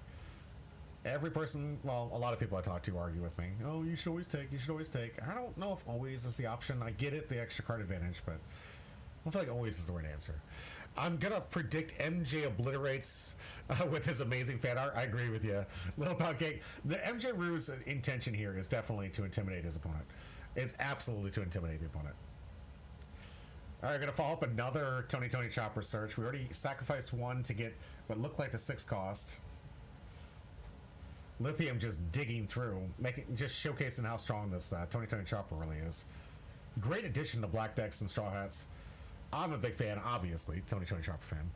Every person, well, a lot of people I talk to argue with me. Oh, you should always take, you should always take. I don't know if always is the option. I get it, the extra card advantage, but I feel like always is the right answer. I'm going to predict MJ obliterates with his amazing fan art. I agree with you. Little Pound Cake. The MJ Rue's intention here is definitely to intimidate his opponent. It's absolutely to intimidate the opponent. All right, going to follow up another Tony Chopper search. We already sacrificed 1 to get what looked like the 6 cost. Lithium just digging through, just showcasing how strong this Tony Chopper really is. Great addition to Black Decks and Straw Hats. I'm a big fan, obviously, Tony Chopper fan.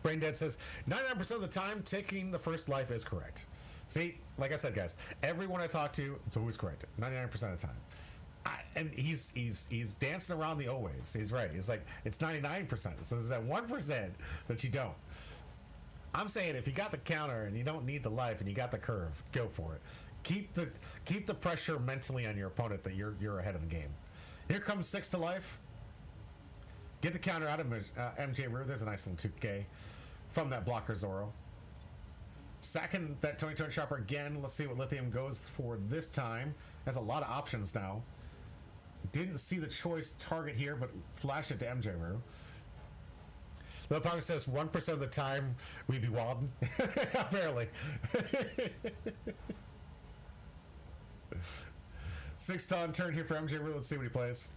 Braindead says 99% of the time taking the first life is correct. See, like I said, guys, everyone I talk to, it's always correct. 99% of the time. And he's dancing around the always. He's right. He's like, it's 99%. So there's that 1% that you don't. I'm saying if you got the counter and you don't need the life and you got the curve, go for it. Keep the pressure mentally on your opponent that you're ahead of the game. Here comes 6 to life. Get the counter out of MJ Rue. There's a nice little 2K from that blocker Zoro. Sacking that Tony Chopper again. Let's see what Lithium goes for this time. Has a lot of options now. Didn't see the choice target here, but flashed it to MJ Rue. Little Pong says 1% of the time we'd be wildin'. Apparently. 6 on turn here for MJ Rue. Let's see what he plays.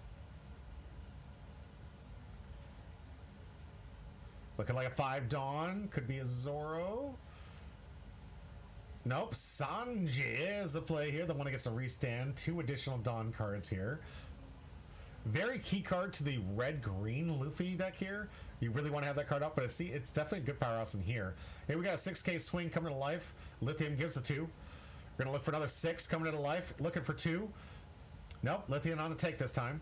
Looking like a 5 Dawn. Could be a Zoro. Nope. Sanji is the play here. The one that gets a restand. 2 additional Dawn cards here. Very key card to the red-green Luffy deck here. You really want to have that card up, but see, it's definitely a good powerhouse in here. Here we got a 6K swing coming to life. Lithium gives the 2. We're going to look for another 6 coming to life. Looking for 2. Nope. Lithium on the take this time.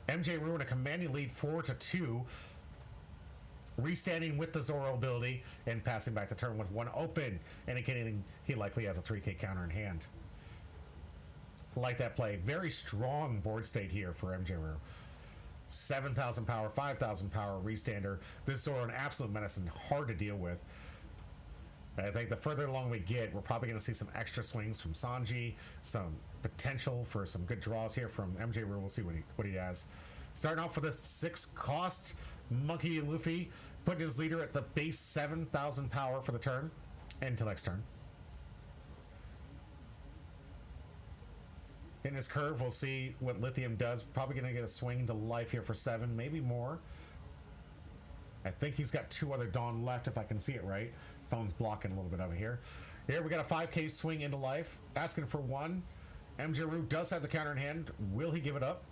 MJ Rue in a commanding lead 4-2. Restanding with the Zoro ability and passing back the turn with 1 open, indicating he likely has a 3K counter in hand. Like that play. Very strong board state here for MJ Rue. 7,000 power, 5,000 power restander. This Zoro an absolute menace and hard to deal with. I think the further along we get, we're probably going to see some extra swings from Sanji, some potential for some good draws here from MJ Rue. We'll see what he has. Starting off with this 6 cost Monkey Luffy, putting his leader at the base 7,000 power for the turn until next turn. In his curve, we'll see what Lithium does. Probably going to get a swing to life here for 7, maybe more. I think he's got 2 other Dawn left, if I can see it right. Phone's blocking a little bit over here. Here we got a 5K swing into life, asking for 1. MJ Rue does have the counter in hand. Will he give it up?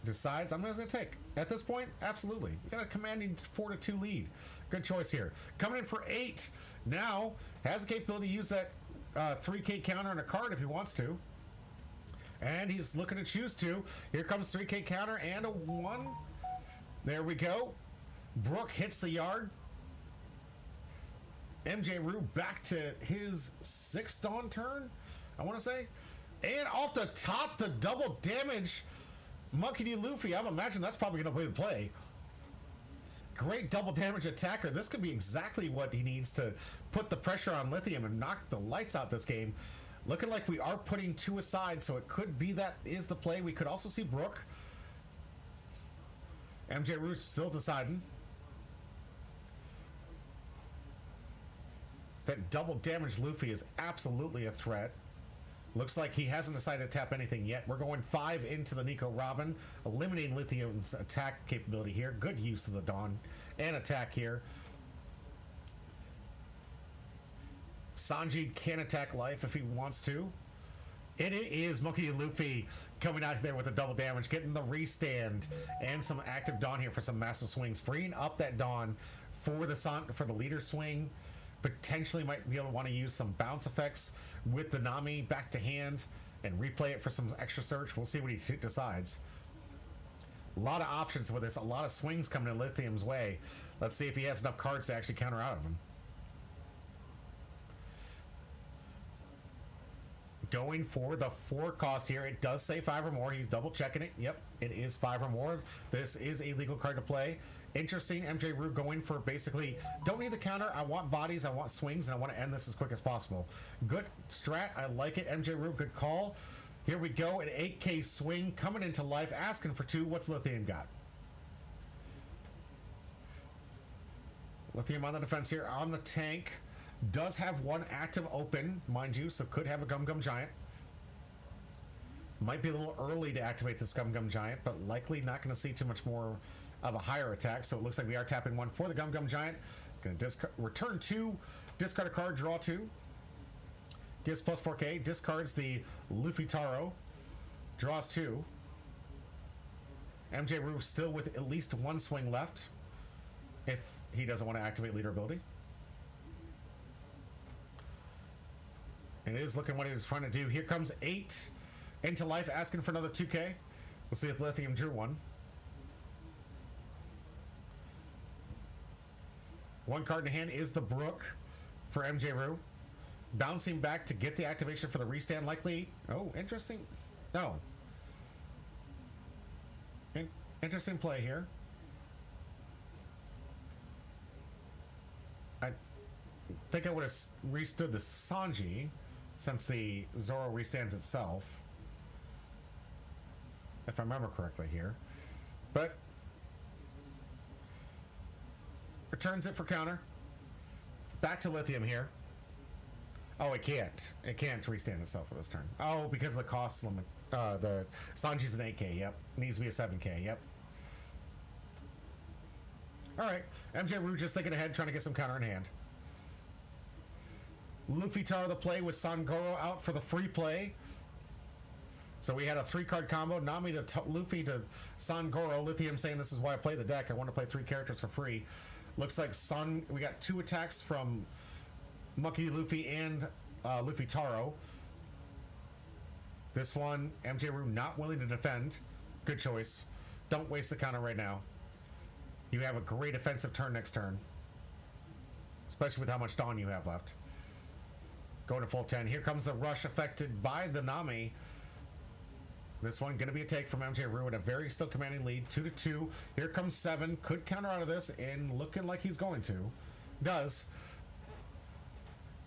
Decides, I'm just going to take. At this point, absolutely. You got a commanding 4-2 lead. Good choice here. Coming in for 8. Now, has the capability to use that 3K counter on a card if he wants to. And he's looking to choose to. Here comes 3K counter and a 1. There we go. Brook hits the yard. MJ Rue back to his 6th Dawn turn, I want to say. And off the top, the double damage. Monkey D. Luffy, I'm imagining that's probably going to be the play. Great double damage attacker. This could be exactly what he needs to put the pressure on Lithium and knock the lights out this game. Looking like we are putting 2 aside, so it could be that is the play. We could also see Brook. MJ Rue still deciding. That double damage Luffy is absolutely a threat. Looks like he hasn't decided to tap anything yet. We're going 5 into the Nico Robin, eliminating Lithium's attack capability here. Good use of the Dawn and attack here. Sanji can attack life if he wants to. And it is Monkey D. Luffy coming out there with the double damage, getting the restand and some active Dawn here for some massive swings, freeing up that Dawn for the leader swing. Potentially might be able to want to use some bounce effects with the Nami back to hand and replay it for some extra search. We'll see what he decides. A lot of options with this, a lot of swings coming in Lithium's way. Let's see if he has enough cards to actually counter out of him. Going for the 4 cost here. It does say 5 or more. He's double checking it. Yep, it is 5 or more. This is a legal card to play. Interesting. MJ Rue going for basically, don't need the counter. I want bodies, I want swings, and I want to end this as quick as possible. Good strat. I like it. MJ Rue, good call. Here we go. An 8K swing coming into life, asking for 2. What's Lithium got? Lithium on the defense here. On the tank. Does have 1 active open, mind you, so could have a Gum Gum Giant. Might be a little early to activate this Gum Gum Giant, but likely not going to see too much more of a higher attack. So it looks like we are tapping 1 for the Gum Gum Giant. It's going to return 2, discard a card, draw 2. Gives plus 4K, discards the Luffy Taro, draws 2. MJ Rue still with at least 1 swing left if he doesn't want to activate leader ability. It is looking what he was trying to do. Here comes 8 into life, asking for another 2K. We'll see if Lithium drew 1. 1 card in hand is the Brook for MJ Rue. Bouncing back to get the activation for the restand, likely. Oh, interesting. No. Interesting play here. I think I would have restood the Sanji since the Zoro restands itself, if I remember correctly here. But returns it for counter. Back to Lithium here. Oh, it can't. It can't restand itself for this turn. Oh, because of the cost limit. The Sanji's an 8K, yep. Needs to be a 7K, yep. Alright. MJ Rue just thinking ahead, trying to get some counter in hand. Luffy Taro the play with Sangoro out for the free play. So we had a 3-card combo. Nami to Luffy to Sangoro. Lithium saying this is why I play the deck. I want to play 3 characters for free. Looks like we got 2 attacks from Monkey Luffy and Luffy Taro. This one, MJ Rue not willing to defend. Good choice. Don't waste the counter right now. You have a great offensive turn next turn, especially with how much Dawn you have left. Going to full 10. Here comes the rush affected by the Nami. This one going to be a take from MJ Rue in a very still commanding lead. 2-2. Here comes 7. Could counter out of this, and looking like he's going to. Does.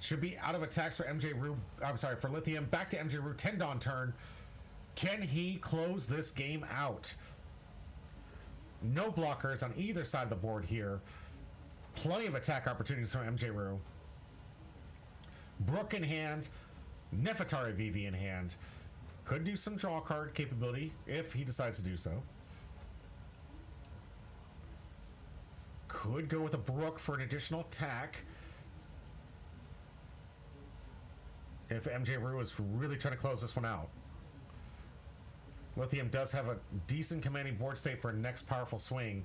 Should be out of attacks for MJ Rue. I'm sorry, for Lithium. Back to MJ Rue. 10 Dawn turn. Can he close this game out? No blockers on either side of the board here. Plenty of attack opportunities from MJ Rue. Brook in hand. Nefertari VV in hand. Could do some draw card capability if he decides to do so. Could go with a Brook for an additional attack if MJ Rue is really trying to close this one out. Lithium does have a decent commanding board state for a next powerful swing,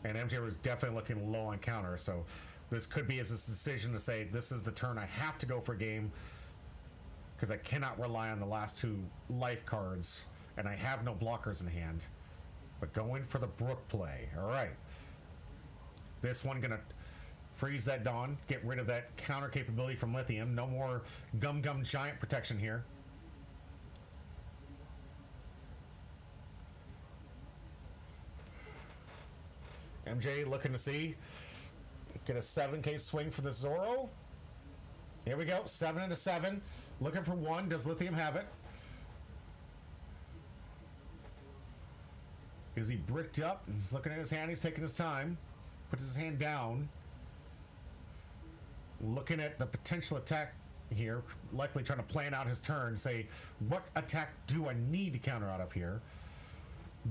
and MJ Rue is definitely looking low on counter, so this could be his decision to say, this is the turn I have to go for game, because I cannot rely on the last 2 life cards, and I have no blockers in hand. But going for the Brook play. Alright. This one gonna freeze that Dawn, get rid of that counter capability from Lithium. No more Gum Gum Giant protection here. MJ looking to see. Get a 7K swing for the Zoro. Here we go. 7 into 7. Looking for 1. Does Lithium have it? Is he bricked up? He's looking at his hand. He's taking his time. Puts his hand down. Looking at the potential attack here. Likely trying to plan out his turn. Say, what attack do I need to counter out of here?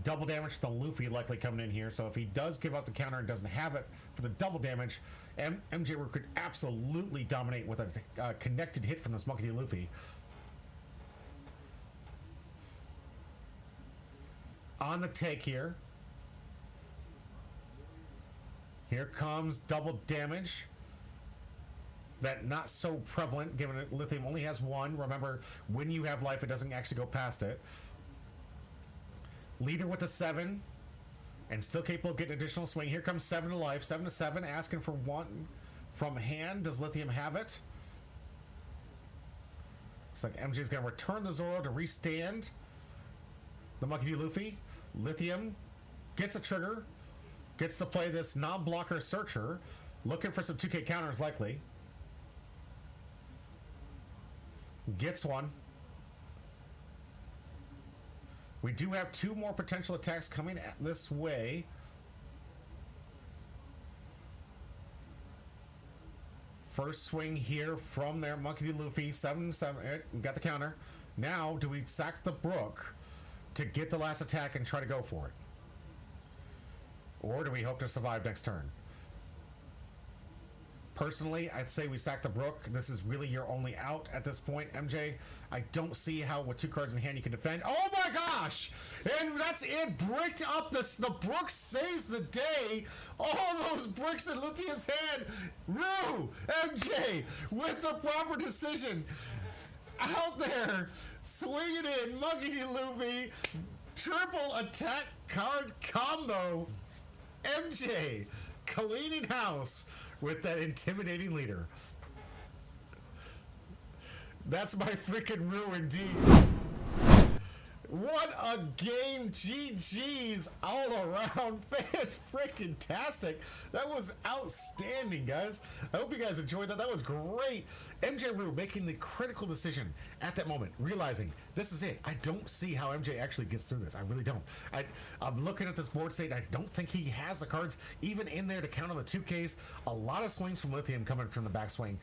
Double damage to the Luffy likely coming in here. So if he does give up the counter and doesn't have it for the double damage, MJ Rue could absolutely dominate with a connected hit from this Monkey D. Luffy. On the take here. Here comes double damage. That not so prevalent given that Lithium only has 1. Remember, when you have life, it doesn't actually go past it. Leader with a 7. and still capable of getting additional swing. Here comes 7 to life, 7 to 7, asking for 1 from hand. Does Lithium have it? Looks like MJ's going to return the Zoro to restand the Monkey D. Luffy. Lithium gets a trigger, gets to play this non-blocker Searcher, looking for some 2K counters likely. Gets one. We do have 2 more potential attacks coming at this way. First swing here from there, Monkey D. Luffy, 7-7. We got the counter. Now, do we sack the Brook to get the last attack and try to go for it? Or do we hope to survive next turn? Personally, I'd say we sack the Brook. This is really your only out at this point, MJ. I don't see how with 2 cards in hand you can defend. Oh my gosh! And that's it. Bricked up the Brook saves the day. All those bricks in Lithium's hand. Rue, MJ, with the proper decision. Out there, swinging in, Monkey D. Luffy. Triple attack card combo. MJ, cleaning house with that intimidating leader. That's my freaking Rue indeed. What a game. GG's all around. Fan-freaking-tastic. That was outstanding, guys. I hope you guys enjoyed that. That was great. MJ Rue making the critical decision at that moment, realizing this is it. I don't see how MJ actually gets through this. I really don't. I'm looking at this board state. I don't think he has the cards even in there to count on the 2Ks. A lot of swings from Lithium coming from the backswing,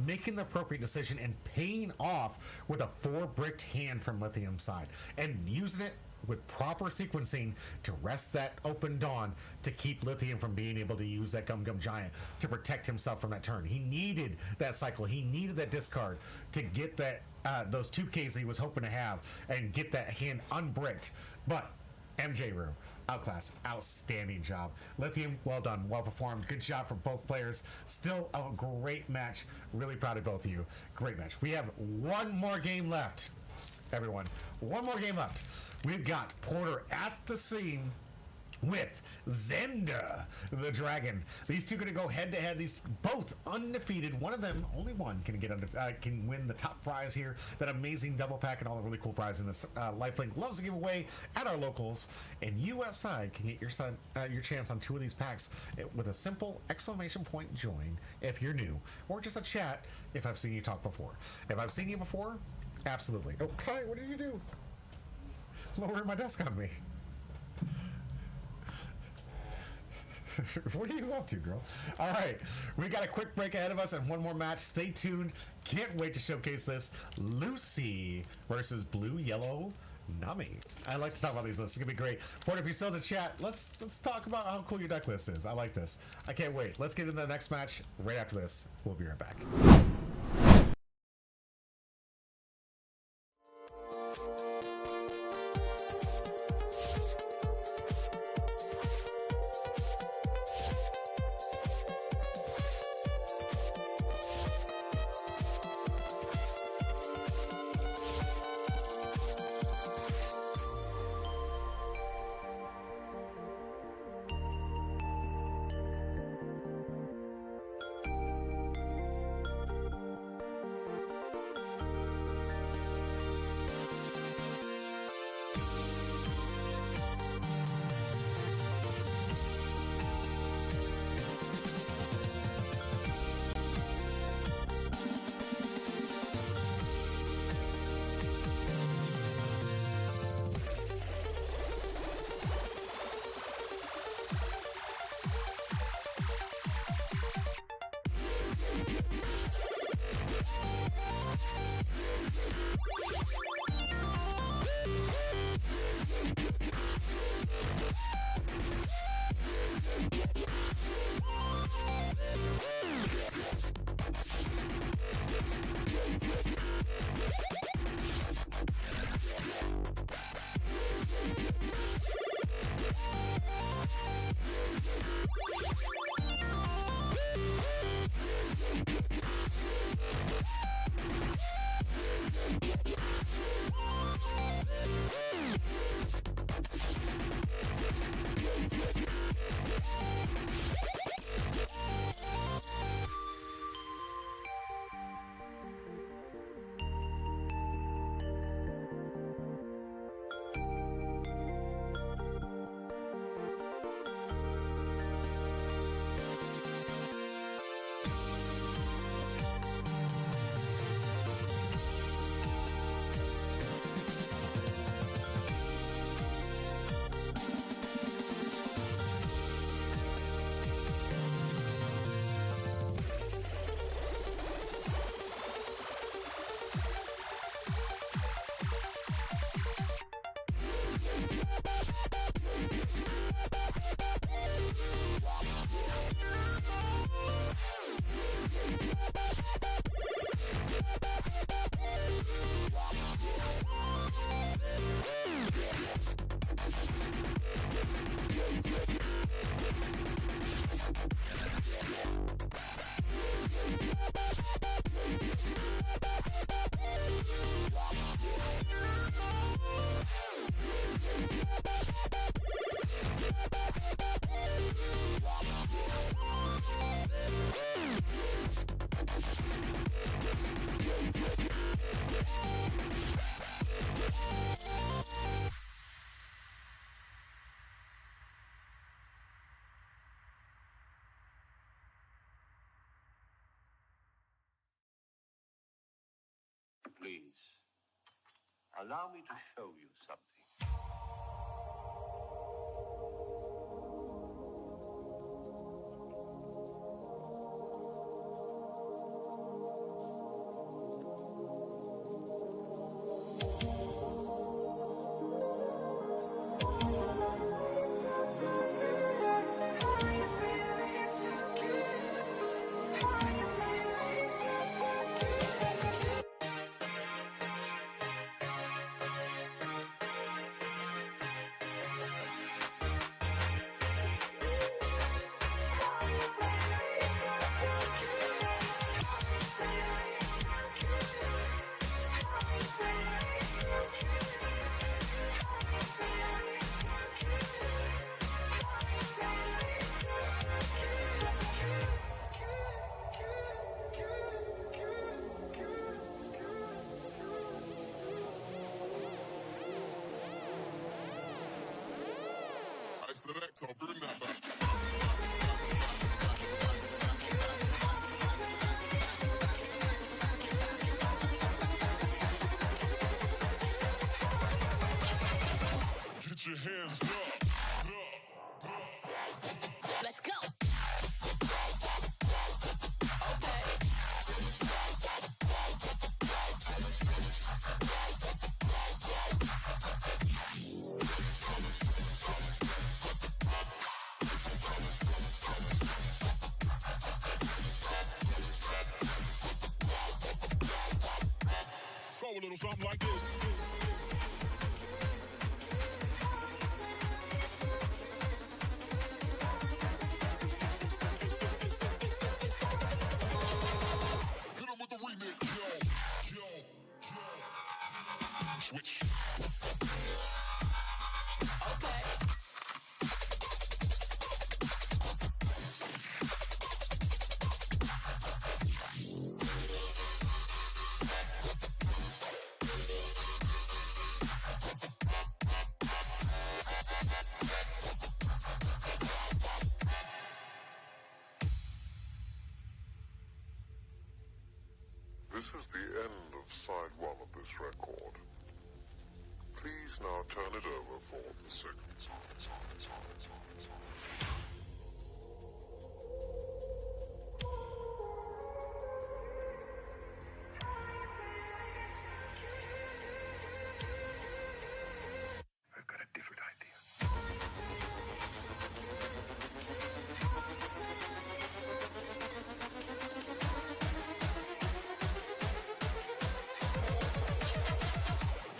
making the appropriate decision and paying off with a 4-bricked hand from Lithium's side and using it with proper sequencing to rest that open dawn to keep Lithium from being able to use that Gum Gum Giant to protect himself from that turn. He needed that cycle. He needed that discard to get that those 2Ks that he was hoping to have and get that hand unbricked. But MJ Rue, outclass, outstanding job. Lithium, well done, well performed. Good job from both players. Still a great match. Really proud of both of you. Great match. We have 1 more game left, everyone. 1 more game left. We've got Porter at the scene with Zenda the Dragon. These two going to go head to head. These both undefeated. One of them, only one, can win the top prize here. That amazing double pack and all the really cool prizes in this. Lifelink loves to give away at our locals, and you outside can get your chance on 2 of these packs with a simple exclamation point join if you're new, or just a chat if I've seen you talk before. If I've seen you before, absolutely. Okay, what did you do? Lowering my desk on me. What are you up to, girl? All right, we got a quick break ahead of us and 1 more match. Stay tuned. Can't wait to showcase this. Lucy versus Blue Yellow Nami. I like to talk about these lists. It's gonna be great. Porter, if you're still in the chat, let's talk about how cool your deck list is. I like this. I can't wait. Let's get into the next match right after this. We'll be right back. Allow me to show you something. Selector, bring that back. Get your hands up. Let's go. Go a little something like this. Hit him with the remix, yo. Switch. This is the end of side one of this record. Please now turn it over for the second time. I've got a different idea.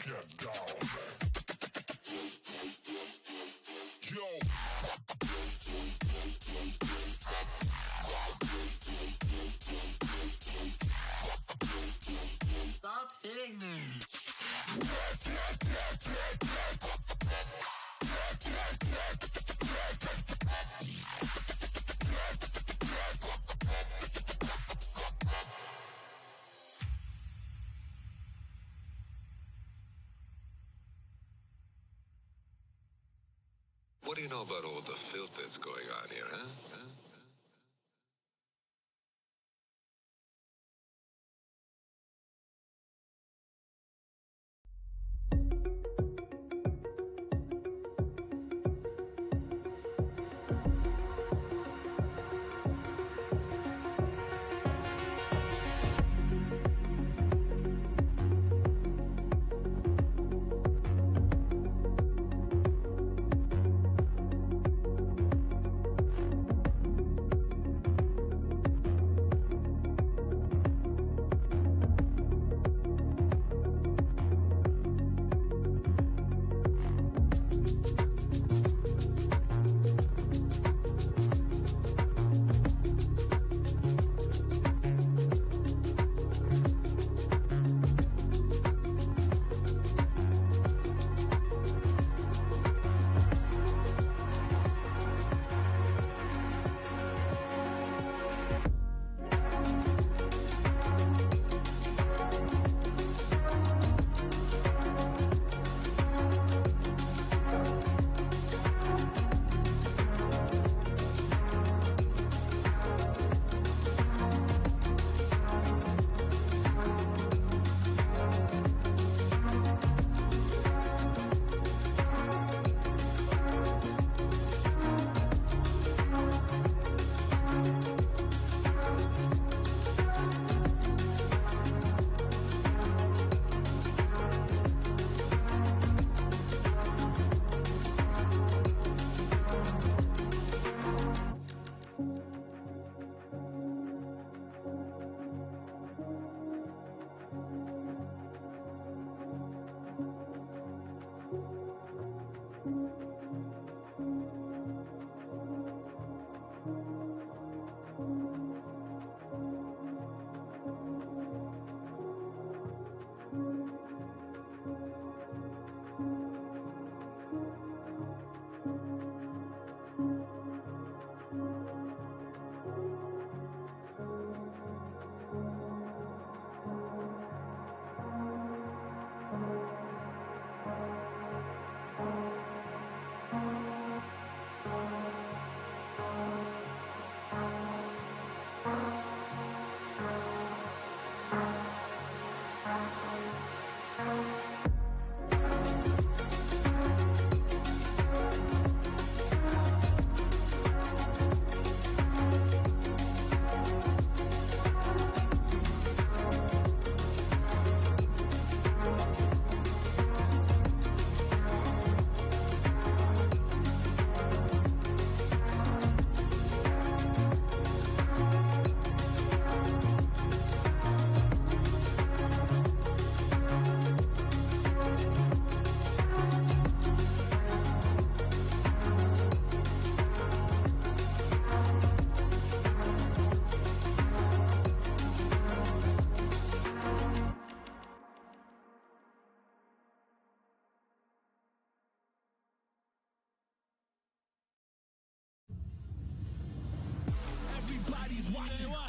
Get down, man. Yo. Stop hitting me. What do you know about all the filth that's going on here, huh?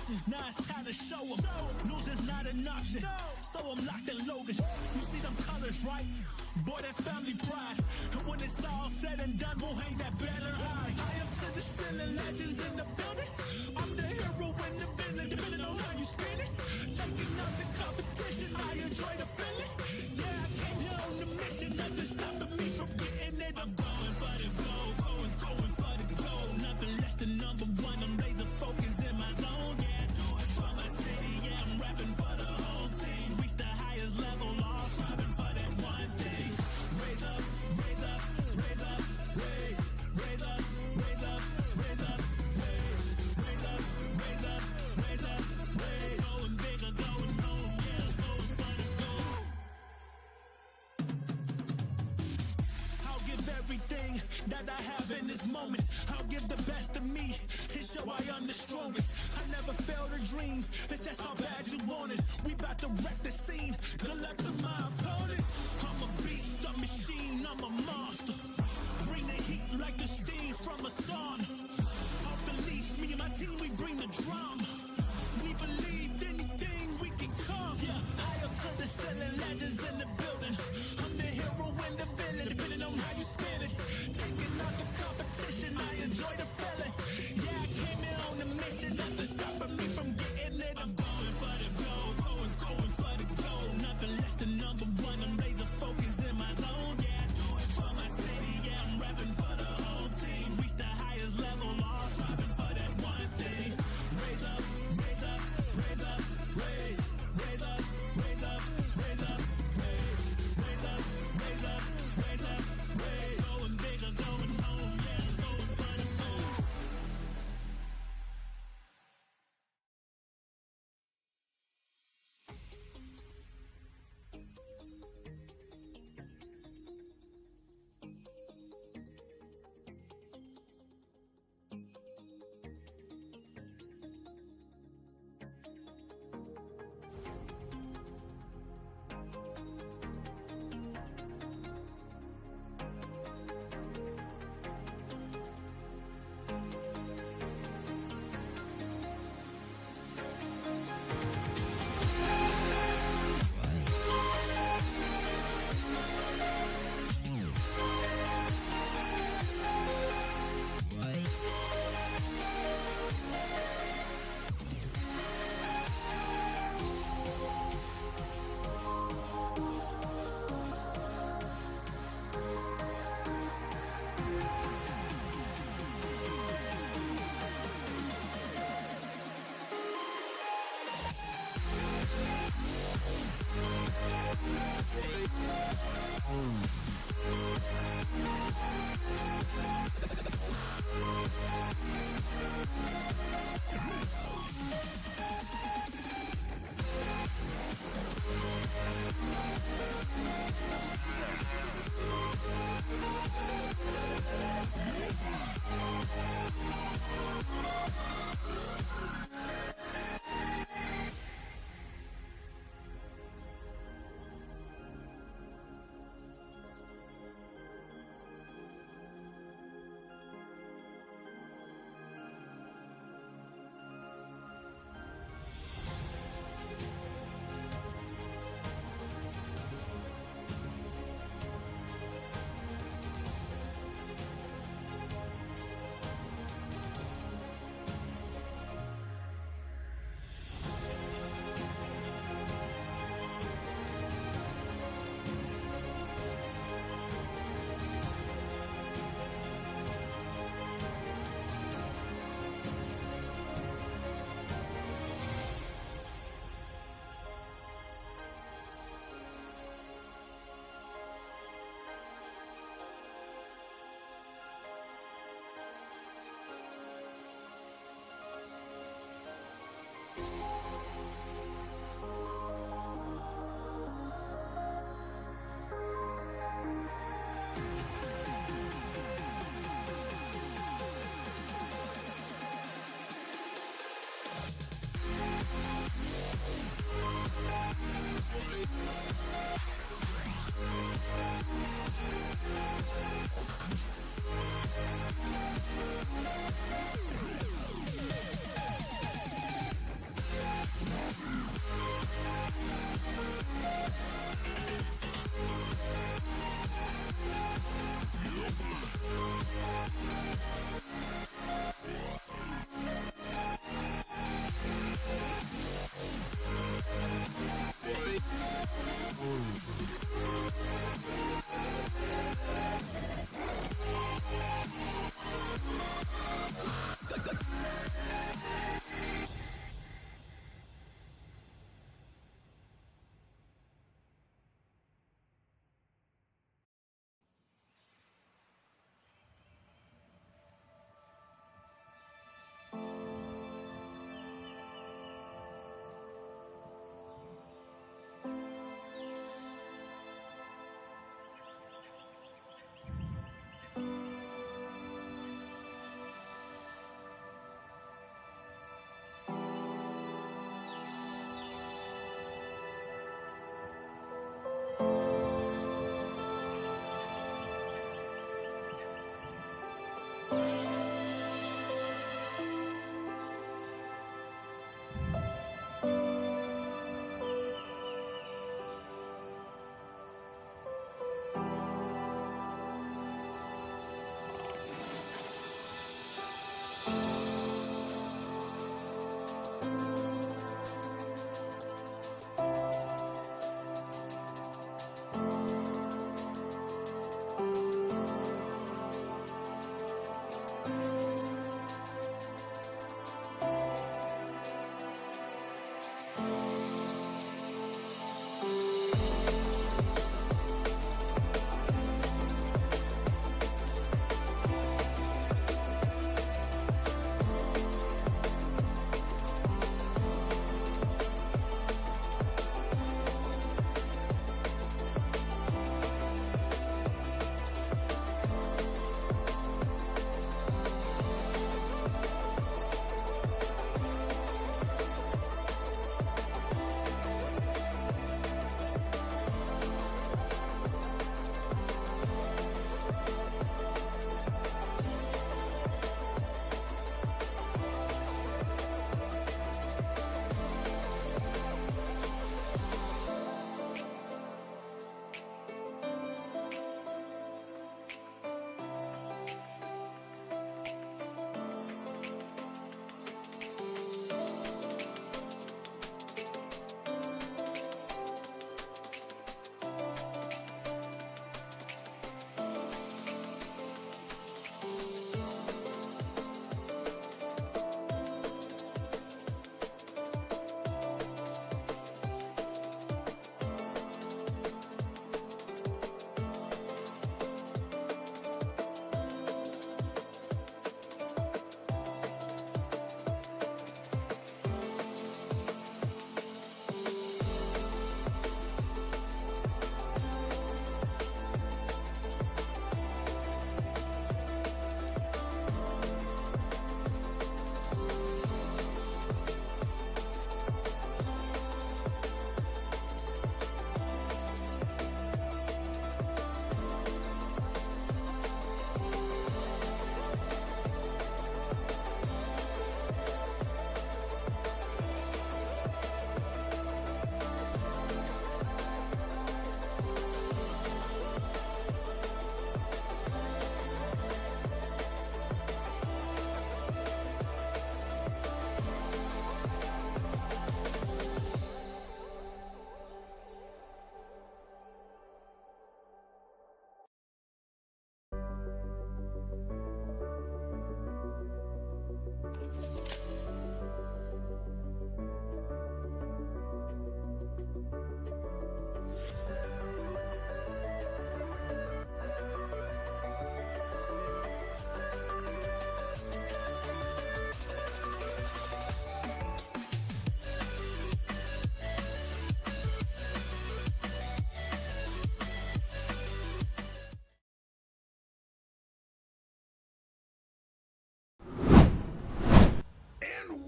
watching. Now it's time to show them. Losing's not an option. So I'm locked and loaded. You see them colors, right? Boy, that's family pride. And when it's all said and done, we'll hang that banner high. I am to the ceiling, legends in the building. I'm the hero and the villain, depending on how you spin it. Taking out the competition, I enjoy the feeling. Yeah, I came here on the mission, nothing stopping me from getting it. I'm going for the gold, going for the gold. Nothing less than number one, I'm laser focused in my zone. Yeah, I do it for my city, yeah, I'm rapping for the whole team. Reach the highest level, all striving for that one thing. Raise up, raise up, raise up, raise, raise up, raise up, raise up, raise, raise up, raise up, raise up, raise. Going bigger, going home, yeah, going for the gold. I'll give everything that I have in this moment. I'll give the best of me and show I am the strongest. I never failed a dream, it's just how bad you want it. We bout to wreck the scene, good luck to my opponent. I'm a beast, a machine, I'm a monster. Bring the heat like the steam from a sauna. Off the leash, me and my team, we bring the drama. We believe anything we can come. Yeah, high up to the ceiling, legends in the building. I'm the hero and the villain, depending on how you spin it. Taking out the competition, I enjoy the feeling. Yeah, I came here on a mission, nothing stopping me from getting it. I'm going for the gold, going for the gold. Nothing less than number one, I'm laser focused in my zone. Yeah, I do it for my city, yeah, I'm rapping for the whole team. Reach the highest level, all striving for that one thing. Raise up, raise up, raise up, raise, raise up, raise up, raise up, raise, raise up, raise up, raise up, raise. Going bigger, going home, yeah, going for the gold.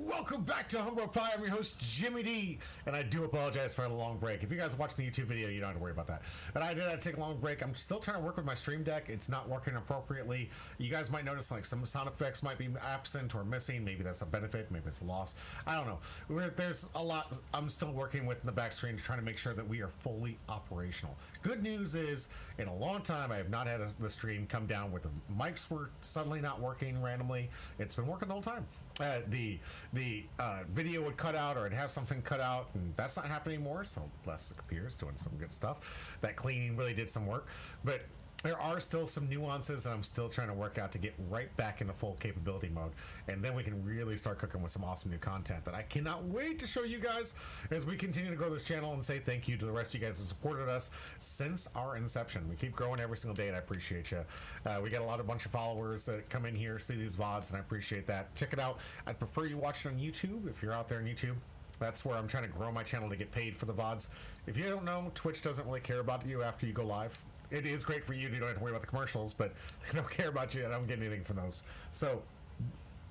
Welcome back to Humble Pie. I'm your host, Jimmy D, and I do apologize for a long break. If you guys watch the YouTube video, you don't have to worry about that. But I did have to take a long break. I'm still trying to work with my stream deck. It's not working appropriately. You guys might notice like some sound effects might be absent or missing. Maybe that's a benefit. Maybe it's a loss. I don't know. There's a lot I'm still working with in the back screen to try to make sure that we are fully operational. Good news is, in a long time, I have not had the stream come down with the mics were suddenly not working randomly. It's been working the whole time. The video would cut out or it'd have something cut out, and that's not happening anymore. So bless the computer's doing some good stuff. That cleaning really did some work, but there are still some nuances that I'm still trying to work out to get right back into full capability mode, and then we can really start cooking with some awesome new content that I cannot wait to show you guys as we continue to grow this channel and say thank you to the rest of you guys who supported us since our inception. We keep growing every single day, and I appreciate you. We got a bunch of followers that come in here, see these VODs, and I appreciate that. Check it out. I'd prefer you watch it on YouTube if you're out there on YouTube. That's where I'm trying to grow my channel to get paid for the VODs. If you don't know, Twitch doesn't really care about you after you go live. It is great for you. You don't have to worry about the commercials, but they don't care about you, and I don't get anything from those. So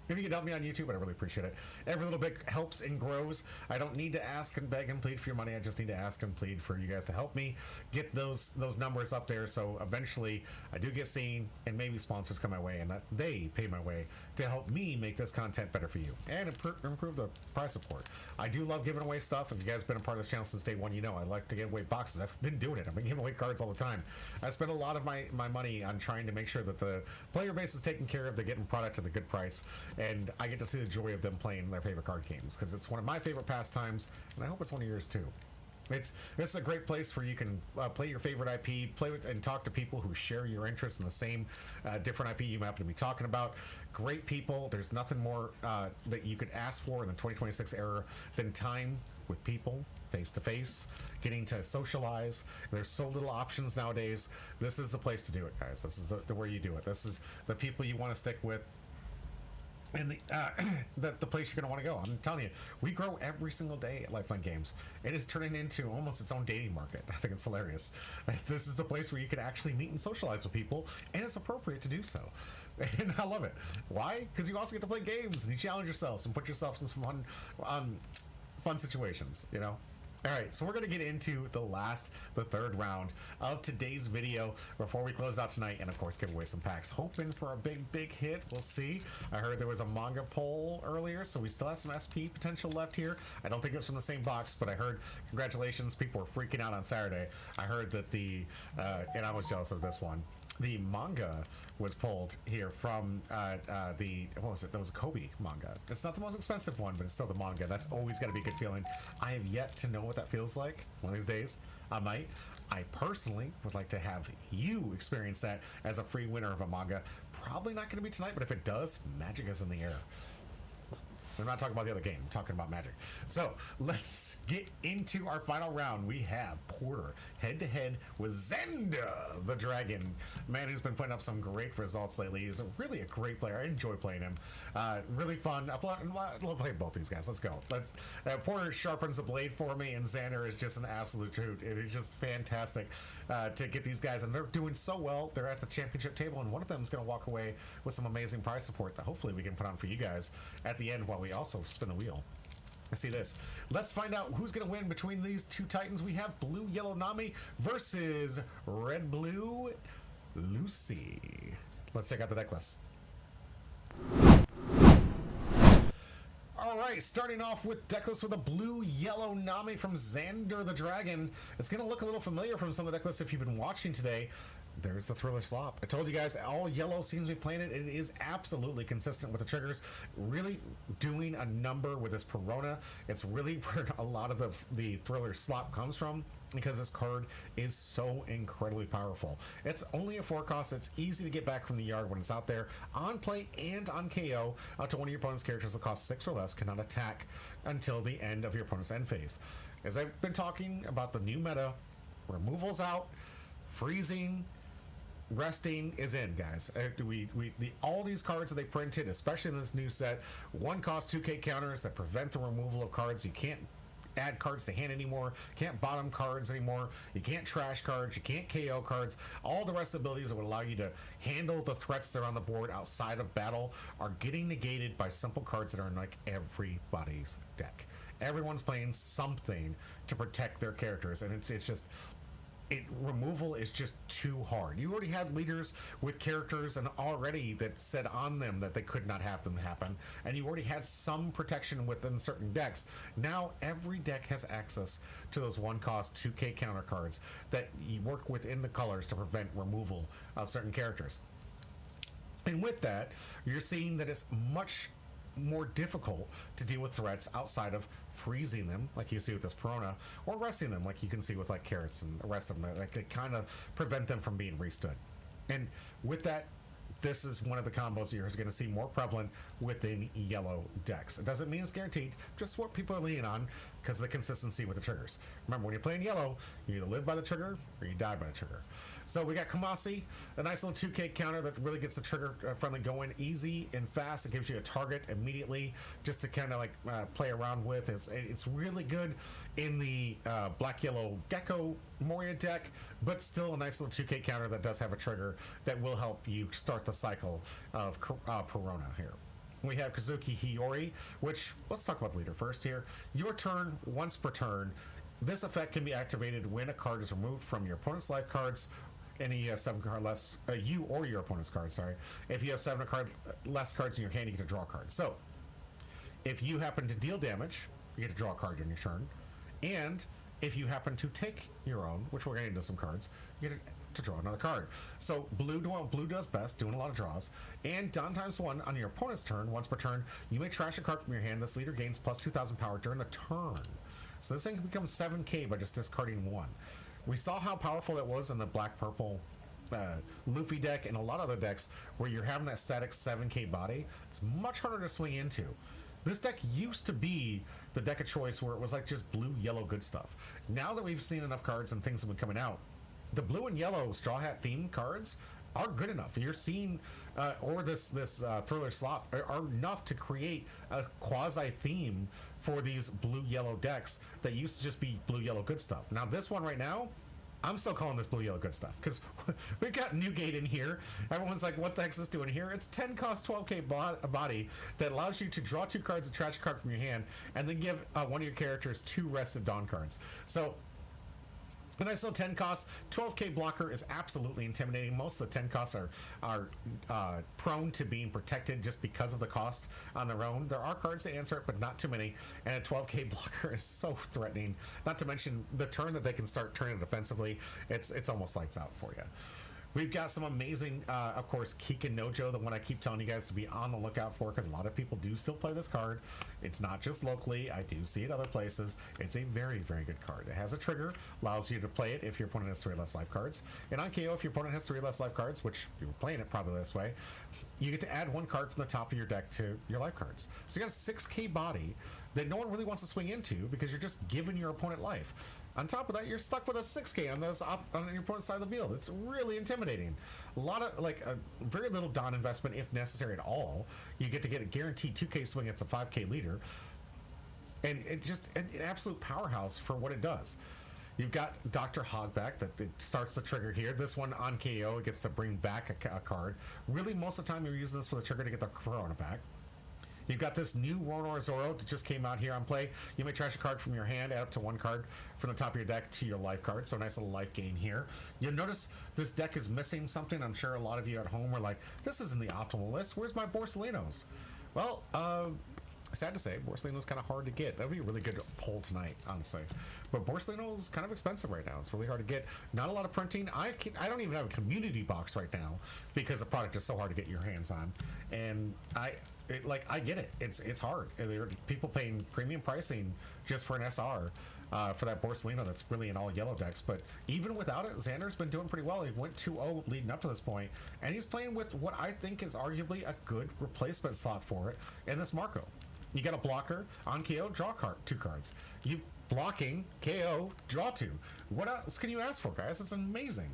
if you can help me on YouTube, I'd really appreciate it. Every little bit helps and grows. I don't need to ask and beg and plead for your money. I just need to ask and plead for you guys to help me get those numbers up there, so eventually I do get seen and maybe sponsors come my way and that they pay my way to help me make this content better for you and improve the price support. I do love giving away stuff. If you guys have been a part of this channel since day one, you know I like to give away boxes. I've been doing it. I've been giving away cards all the time. I spend a lot of my money on trying to make sure that the player base is taken care of. They're getting product at a good price, and I get to see the joy of them playing their favorite card games, because it's one of my favorite pastimes, and I hope it's one of yours too. It's a great place where you can play your favorite IP, play with and talk to people who share your interests in the same different IP you happen to be talking about. Great people. There's nothing more that you could ask for in the 2026 era than time with people, face to face, getting to socialize. There's so little options nowadays. This is the place to do it, guys. This is the where you do it. This is the people you want to stick with. And the place you're going to want to go. I'm telling you, we grow every single day at Lifelink Games. It is turning into almost its own dating market. I think it's hilarious. This is the place where you can actually meet and socialize with people, and it's appropriate to do so. And I love it. Why? Because you also get to play games, and you challenge yourselves and put yourselves in some fun situations, you know? All right, so we're going to get into the third round of today's video before we close out tonight, and of course give away some packs. Hoping for a big hit. We'll see. I heard there was a manga poll earlier, so we still have some SP potential left here. I don't think it was from the same box, but I heard congratulations. People were freaking out on Saturday. I heard that and I was jealous of this one. The manga was pulled here from what was it? That was a Kobe manga. It's not the most expensive one, but it's still the manga. That's always got to be a good feeling. I have yet to know what that feels like. One of these days, I might. I personally would like to have you experience that as a free winner of a manga. Probably not going to be tonight, but if it does, magic is in the air. We're not talking about the other game. I'm talking about magic. So let's get into our final round. We have Porter head-to-head with Xander the Dragon. Man who's been putting up some great results lately. He's really a great player. I enjoy playing him. Really fun. I love playing both these guys. Let's go. Porter sharpens the blade for me, and Xander is just an absolute hoot. It is just fantastic to get these guys, and they're doing so well. They're at the championship table, and one of them is going to walk away with some amazing prize support that hopefully we can put on for you guys at the end while we also spin the wheel. I see this. Let's find out who's going to win between these two titans. We have Blue Yellow Nami versus Red Blue Lucy. Let's check out the deck list. All right, starting off with deck list with a Blue Yellow Nami from Xander the Dragon. It's going to look a little familiar from some of the deck lists if you've been watching today. There's the Thriller Slop. I told you guys, all yellow seems to be playing it. It is absolutely consistent with the triggers. Really doing a number with this Perona. It's really where a lot of the Thriller Slop comes from, because this card is so incredibly powerful. It's only a 4 cost. It's easy to get back from the yard when it's out there on play and on KO. Up to one of your opponent's characters that cost 6 or less cannot attack until the end of your opponent's end phase. As I've been talking about the new meta, removal's out, freezing, resting is in, guys. All these cards that they printed, especially in this new set, 1 cost 2K counters that prevent the removal of cards you can't add cards to hand anymore, can't bottom cards anymore, you can't trash cards, you can't KO cards. All the rest of the abilities that would allow you to handle the threats that are on the board outside of battle are getting negated by simple cards that are in like everybody's deck. Everyone's playing something to protect their characters, and it's just removal is just too hard. You already had leaders with characters and already that said on them that they could not have them happen, and you already had some protection within certain decks. Now every deck has access to those 1-cost 2k counter cards that you work within the colors to prevent removal of certain characters. And with that, you're seeing that it's much more difficult to deal with threats outside of freezing them, like you see with this Perona, or resting them, like you can see with like Carrots and the rest of them. Like they kind of prevent them from being restood. And with that, this is one of the combos you're going to see more prevalent within yellow decks. It doesn't mean it's guaranteed, just what people are leaning on because of the consistency with the triggers. Remember, when you're playing yellow, you either live by the trigger or you die by the trigger. So we got Kamasi, a nice little 2k counter that really gets the trigger friendly going easy and fast. It gives you a target immediately just to kind of like play around with. It's really good in the black yellow Gecko Moria deck, but still a nice little 2k counter that does have a trigger that will help you start the cycle of Perona here. We have Kazuki Hiyori, which, let's talk about the leader first here. Your turn, once per turn, this effect can be activated when a card is removed from your opponent's life cards. And he has 7 card less, you or your opponent's card, sorry. If you have 7 less cards in your hand, you get to draw a card. So, if you happen to deal damage, you get to draw a card on your turn. And if you happen to take your own, which we're getting into some cards, you get to draw another card. So blue does best, doing a lot of draws. And Don times 1 on your opponent's turn, once per turn, you may trash a card from your hand. This leader gains plus 2,000 power during the turn. So this thing can become 7k by just discarding 1. We saw how powerful it was in the black-purple Luffy deck and a lot of other decks where you're having that static 7k body. It's much harder to swing into. This deck used to be the deck of choice where it was like just blue, yellow, good stuff. Now that we've seen enough cards and things have been coming out, the blue and yellow Straw Hat themed cards are good enough. You're seeing, or this Thriller Slop are enough to create a quasi theme for these blue-yellow decks that used to just be blue-yellow good stuff. Now this one right now, I'm still calling this blue-yellow good stuff because we've got Newgate in here. Everyone's like, what the heck's this doing here? It's 10 cost 12k body that allows you to draw 2 cards and trash a card from your hand and then give one of your characters 2 Rested Dawn cards. So a nice little 10 cost 12k blocker is absolutely intimidating. Most of the 10 costs are prone to being protected just because of the cost on their own. There are cards to answer it, but not too many. And a 12k blocker is so threatening. Not to mention the turn that they can start turning defensively. It's almost lights out for you. We've got some amazing, of course, Kikin Nojo, the one I keep telling you guys to be on the lookout for because a lot of people do still play this card. It's not just locally. I do see it other places. It's a very, very good card. It has a trigger, allows you to play it if your opponent has 3 less life cards. And on KO, if your opponent has 3 less life cards, which you were playing it probably this way, you get to add 1 card from the top of your deck to your life cards. So you got a 6k body that no one really wants to swing into because you're just giving your opponent life. On top of that, you're stuck with a 6k on your opponent's side of the field. It's really intimidating. A lot of, like, a very little Dawn investment if necessary at all. You get to get a guaranteed 2k swing. It's a 5k leader. And it just an absolute powerhouse for what it does. You've got Dr. Hogback that it starts the trigger here. This one on KO, it gets to bring back a card. Really, most of the time you're using this for the trigger to get the Corona back. You've got this new Ronor Zoro that just came out here on play. You may trash a card from your hand, add up to 1 card from the top of your deck to your life card. So a nice little life gain here. You'll notice this deck is missing something. I'm sure a lot of you at home are like, this isn't the optimal list. Where's my Borsalinos? Well, sad to say, Borsalino's kind of hard to get. That would be a really good poll tonight, honestly. But Borsalino's kind of expensive right now. It's really hard to get. Not a lot of printing. I don't even have a community box right now because the product is so hard to get your hands on. And I get it. It's hard. There are people paying premium pricing just for an SR for that Borsalino that's really in all yellow decks. But even without it, Xander's been doing pretty well. He went 2-0 leading up to this point, and he's playing with what I think is arguably a good replacement slot for it in this Marco. You got a blocker on KO, draw 2 cards. You blocking KO, draw 2. What else can you ask for, guys? It's amazing.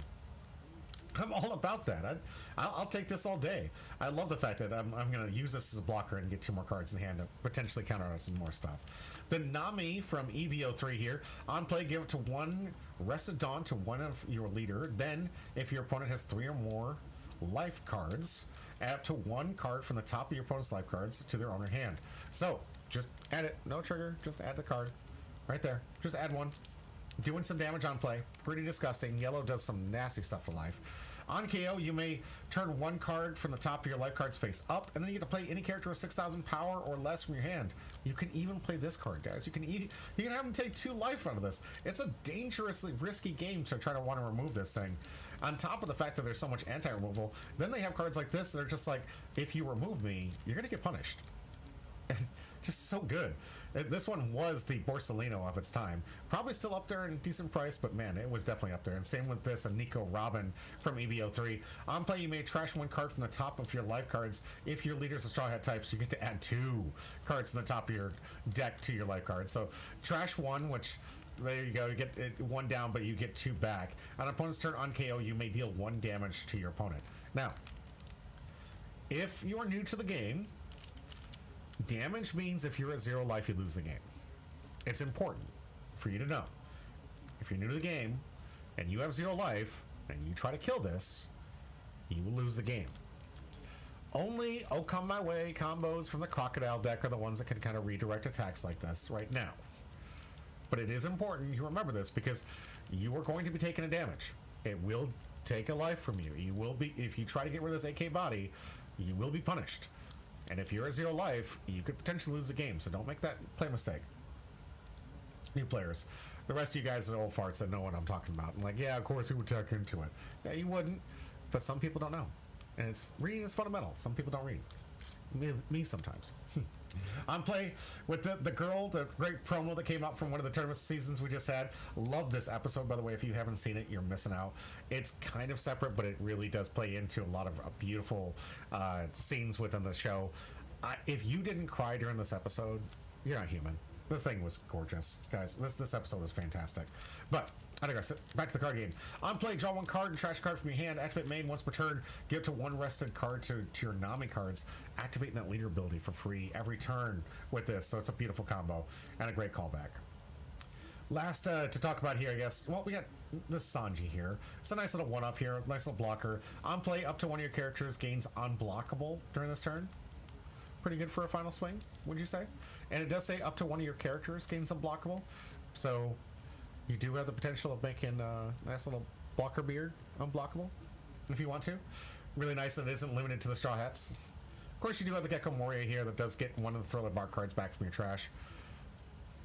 I'm all about that. I'll take this all day. I love the fact that I'm going to use this as a blocker and get 2 more cards in hand to potentially counter on some more stuff. The Nami from EBO3 here. On play, give it to 1 Rested Dawn to one of your leader. Then, if your opponent has 3 or more life cards, add up to 1 card from the top of your opponent's life cards to their owner hand. So, just add it. No trigger. Just add the card. Right there. Just add 1. Doing some damage on play. Pretty disgusting. Yellow does some nasty stuff for life. On KO, you may turn 1 card from the top of your life cards face up, and then you get to play any character with 6,000 power or less from your hand. You can even play this card, guys. You can have them take 2 life out of this. It's a dangerously risky game to try to want to remove this thing. On top of the fact that there's so much anti-removal, then they have cards like this that are just like, if you remove me, you're going to get punished. And just so good. This one was the Borsellino of its time. Probably still up there in decent price, but man, it was definitely up there. And same with this, a Nico Robin from EBO3. On play, you may trash 1 card from the top of your life cards. If your leader's a Straw Hat type, so you get to add 2 cards from the top of your deck to your life cards. So trash 1, which there you go, you get 1 down, but you get 2 back. On opponent's turn on KO, you may deal 1 damage to your opponent. Now, if you are new to the game, damage means if you're at 0 life, you lose the game. It's important for you to know. If you're new to the game and you have 0 life and you try to kill this, you will lose the game. Only Oh Come My Way combos from the Crocodile deck are the ones that can kind of redirect attacks like this right now. But it is important you remember this because you are going to be taking a damage. It will take a life from you. You will be, if you try to get rid of this AK body, you will be punished. And if you're at 0 life, you could potentially lose the game, so don't make that play mistake. New players. The rest of you guys are old farts that know what I'm talking about. I'm like, yeah, of course, who would tech into it? Yeah, you wouldn't, but some people don't know. And reading is fundamental. Some people don't read. Me sometimes. On play with the girl, the great promo that came out from one of the tournament seasons we just had. Love this episode, by the way. If you haven't seen it, you're missing out. It's kind of separate, but it really does play into a lot of beautiful scenes within the show. If you didn't cry during this episode, you're not human. The thing was gorgeous, guys. This episode was fantastic. But I digress. Back to the card game. On play, draw 1 card and trash a card from your hand. Activate main once per turn. Give it to 1 rested card to your Nami cards. Activating that leader ability for free every turn with this. So it's a beautiful combo and a great callback. Last to talk about here, I guess. Well, we got this Sanji here. It's a nice little one-off here. Nice little blocker. On play, up to 1 of your characters gains unblockable during this turn. Pretty good for a final swing, would you say? And it does say up to 1 of your characters gains unblockable. So you do have the potential of making a nice little blocker beard unblockable if you want to. Really nice that it isn't limited to the Straw Hats. Of course, you do have the Gecko Moria here that does get 1 of the Thriller Bark cards back from your trash.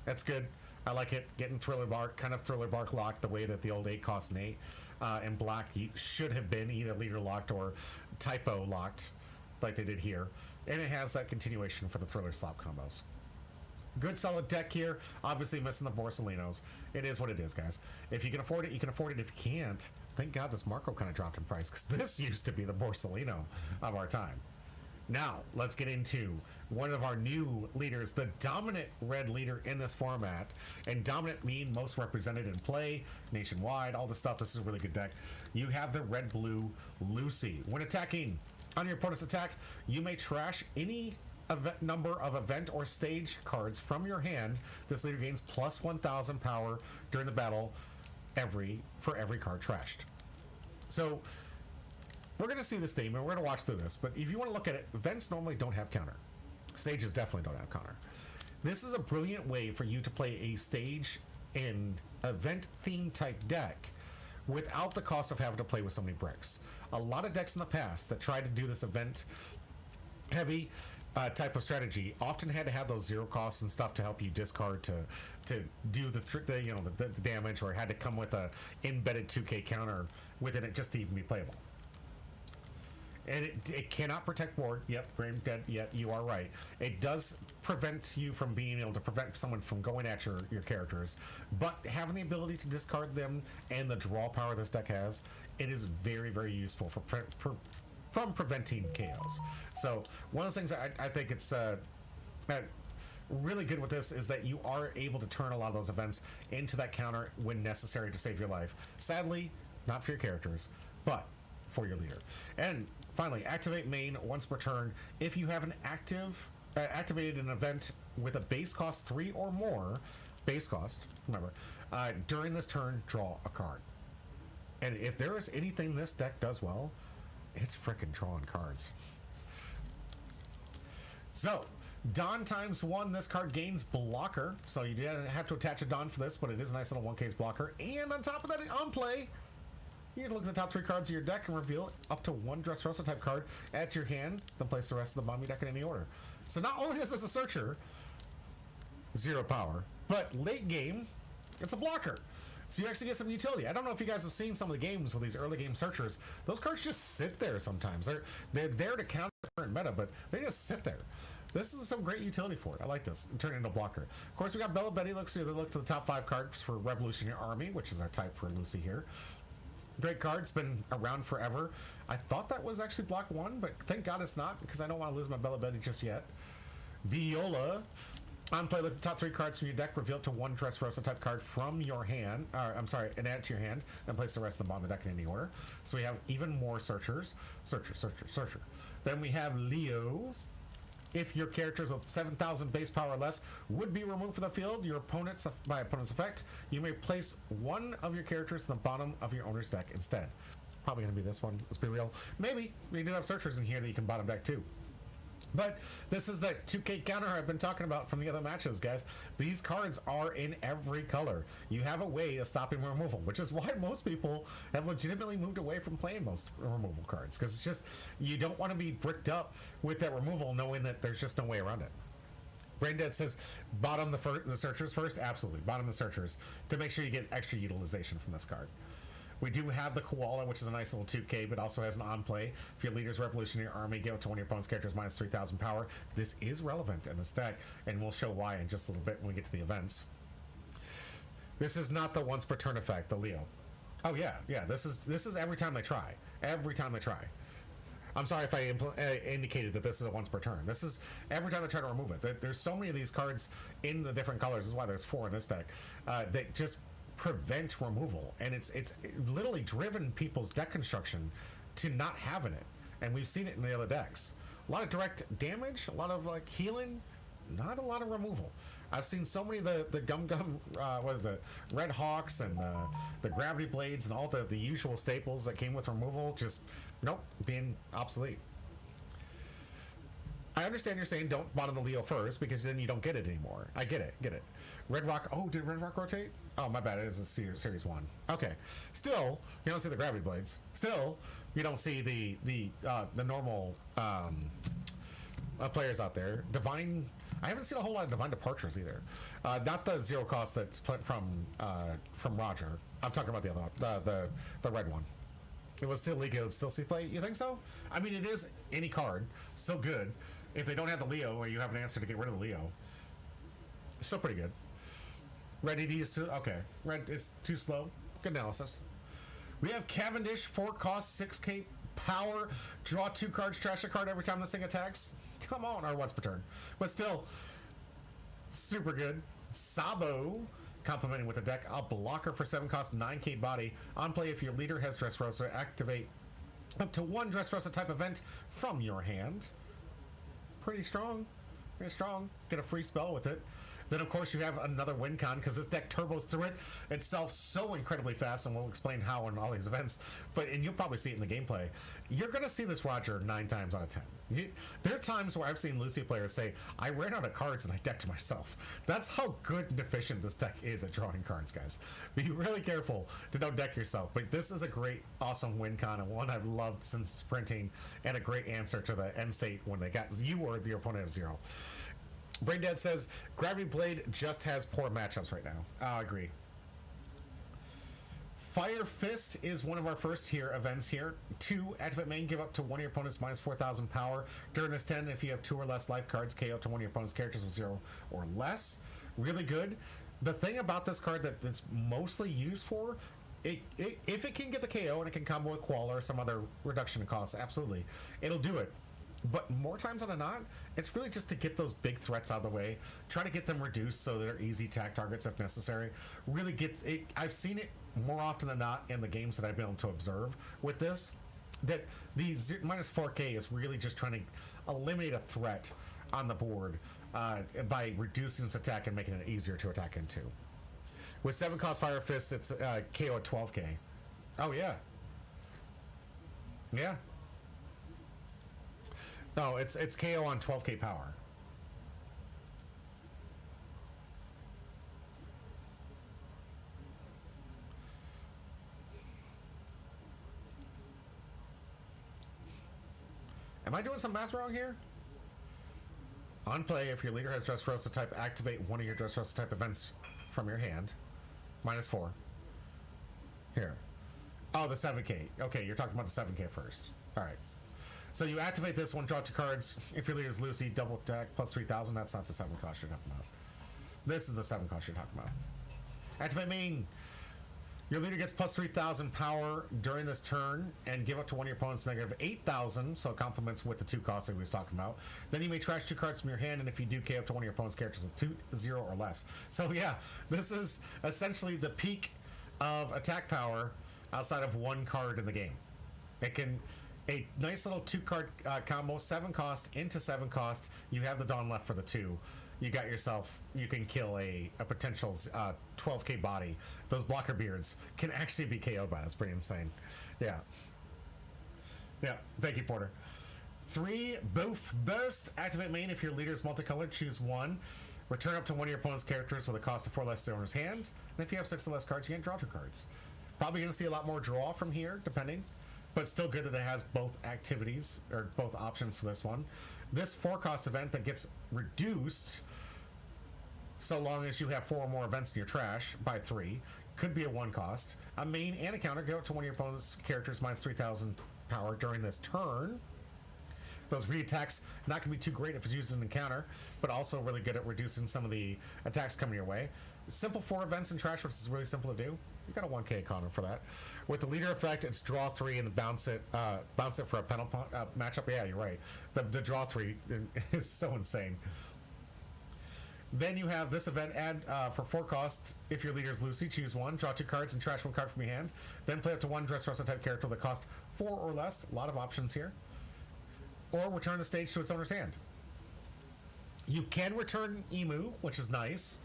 That's good. I like it. Getting Thriller Bark, kind of Thriller Bark locked the way that the old 8 cost an 8. And black should have been either leader locked or typo locked like they did here. And it has that continuation for the Thriller Slop combos. Good solid deck here. Obviously missing the Borsellinos. It is what it is, guys. If you can afford it, you can afford it. If you can't, thank God this Marco kind of dropped in price, because this used to be the Borsellino of our time. Now, let's get into one of our new leaders, the dominant red leader in this format. And dominant mean most represented in play, nationwide, all the stuff. This is a really good deck. You have the red-blue Lucy. When attacking on your opponent's attack, you may trash any number of event or stage cards from your hand. This leader gains plus 1,000 power during the battle for every card trashed. So we're going to see this theme and we're going to watch through this, but if you want to look at it, events normally don't have counter. Stages definitely don't have counter. This is a brilliant way for you to play a stage and event theme type deck without the cost of having to play with so many bricks. A lot of decks in the past that tried to do this event heavy type of strategy often had to have those 0 costs and stuff to help you discard to do the damage, or had to come with a embedded 2k counter within it just to even be playable. And it cannot protect board. Yep, Brain Dead. Yep, you are right. It does prevent you from being able to prevent someone from going at your characters, but having the ability to discard them and the draw power this deck has, it is very, very useful from preventing KOs. So one of the things I think it's really good with this is that you are able to turn a lot of those events into that counter when necessary to save your life. Sadly, not for your characters, but for your leader. And finally, activate main once per turn if you have an activated an event with a base cost 3 or more, base cost, remember, during this turn, draw a card. And if there is anything this deck does well, it's frickin' drawing cards. So, Dawn ×1, this card gains blocker, so you didn't have to attach a Dawn for this, but it is a nice little 1 case blocker. And on top of that, on play, you can look at the top 3 cards of your deck and reveal up to 1 Dressrosa type card, add to your hand, then place the rest of the bottom of your deck in any order. So not only is this a searcher, 0 power, but late game, it's a blocker. So you actually get some utility. I don't know if you guys have seen some of the games with these early game searchers. Those cards just sit there sometimes. They're there to counter the current meta, but they just sit there. This is some great utility for it. I like this. Turn it into a blocker. Of course, we got Bella Betty. Look to the top 5 cards for Revolutionary Army, which is our type for Lucy here. Great card. It's been around forever. I thought that was actually block 1, but thank God it's not, because I don't want to lose my Bella Betty just yet. Viola. On play, look at the top 3 cards from your deck, reveal to 1 Dressrosa type card from your hand, and add it to your hand, and place the rest of the bottom of the deck in any order. So we have even more searchers. Searcher. Then we have Leo. If your characters with 7,000 base power or less would be removed from the field, by opponent's effect, you may place 1 of your characters in the bottom of your owner's deck instead. Probably going to be this one, let's be real. Maybe, we do have searchers in here that you can bottom deck too. But this is the 2K counter I've been talking about from the other matches, guys. These cards are in every color. You have a way of stopping removal, which is why most people have legitimately moved away from playing most removal cards, because it's just, you don't want to be bricked up with that removal knowing that there's just no way around it. Braindead says, bottom the searchers first. Absolutely, bottom the searchers to make sure you get extra utilization from this card. We do have the Koala, which is a nice little 2K, but also has an on-play. If your leader's Revolutionary Army, give it to one of your opponent's characters minus 3,000 power. This is relevant in this deck, and we'll show why in just a little bit when we get to the events. This is not the once per turn effect, the Leo. Oh yeah, this is every time they try. Every time they try. I'm sorry if I indicated that this is a once per turn. This is every time they try to remove it. There's so many of these cards in the different colors. This is why there's 4 in this deck. That just prevent removal, and it's literally driven people's deck construction to not having it, and we've seen it in the other decks. A lot of direct damage, a lot of like healing, not a lot of removal. I've seen so many of the what is the Red Hawks and the Gravity Blades and all the usual staples that came with removal just being obsolete. I understand you're saying don't bottom the Leo first, because then you don't get it anymore. I get it. Red Rock. Oh, did Red Rock rotate? Oh, my bad. It is a series 1. Okay. Still, you don't see the Gravity Blades. Still, you don't see the normal players out there. Divine. I haven't seen a whole lot of Divine Departures either. Not the 0 cost that's from Roger. I'm talking about the other one, the red one. It was still legal. It's still see play. You think so? I mean, it is any card. Still good. If they don't have the Leo, or you have an answer to get rid of the Leo, still pretty good. Red ED is too, okay. Red is too slow. Good analysis. We have Cavendish, 4 cost, 6k power. Draw 2 cards, trash a card every time this thing attacks. Come on, or once per turn. But still, super good. Sabo, complementing with the deck. A blocker for 7 cost, 9k body. On play, if your leader has Dressrosa, activate up to 1 Dressrosa type event from your hand. Pretty strong. Get a free spell with it. Then, of course, you have another win con, because this deck turbos through it itself so incredibly fast, and we'll explain how in all these events. And you'll probably see it in the gameplay. You're going to see this Roger 9 times out of 10. There are times where I've seen Lucy players say, I ran out of cards and I decked myself. That's how good and efficient this deck is at drawing cards, guys. Be really careful to don't deck yourself. But this is a great, awesome win con, and one I've loved since sprinting, and a great answer to the end state when they got you or your opponent of 0. Braindead says, Gravity Blade just has poor matchups right now. I agree. Fire Fist is one of our first events here. 2, activate main, give up to one of your opponents minus 4,000 power. During this 10, if you have 2 or less life cards, KO to one of your opponent's characters with 0 or less. Really good. The thing about this card that it's mostly used for, if it can get the KO and it can combo with Koala or some other reduction in cost, absolutely, it'll do it. But more times than not, it's really just to get those big threats out of the way. Try to get them reduced so they're easy attack targets if necessary. Really get it. I've seen it more often than not in the games that I've been able to observe with this. that the minus 4K is really just trying to eliminate a threat on the board by reducing its attack and making it easier to attack into. With 7 cost Fire Fist, it's KO at 12K. Oh, yeah. Yeah. No, it's KO on 12K power. Am I doing some math wrong here? On play, if your leader has Dressrosa type, activate one of your Dressrosa type events from your hand. -4. Here. Oh, the 7K. Okay, you're talking about the 7K first. Alright. So you activate this one, draw 2 cards. If your leader is Lucy, double attack plus 3,000. That's not the 7 cost you're talking about. This is the 7 cost you're talking about. Activate main. Your leader gets plus 3,000 power during this turn and give up to one of your opponents negative 8,000, so it complements with the 2 costs that we was talking about. Then you may trash 2 cards from your hand, and if you do, KO up to one of your opponent's characters with 2-0 or less. So yeah, this is essentially the peak of attack power outside of 1 card in the game. It can... A nice little 2-card combo, 7 cost into 7 cost. You have the Dawn left for the 2. You got yourself, you can kill a potential 12K body. Those blocker beards can actually be KO'd by. That's pretty insane. Yeah. Yeah, thank you, Porter. 3, Boof Burst. Activate main. If your leader is multicolored, choose 1. Return up to one of your opponent's characters with a cost of 4 less to owner's hand. And if you have 6 or less cards, you can draw 2 cards. Probably going to see a lot more draw from here, depending. But still good that it has both activities, or both options for this one. This 4-cost event that gets reduced so long as you have 4 or more events in your trash by 3. Could be a 1 cost. A main and a counter go to one of your opponent's characters minus 3,000 power during this turn. Those reattacks not going to be too great if it's used in an encounter, but also really good at reducing some of the attacks coming your way. Simple 4 events in trash, which is really simple to do. You got a 1K economy for that. With the leader effect, it's draw 3 and bounce it for a penalty matchup. Yeah, you're right. The draw 3 is so insane. Then you have this event, add for 4 costs. If your leader is Lucy, choose 1, draw 2 cards, and trash 1 card from your hand. Then play up to 1 Dressrosa type character that costs 4 or less. A lot of options here. Or return the stage to its owner's hand. You can return Emu, which is nice.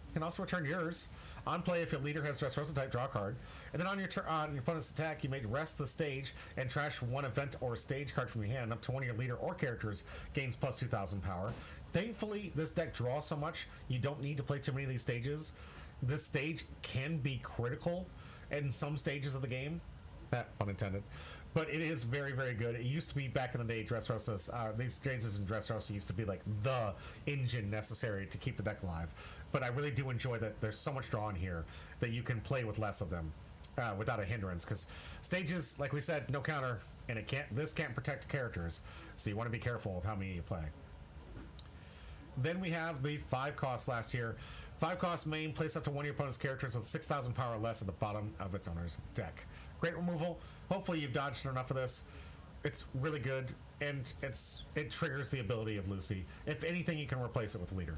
You can also return yours. On play, if your leader has Dressrosa type, draw a card. And then on your opponent's attack, you may rest the stage and trash 1 event or stage card from your hand. Up to one of your leader or characters gains plus 2,000 power. Thankfully, this deck draws so much, you don't need to play too many of these stages. This stage can be critical in some stages of the game. Pun intended. But it is very, very good. It used to be back in the day, Dressrosas, these stages in Dressrosa used to be like the engine necessary to keep the deck alive. But I really do enjoy that there's so much draw in here that you can play with less of them without a hindrance. Because stages, like we said, no counter, and this can't protect characters. So you want to be careful with how many you play. Then we have the 5 cost last here. 5 cost main, place up to one of your opponent's characters with 6,000 power or less at the bottom of its owner's deck. Great removal. Hopefully you've dodged enough of this. It's really good, and it triggers the ability of Lucy. If anything, you can replace it with leader.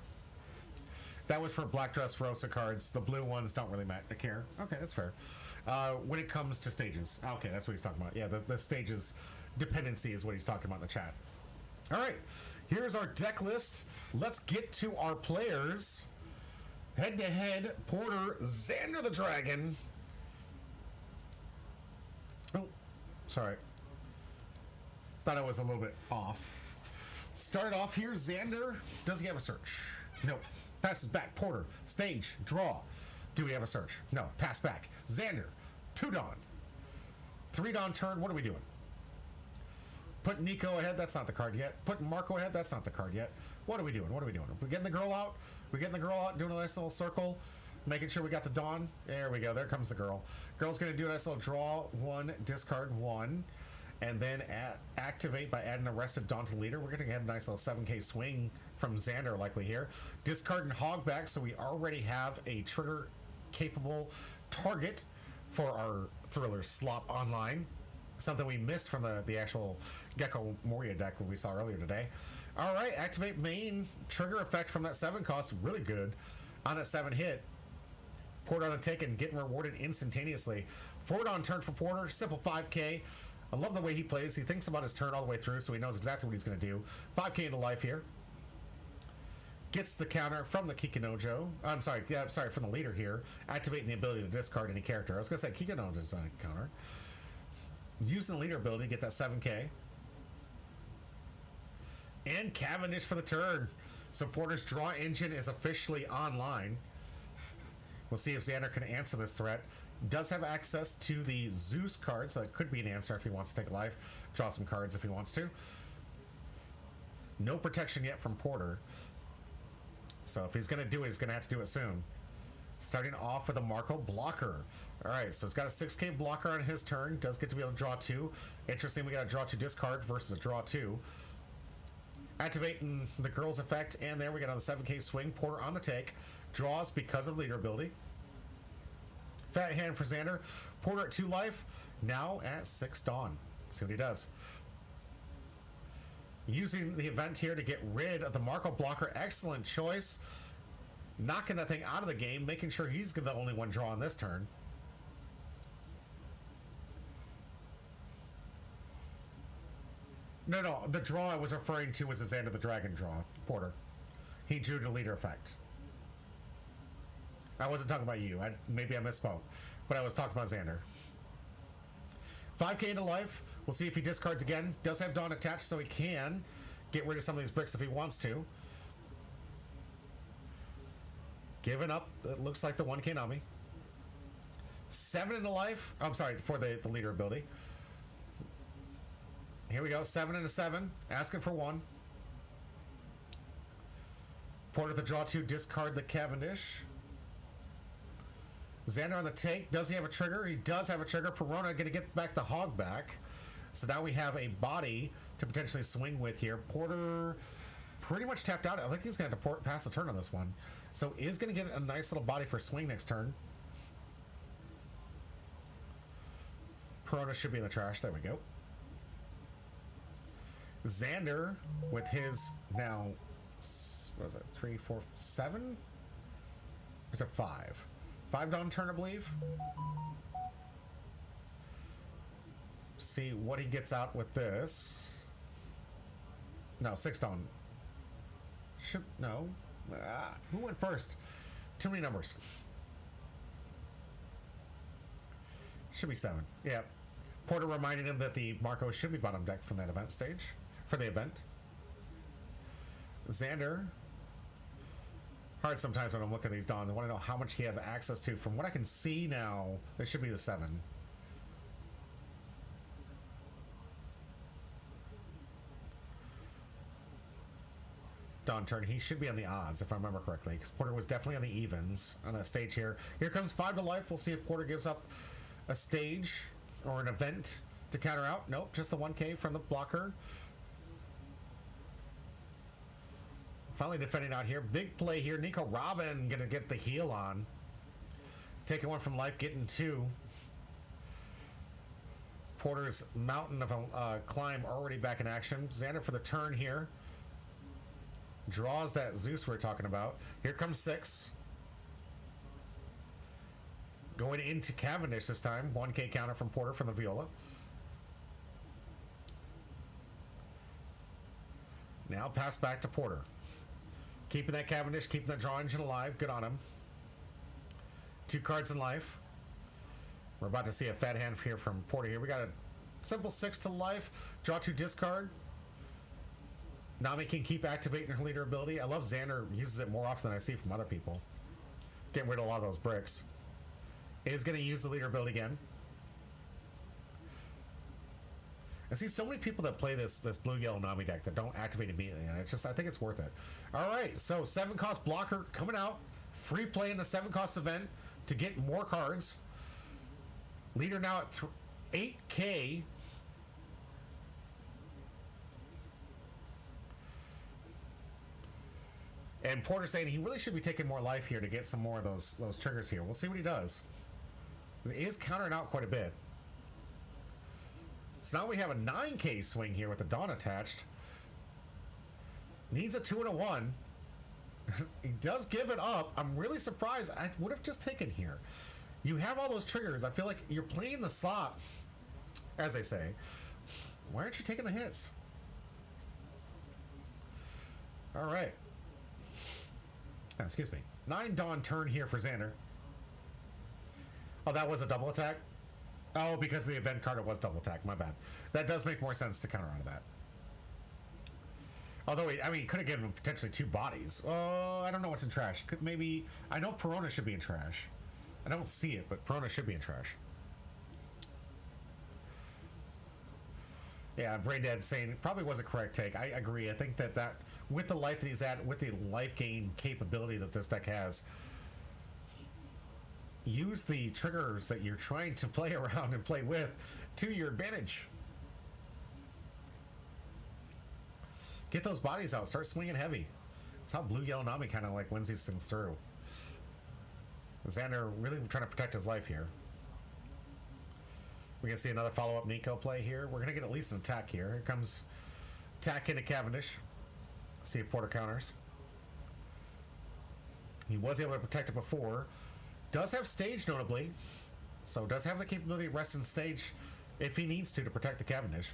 That was for black Dressrosa cards. The blue ones don't really care. Okay, that's fair. When it comes to stages. Okay, that's what he's talking about. Yeah, the stages dependency is what he's talking about in the chat. All right, here's our deck list. Let's get to our players. Head-to-head, Porter, Xander the Dragon. Oh, sorry. Thought I was a little bit off. Start off here, Xander. Does he have a search? No. Passes back. Porter, stage, draw. Do we have a search? No. Pass back. Xander, 2 Dawn. 3 Dawn turn. What are we doing? Put Nico ahead. That's not the card yet. Put Marco ahead. That's not the card yet. What are we doing? What are we doing? We're getting the girl out. We're getting the girl out, doing a nice little circle. Making sure we got the Dawn. There we go. There comes the girl. Girl's going to do a nice little draw 1, discard 1, and then activate by adding Arrested Dawn to the leader. We're going to get a nice little 7K swing from Xander likely here. Discard and hog back, so we already have a trigger-capable target for our Thriller Slop online. Something we missed from the actual Gecko Moria deck we saw earlier today. All right, activate main. Trigger effect from that 7 cost. Really good on that 7 hit. Porter on the take and getting rewarded instantaneously. 4 Dawn turn for Porter. Simple 5K. I love the way he plays. He thinks about his turn all the way through, so he knows exactly what he's going to do. 5k into life here. Gets the counter from the Kikinojo. I'm sorry, from the leader here. Activating the ability to discard any character. I was going to say Kikinojo's on a counter. Using the leader ability to get that 7k. And Cavendish for the turn. Supporter's draw engine is officially online. We'll see if Xander can answer this threat. Does have access to the Zeus card, so it could be an answer if he wants to take a life. Draw some cards if he wants to. No protection yet from Porter. So if he's going to do it, he's going to have to do it soon. Starting off with a Marco blocker. All right, so he's got a 6k blocker on his turn. Does get to be able to draw 2. Interesting, we got a draw 2 discard versus a draw 2. Activating the girl's effect, and there we get on the 7k swing. Porter on the take. Draws because of leader ability. Fat hand for Xander. Porter at 2 life. Now at 6 Dawn. See what he does. Using the event here to get rid of the Marco blocker. Excellent choice. Knocking that thing out of the game. Making sure he's the only one drawing this turn. No, the draw I was referring to was the Xander the Dragon draw, Porter. He drew the leader effect. I wasn't talking about you. Maybe I misspoke. But I was talking about Xander. 5k into life. We'll see if he discards again. Does have Dawn attached, so he can get rid of some of these bricks if he wants to. Giving up, it looks like the 1k Nami. 7 into life. I'm sorry, for the leader ability. Here we go, 7 into 7, asking for 1. Porter the draw 2, discard the Cavendish. Xander on the take. Does he have a trigger? He does have a trigger. Perona going to get back the hog back. So now we have a body to potentially swing with here. Porter pretty much tapped out. I think he's going to have to pass the turn on this one. So is going to get a nice little body for swing next turn. Perona should be in the trash. There we go. Xander with his now, what was it, 3, 4, 7? Or is it 5? 5 Dawn turn, I believe. See what he gets out with this. No, 6 Dawn. No. Who went first? Too many numbers. Should be 7. Yeah. Porter reminded him that the Marco should be bottom deck from that event stage. For the event. Xander. Hard sometimes when I'm looking at these Dawns. I want to know how much he has access to. From what I can see now, it should be the 7. Dawn turn. He should be on the odds, if I remember correctly. Because Porter was definitely on the evens on that stage here. Here comes 5 to life. We'll see if Porter gives up a stage or an event to counter out. Nope, just the 1k from the blocker. Finally defending out here. Big play here. Nico Robin going to get the heal on. Taking 1 from life, getting 2. Porter's mountain of a climb already back in action. Xander for the turn here. Draws that Zeus we were talking about. Here comes 6. Going into Cavendish this time. 1k counter from Porter from the Viola. Now pass back to Porter. Keeping that Cavendish, keeping that draw engine alive. Good on him. 2 cards in life. We're about to see a fat hand here from Porter here. We got a simple 6 to life. Draw 2 discard. Nami can keep activating her leader ability. I love Xander uses it more often than I see from other people. Getting rid of a lot of those bricks. Is going to use the leader ability again. I see so many people that play this blue-yellow Nami deck that don't activate immediately, and it's just, I think it's worth it. All right, so 7-cost blocker coming out. Free play in the 7-cost event to get more cards. Leader now at 8k. And Porter saying he really should be taking more life here to get some more of those triggers here. We'll see what he does. He is countering out quite a bit. So now we have a 9k swing here with the Dawn attached. Needs a 2 and a 1. He does give it up. I'm really surprised. I would have just taken here. You have all those triggers. I feel like you're playing the slot as they say. Why aren't you taking the hits? All right. Excuse me. 9 Dawn turn here for Xander. Oh, that was a double attack? Oh, because the event card, it was double attack. My bad. That does make more sense to counter onto that. Although, I mean, he could have given him potentially 2 bodies. Oh, I don't know what's in trash. Could maybe... I know Perona should be in trash. I don't see it, but Perona should be in trash. Yeah, Braindead saying it probably was a correct take. I agree. I think that with the life that he's at, with the life gain capability that this deck has, use the triggers that you're trying to play around and play with to your advantage. Get those bodies out. Start swinging heavy. That's how Blue Yellow Nami kind of like wins these things through. Xander really trying to protect his life here. We're going to see another follow-up Nico play here. We're going to get at least an attack here. Here comes attack into Cavendish. See if Porter counters. He was able to protect it before. Does have stage, notably. So does have the capability to rest in stage if he needs to protect the Cavendish.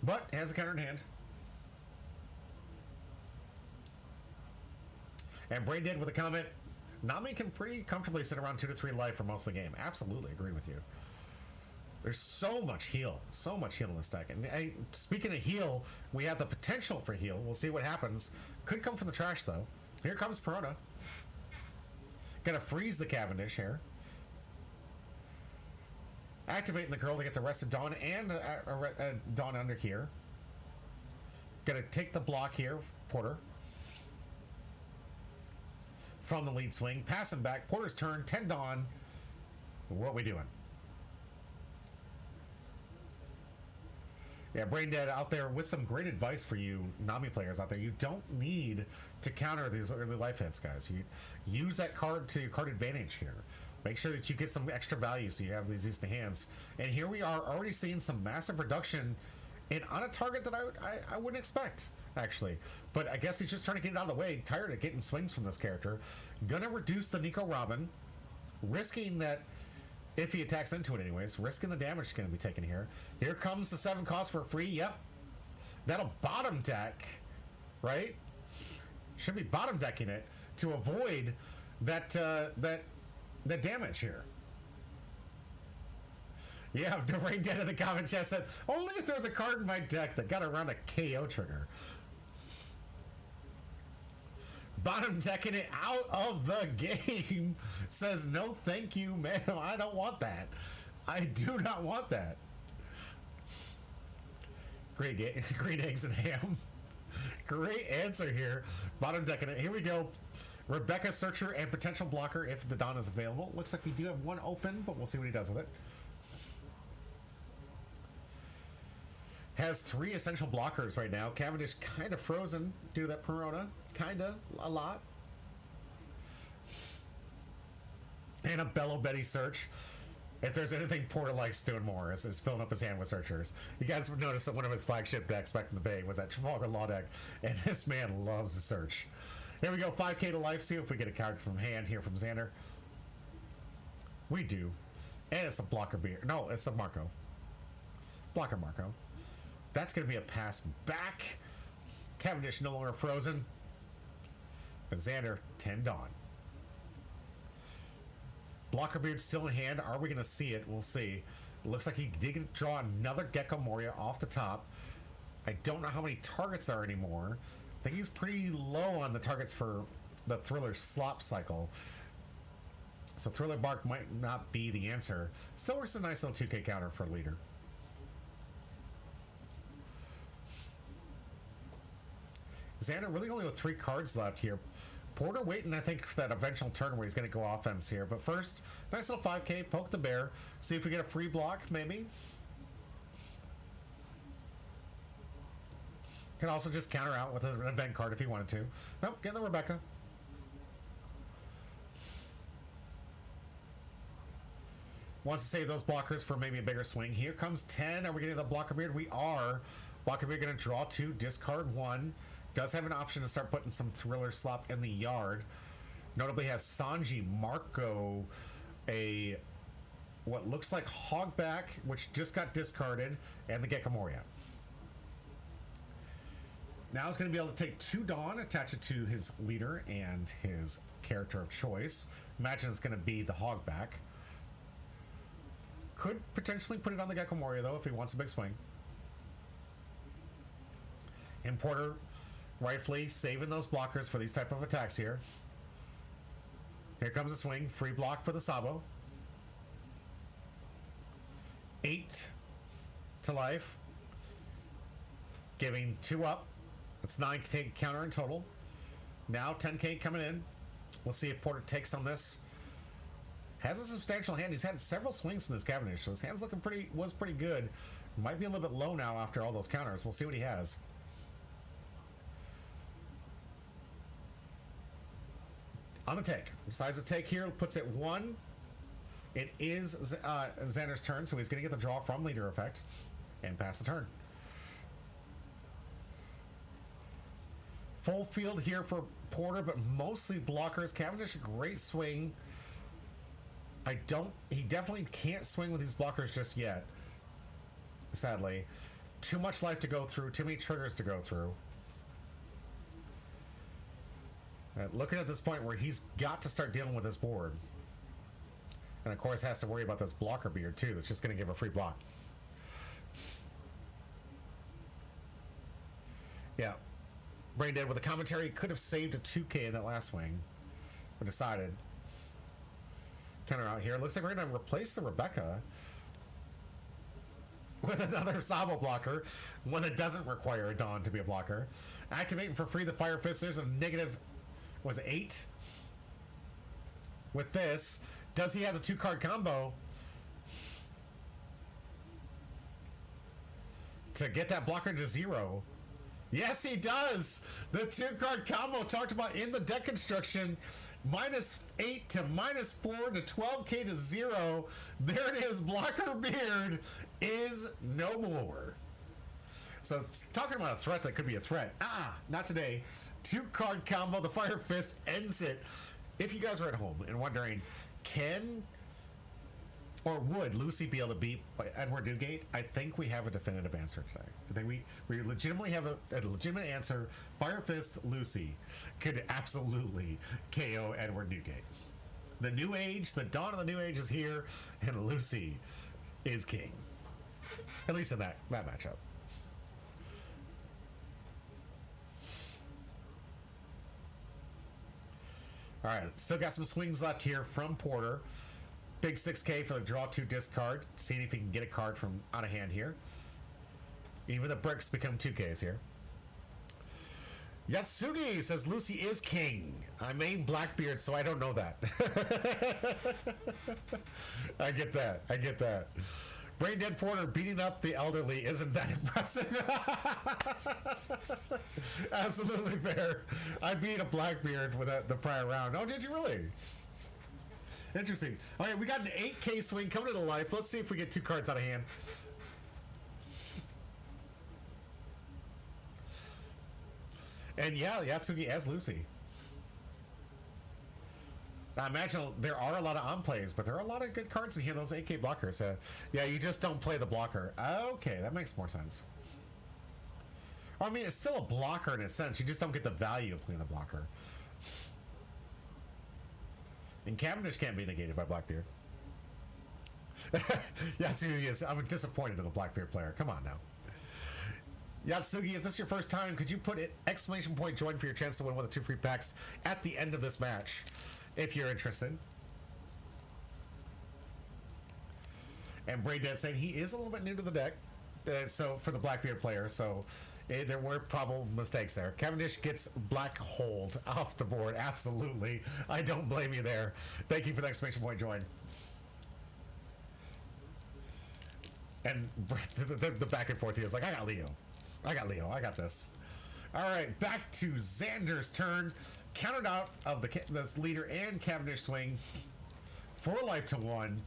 But has a counter in hand. And Braindead with a comment. Nami can pretty comfortably sit around 2 to 3 life for most of the game. Absolutely agree with you. There's so much heal. So much heal in this deck. And speaking of heal, we have the potential for heal. We'll see what happens. Could come from the trash, though. Here comes Perona. Gonna freeze the Cavendish here. Activating the girl to get the rest of Dawn and Dawn under here. Gonna take the block here, Porter. From the lead swing. Passing back. Porter's turn. 10 Dawn. What we doing? Yeah, Braindead out there with some great advice for you Nami players out there. You don't need to counter these early life hits, guys. You use that card to your card advantage here. Make sure that you get some extra value so you have these instant hands. And here we are already seeing some massive reduction on a target that I wouldn't expect, actually. But I guess he's just trying to get it out of the way. Tired of getting swings from this character. Gonna reduce the Nico Robin. Risking that, if he attacks into it anyways, risking the damage is going to be taken here. Here comes the 7 cost for free. Yep. That'll bottom deck, right? Should be bottom decking it to avoid that damage here. Yeah, Braindead in the comment chat said, only if there's a card in my deck that got around a KO trigger. Bottom decking it out of the game. Says, no thank you, ma'am. I don't want that. I do not want that. Great eggs and ham. Great answer here. Bottom decking it. Here we go. Rebecca, Searcher, and potential blocker if the Dawn is available. Looks like we do have one open, but we'll see what he does with it. Has 3 essential blockers right now. Cavendish kind of frozen due to that Perona. Kind of. A lot. And a Bello Betty search. If there's anything Porter likes doing more is filling up his hand with searchers. You guys would notice that one of his flagship decks back in the Bay was that Trafalgar Law deck. And this man loves the search. Here we go. 5k to life. See if we get a card from hand here from Xander. We do. And it's a blocker beer. No, it's a Marco. Blocker Marco. That's going to be a pass back. Cavendish no longer frozen. But Xander, 10 Dawn. Blocker Beard still in hand. Are we going to see it? We'll see. It looks like he did draw another Gecko Moria off the top. I don't know how many targets there are anymore. I think he's pretty low on the targets for the Thriller Slop cycle. So Thriller Bark might not be the answer. Still works a nice little 2k counter for leader. Xander really only with 3 cards left here. Porter waiting, I think, for that eventual turn where he's going to go offense here. But first, nice little 5k, poke the bear. See if we get a free block, maybe. Can also just counter out with an event card if he wanted to. Nope, get the Rebecca. Wants to save those blockers for maybe a bigger swing. Here comes 10. Are we getting the Blocker Beard? We are. Blocker Beard going to draw 2, discard 1. Does have an option to start putting some Thriller Slop in the yard. Notably has Sanji, Marco, a what looks like Hogback, which just got discarded, and the Gecko Moria. Now he's going to be able to take 2 Dawn, attach it to his leader and his character of choice. Imagine it's going to be the Hogback. Could potentially put it on the Gecko Moria, though, if he wants a big swing. Importer rightfully saving those blockers for these type of attacks here. Here comes a swing. Free block for the Sabo. 8 to life. Giving 2 up. That's 9k counter in total. Now 10k coming in. We'll see if Porter takes on this. Has a substantial hand. He's had several swings from this Cavendish, so his hand's looking was pretty good. Might be a little bit low now after all those counters. We'll see what he has. On the take. Decides to take here. Puts it 1. It is Xander's turn, so he's going to get the draw from leader effect and pass the turn. Full field here for Porter, but mostly blockers. Cavendish, great swing. He definitely can't swing with these blockers just yet. Sadly. Too much life to go through, too many triggers to go through. Looking at this point where he's got to start dealing with this board. And of course has to worry about this blocker beard too. That's just going to give a free block. Yeah. Brain Dead with a commentary. Could have saved a 2k in that last swing. But decided. Counter out here. Looks like we're going to replace the Rebecca with another Sabo blocker. One that doesn't require a Dawn to be a blocker. Activating for free the Fire Fist. There's a negative... Was it 8? With this, does he have the 2-card combo to get that blocker to 0? Yes, he does. The 2-card combo talked about in the deck construction. -8 to -4 to 12k to 0. There it is. Blocker beard is no more. So talking about a threat that could be a threat. Not today. 2-card combo. The Fire Fist ends it. If you guys are at home and wondering, can or would Lucy be able to beat Edward Newgate? I think we have a definitive answer today. I think we legitimately have a legitimate answer. Fire Fist Lucy could absolutely KO Edward Newgate. The new age, the dawn of the new age is here, and Lucy is king. At least in that matchup. All right, still got some swings left here from Porter. Big 6k for the draw 2 discard. Seeing if he can get a card from out of hand here. Even the bricks become 2ks here. Yatsugi says Lucy is king. I main Blackbeard, so I don't know that. I get that. Brain Dead Porter beating up the elderly isn't that impressive. Absolutely fair. I beat a Blackbeard with the prior round. Oh, did you really? Interesting. All right, we got an 8k swing coming to life. Let's see if we get 2 cards out of hand. And yeah, Yatsugi as Lucy. I imagine there are a lot of on plays, but there are a lot of good cards in here. Those 8k blockers. Yeah, you just don't play the blocker. Okay, that makes more sense. I mean, it's still a blocker in a sense. You just don't get the value of playing the blocker. And Cavendish can't be negated by Blackbeard. Yatsugi is. I'm disappointed in the Blackbeard player. Come on now. Yatsugi, if this is your first time, could you put it !join for your chance to win one of the 2 free packs at the end of this match, if you're interested. And Braindead saying he is a little bit new to the deck, so for the Blackbeard player, so there were probable mistakes there. Cavendish gets Black Hold off the board. Absolutely. I don't blame you there. Thank you for the ! join. And the back and forth, he was like, I got Leo. I got this. All right, back to Xander's turn. Countered out of the leader and Cavendish swing. 4 life to 1.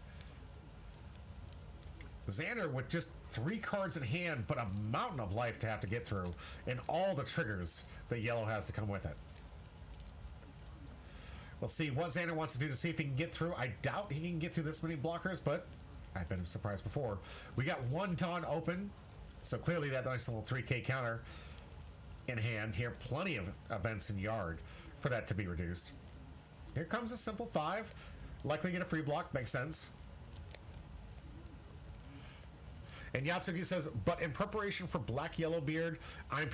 Xander with just 3 cards in hand, but a mountain of life to have to get through, and all the triggers that yellow has to come with it. We'll see what Xander wants to do to see if he can get through. I doubt he can get through this many blockers, but I've been surprised before. We got one Dawn open, so clearly that nice little 3K counter in hand here. Plenty of events in yard for that to be reduced. Here comes a simple 5. Likely get a free block. Makes sense. And Yatsuki says, but in preparation for Black Yellow Beard, I'm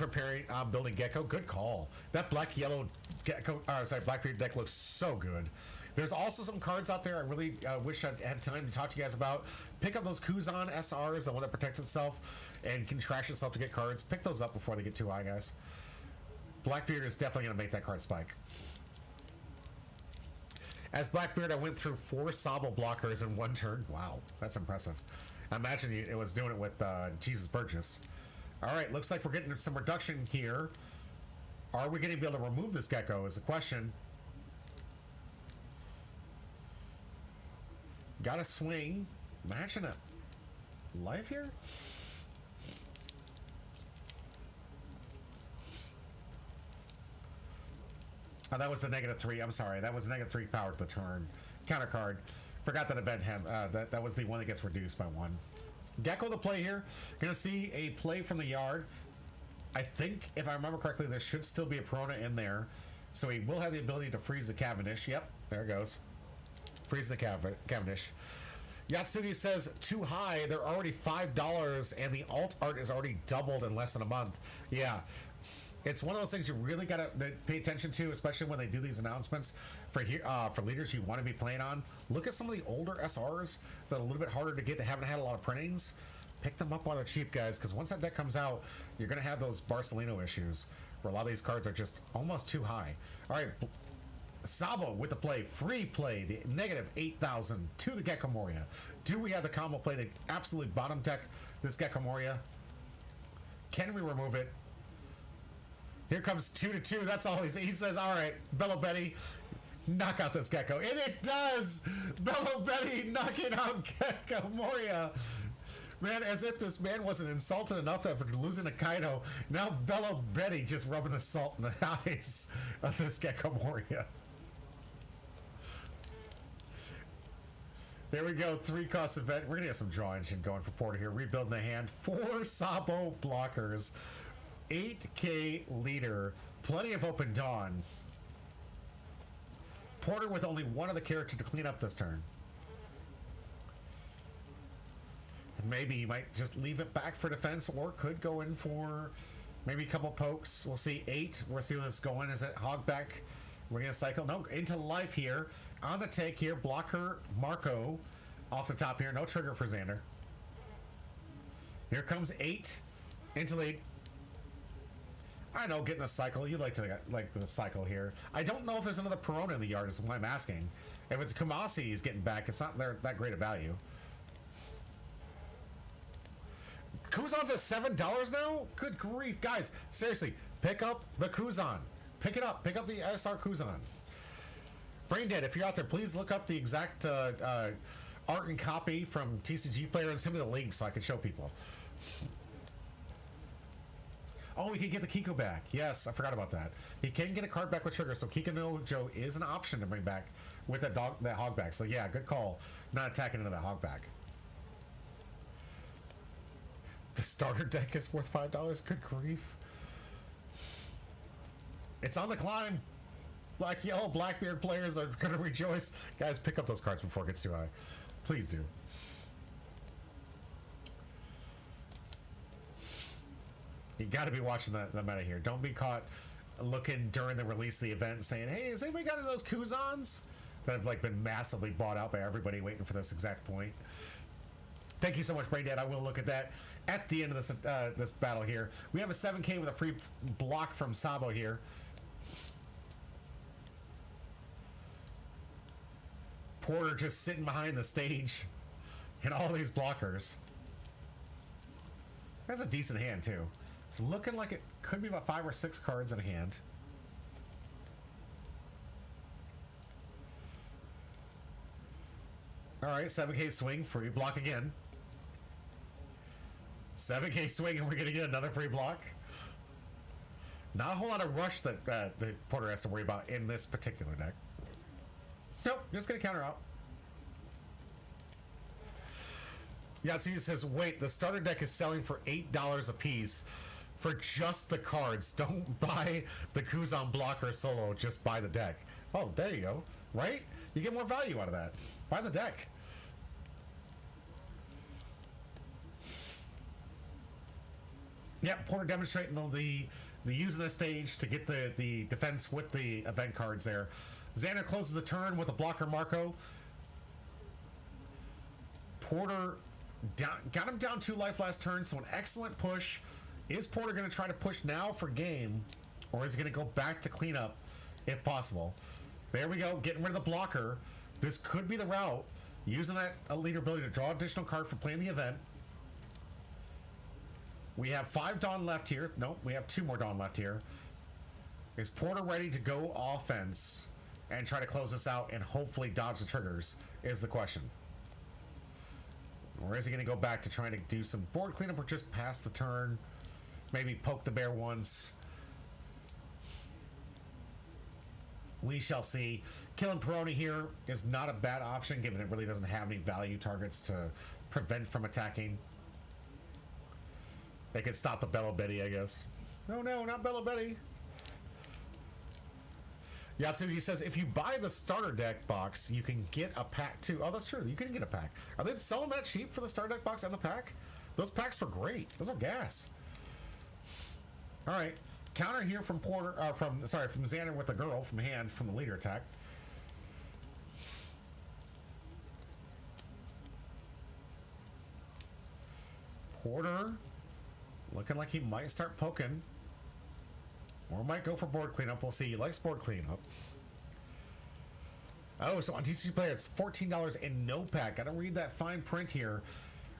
building Gecko. Good call. That Black Yellow Gecko, Blackbeard deck looks so good. There's also some cards out there I really wish I had time to talk to you guys about. Pick up those Kuzan SRs, the one that protects itself and can trash itself to get cards. Pick those up before they get too high, guys. Blackbeard is definitely going to make that card spike. As Blackbeard, I went through 4 Sabo blockers in one turn. Wow, that's impressive. I imagine it was doing it with Jesus Burgess. All right, looks like we're getting some reduction here. Are we going to be able to remove this Gecko is the question. Got to swing. Imagine a life here. Oh, that was the -3. I'm sorry. That was -3 power to the turn. Counter card. Forgot that event had that was the one that gets reduced by 1. Gecko the play here. Gonna see a play from the yard. I think if I remember correctly, there should still be a Perona in there, so he will have the ability to freeze the Cavendish. Yep, there it goes. Freeze the Cavendish. Yatsugi says too high. They're already $5, and the alt art is already doubled in less than a month. Yeah. It's one of those things you really got to pay attention to, especially when they do these announcements for leaders you want to be playing on. Look at some of the older SRs that are a little bit harder to get, that haven't had a lot of printings. Pick them up while they're cheap, guys, because once that deck comes out, you're going to have those Barcelino issues where a lot of these cards are just almost too high. All right, Sabo with the play. Free play, the -8,000 to the Gecko Moria. Do we have the combo play to absolutely bottom deck this Gecko Moria? Can we remove it? Here comes 2/2. That's all he says. All right, Bello Betty, knock out this Gecko. And it does! Bello Betty knocking out Gecko Moria. Man, as if this man wasn't insulted enough after losing to Kaido. Now Bello Betty just rubbing the salt in the eyes of this Gecko Moria. There we go. 3-cost event. We're going to get some draw engine going for Porter here. Rebuilding the hand. 4 Sabo blockers. 8K leader. Plenty of open dawn. Porter with only one other character to clean up this turn. Maybe he might just leave it back for defense, or could go in for maybe a couple pokes. We'll see. 8. We'll see where this is going. Is it Hogback? We're going to cycle. No, into life here. On the take here. Blocker Marco off the top here. No trigger for Xander. Here comes 8 into lead. I know, getting a cycle. You like the cycle here. I don't know if there's another Perona in the yard, is why I'm asking. If it's Kamasi he's getting back, it's not that great a value. Kuzan's at $7 now? Good grief. Guys, seriously, pick up the Kuzan. Pick it up. Pick up the SR Kuzan. Braindead, if you're out there, please look up the exact art and copy from TCG Player and send me the link so I can show people. Oh, we can get the Kiko back. Yes, I forgot about that. He can get a card back with trigger, so Kiko no Joe is an option to bring back with that hog back. So yeah, good call. Not attacking into that hog back. The starter deck is worth $5. Good grief. It's on the climb. Black, yellow, Blackbeard players are going to rejoice. Guys, pick up those cards before it gets too high. Please do. You got to be watching the meta here. Don't be caught looking during the release of the event saying, hey, has anybody got any of those Kuzans that have been massively bought out by everybody waiting for this exact point? Thank you so much, Braindad. I will look at that at the end of this this battle here. We have a 7K with a free block from Sabo here. Porter just sitting behind the stage and all these blockers. That's a decent hand, too. It's looking like it could be about 5 or 6 cards in hand. All right, 7K swing, free block again. 7K swing, and we're going to get another free block. Not a whole lot of rush that Porter has to worry about in this particular deck. Nope, just going to counter out. Yatsuki says, wait, the starter deck is selling for $8 a piece for just the cards. Don't buy the Kuzan blocker solo, just buy the deck. Oh, there you go. Right? You get more value out of that. Buy the deck. Yeah, Porter demonstrating the use of the stage to get the defense with the event cards there. Xander closes the turn with a blocker Marco. Porter got him down 2 life last turn, so an excellent push. Is Porter going to try to push now for game, or is he going to go back to cleanup if possible? There we go, getting rid of the blocker. This could be the route, using that leader ability to draw additional card for playing the event. We have 5 Dawn left here. Nope, we have 2 more Dawn left here. Is Porter ready to go offense and try to close this out and hopefully dodge the triggers is the question. Or is he going to go back to trying to do some board cleanup or just pass the turn? Maybe poke the bear once. We shall see. Killing Peroni here is not a bad option, given it really doesn't have any value targets to prevent from attacking. They could stop the Bello Betty, I guess. No, not Bello Betty. Yatsuki says, if you buy the starter deck box, you can get a pack too. Oh, that's true. You can get a pack. Are they selling that cheap for the starter deck box and the pack? Those packs were great. Those are gas. All right. Counter here from Porter, from Xander with the girl from hand from the leader attack. Porter looking like he might start poking. Or might go for board cleanup. We'll see. He likes board cleanup. Oh, so on TCG Player, it's $14 and no pack. Gotta read that fine print here.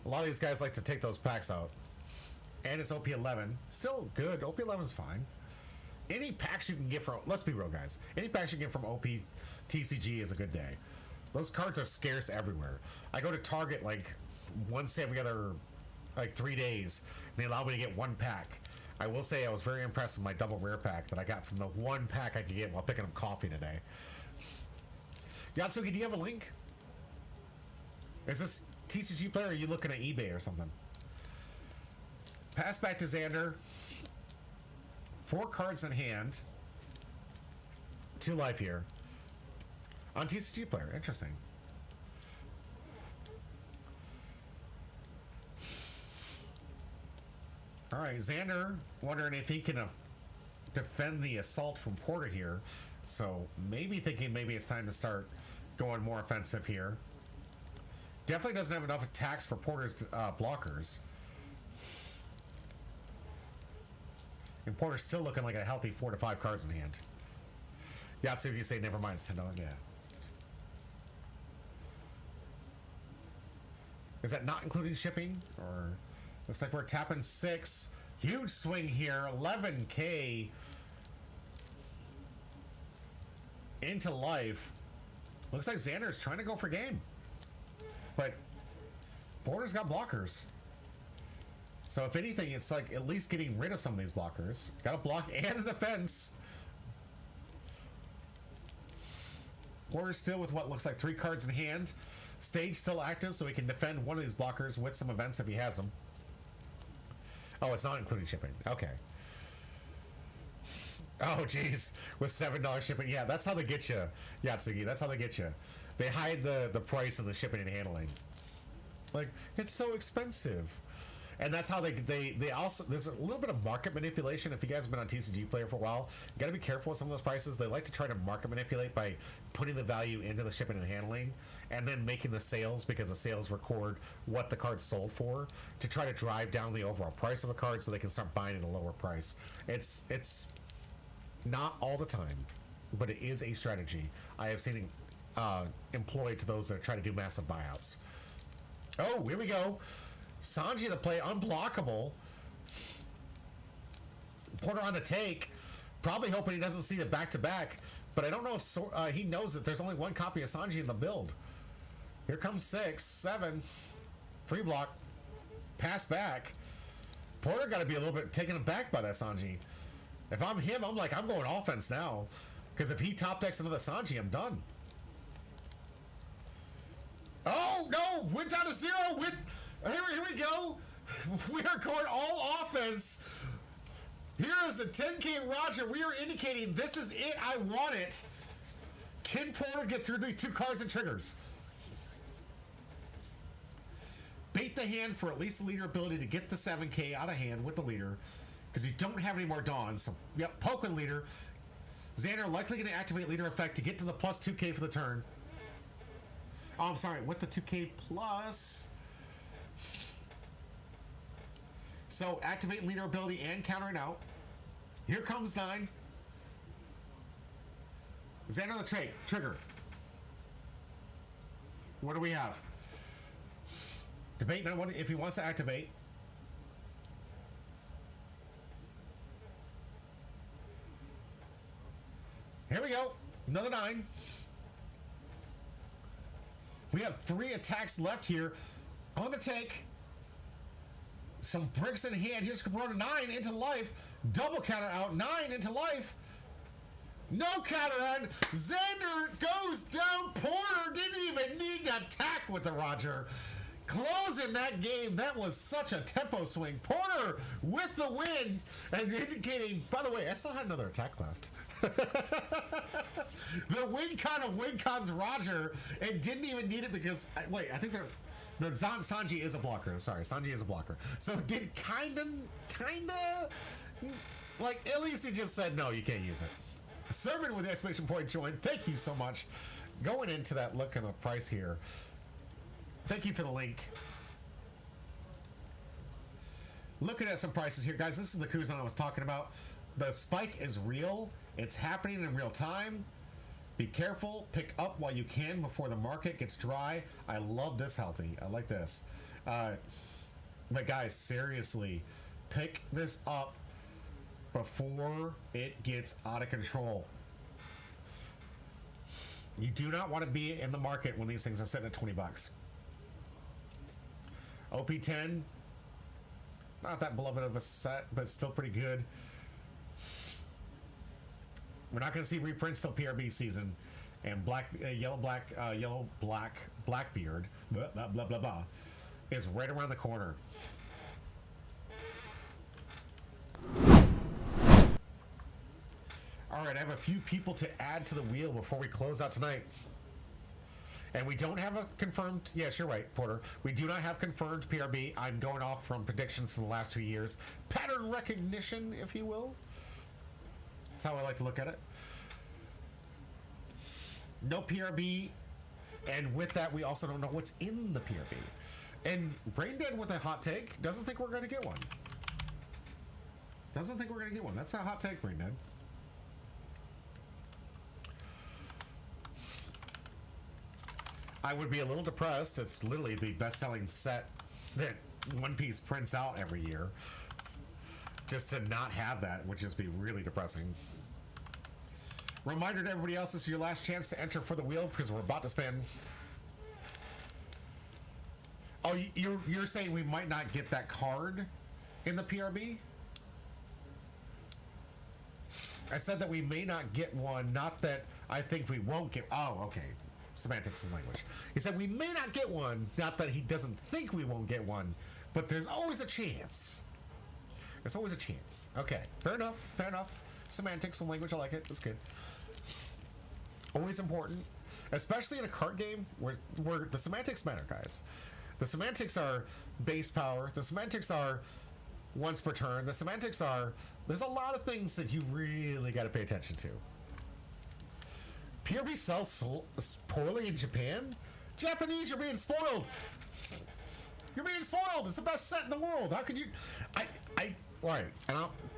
A lot of these guys like to take those packs out. And it's OP11. Still good. OP11's fine. Any packs you can get from... Let's be real, guys. Any packs you get from OPTCG is a good day. Those cards are scarce everywhere. I go to Target like once every other... like 3 days. And they allow me to get 1 pack. I will say I was very impressed with my double rare pack that I got from the 1 pack I could get while picking up coffee today. Yatsuki, do you have a link? Is this TCG Player or are you looking at eBay or something? Pass back to Xander. 4 cards in hand. 2 life here. On TCG Player. Interesting. All right, Xander wondering if he can defend the assault from Porter here. So maybe thinking maybe it's time to start going more offensive here. Definitely doesn't have enough attacks for Porter's blockers. And Porter's still looking like a healthy 4 to 5 cards in hand. Yatsuki say never mind, it's $10. Yeah. Is that not including shipping? Or looks like we're tapping 6. Huge swing here. 11K into life. Looks like Xander's trying to go for game. But Porter's got blockers. So if anything, it's like at least getting rid of some of these blockers. Got a block and a defense. Porter's still with what looks like 3 cards in hand. Stage still active, so he can defend one of these blockers with some events if he has them. Oh, it's not including shipping. Okay. Oh, geez. With $7 shipping. Yeah, that's how they get you, Yatsugi. That's how they get you. They hide the price of the shipping and handling. Like, it's so expensive. And that's how they also... There's a little bit of market manipulation. If you guys have been on TCG Player for a while, you got to be careful with some of those prices. They like to try to market manipulate by putting the value into the shipping and handling and then making the sales, because the sales record what the card sold for, to try to drive down the overall price of a card so they can start buying at a lower price. It's not all the time, but it is a strategy I have seen employed to those that try to do massive buyouts. Oh, here we go. Sanji the play, unblockable. Porter on the take, probably hoping he doesn't see the back-to-back, but I don't know if he knows that there's only 1 copy of Sanji in the build. Here comes 6, 7, free block, pass back. Porter got to be a little bit taken aback by that Sanji. If I'm him, I'm like, I'm going offense now, because if he top decks another Sanji, I'm done. Oh, no, went down to 0 with Here we go. We are going all offense. Here is the 10K Roger. We are indicating this is it. I want it. Can Porter get through these 2 cards and triggers? Bait the hand for at least the leader ability to get the 7K out of hand with the leader, because you don't have any more Dawns. So, yep, poke with leader. Xander likely going to activate leader effect to get to the plus 2K for the turn. Oh, I'm sorry, with the 2K plus. So, activate leader ability and counter it out. Here comes 9. Xander the trigger. What do we have? Debate 9 if he wants to activate. Here we go. Another 9. We have 3 attacks left here on the take. Some bricks in hand. Here's Cabrona. 9 into life. Double counter out. 9 into life. No counter on. Xander goes down. Porter didn't even need to attack with the Roger. Closing that game. That was such a tempo swing. Porter with the win and indicating, by the way, I still had another attack left. The win con of win cons Roger and didn't even need it because, wait, I think the Sanji is a blocker. I'm sorry, Sanji is a blocker. So did kinda, like, at least he just said, no, you can't use it. Sermon with the exclamation point joined. Thank you so much. Going into that look at the price here. Thank you for the link. Looking at some prices here, guys. This is the Kuzan I was talking about. The spike is real. It's happening in real time. Be careful. Pick up while you can before the market gets dry. I love this healthy. I like this. But guys, seriously, pick this up before it gets out of control. You do not want to be in the market when these things are sitting at 20 bucks. OP10, not that beloved of a set, but still pretty good. We're not going to see reprints till PRB season, and yellow black Blackbeard, blah blah blah blah blah, is right around the corner. All right, I have a few people to add to the wheel before we close out tonight. And we don't have a confirmed... Yes, you're right, Porter. We do not have confirmed PRB. I'm going off from predictions from the last 2 years. Pattern recognition, if you will. That's how I like to look at it. No PRB. And with that, we also don't know what's in the PRB. And Braindead with a hot take doesn't think we're going to get one. Doesn't think we're going to get one. That's a hot take, Braindead. I would be a little depressed. It's literally the best-selling set that One Piece prints out every year. Just to not have that would just be really depressing. Reminder to everybody else, this is your last chance to enter for the wheel because we're about to spend... Oh, you're saying we might not get that card in the PRB? I said that we may not get one, not that I think we won't get... Oh, okay. Semantics and language. He said we may not get one, not that he doesn't think we won't get one, but there's always a chance. There's always a chance. Okay, fair enough, fair enough. Semantics and language, I like it. That's good. Always important, especially in a card game where the semantics matter, guys. The semantics are base power. The semantics are once per turn. The semantics are... There's a lot of things that you really got to pay attention to. PRB sells poorly in Japan? Japanese, you're being spoiled. You're being spoiled. It's the best set in the world. How could you... All right.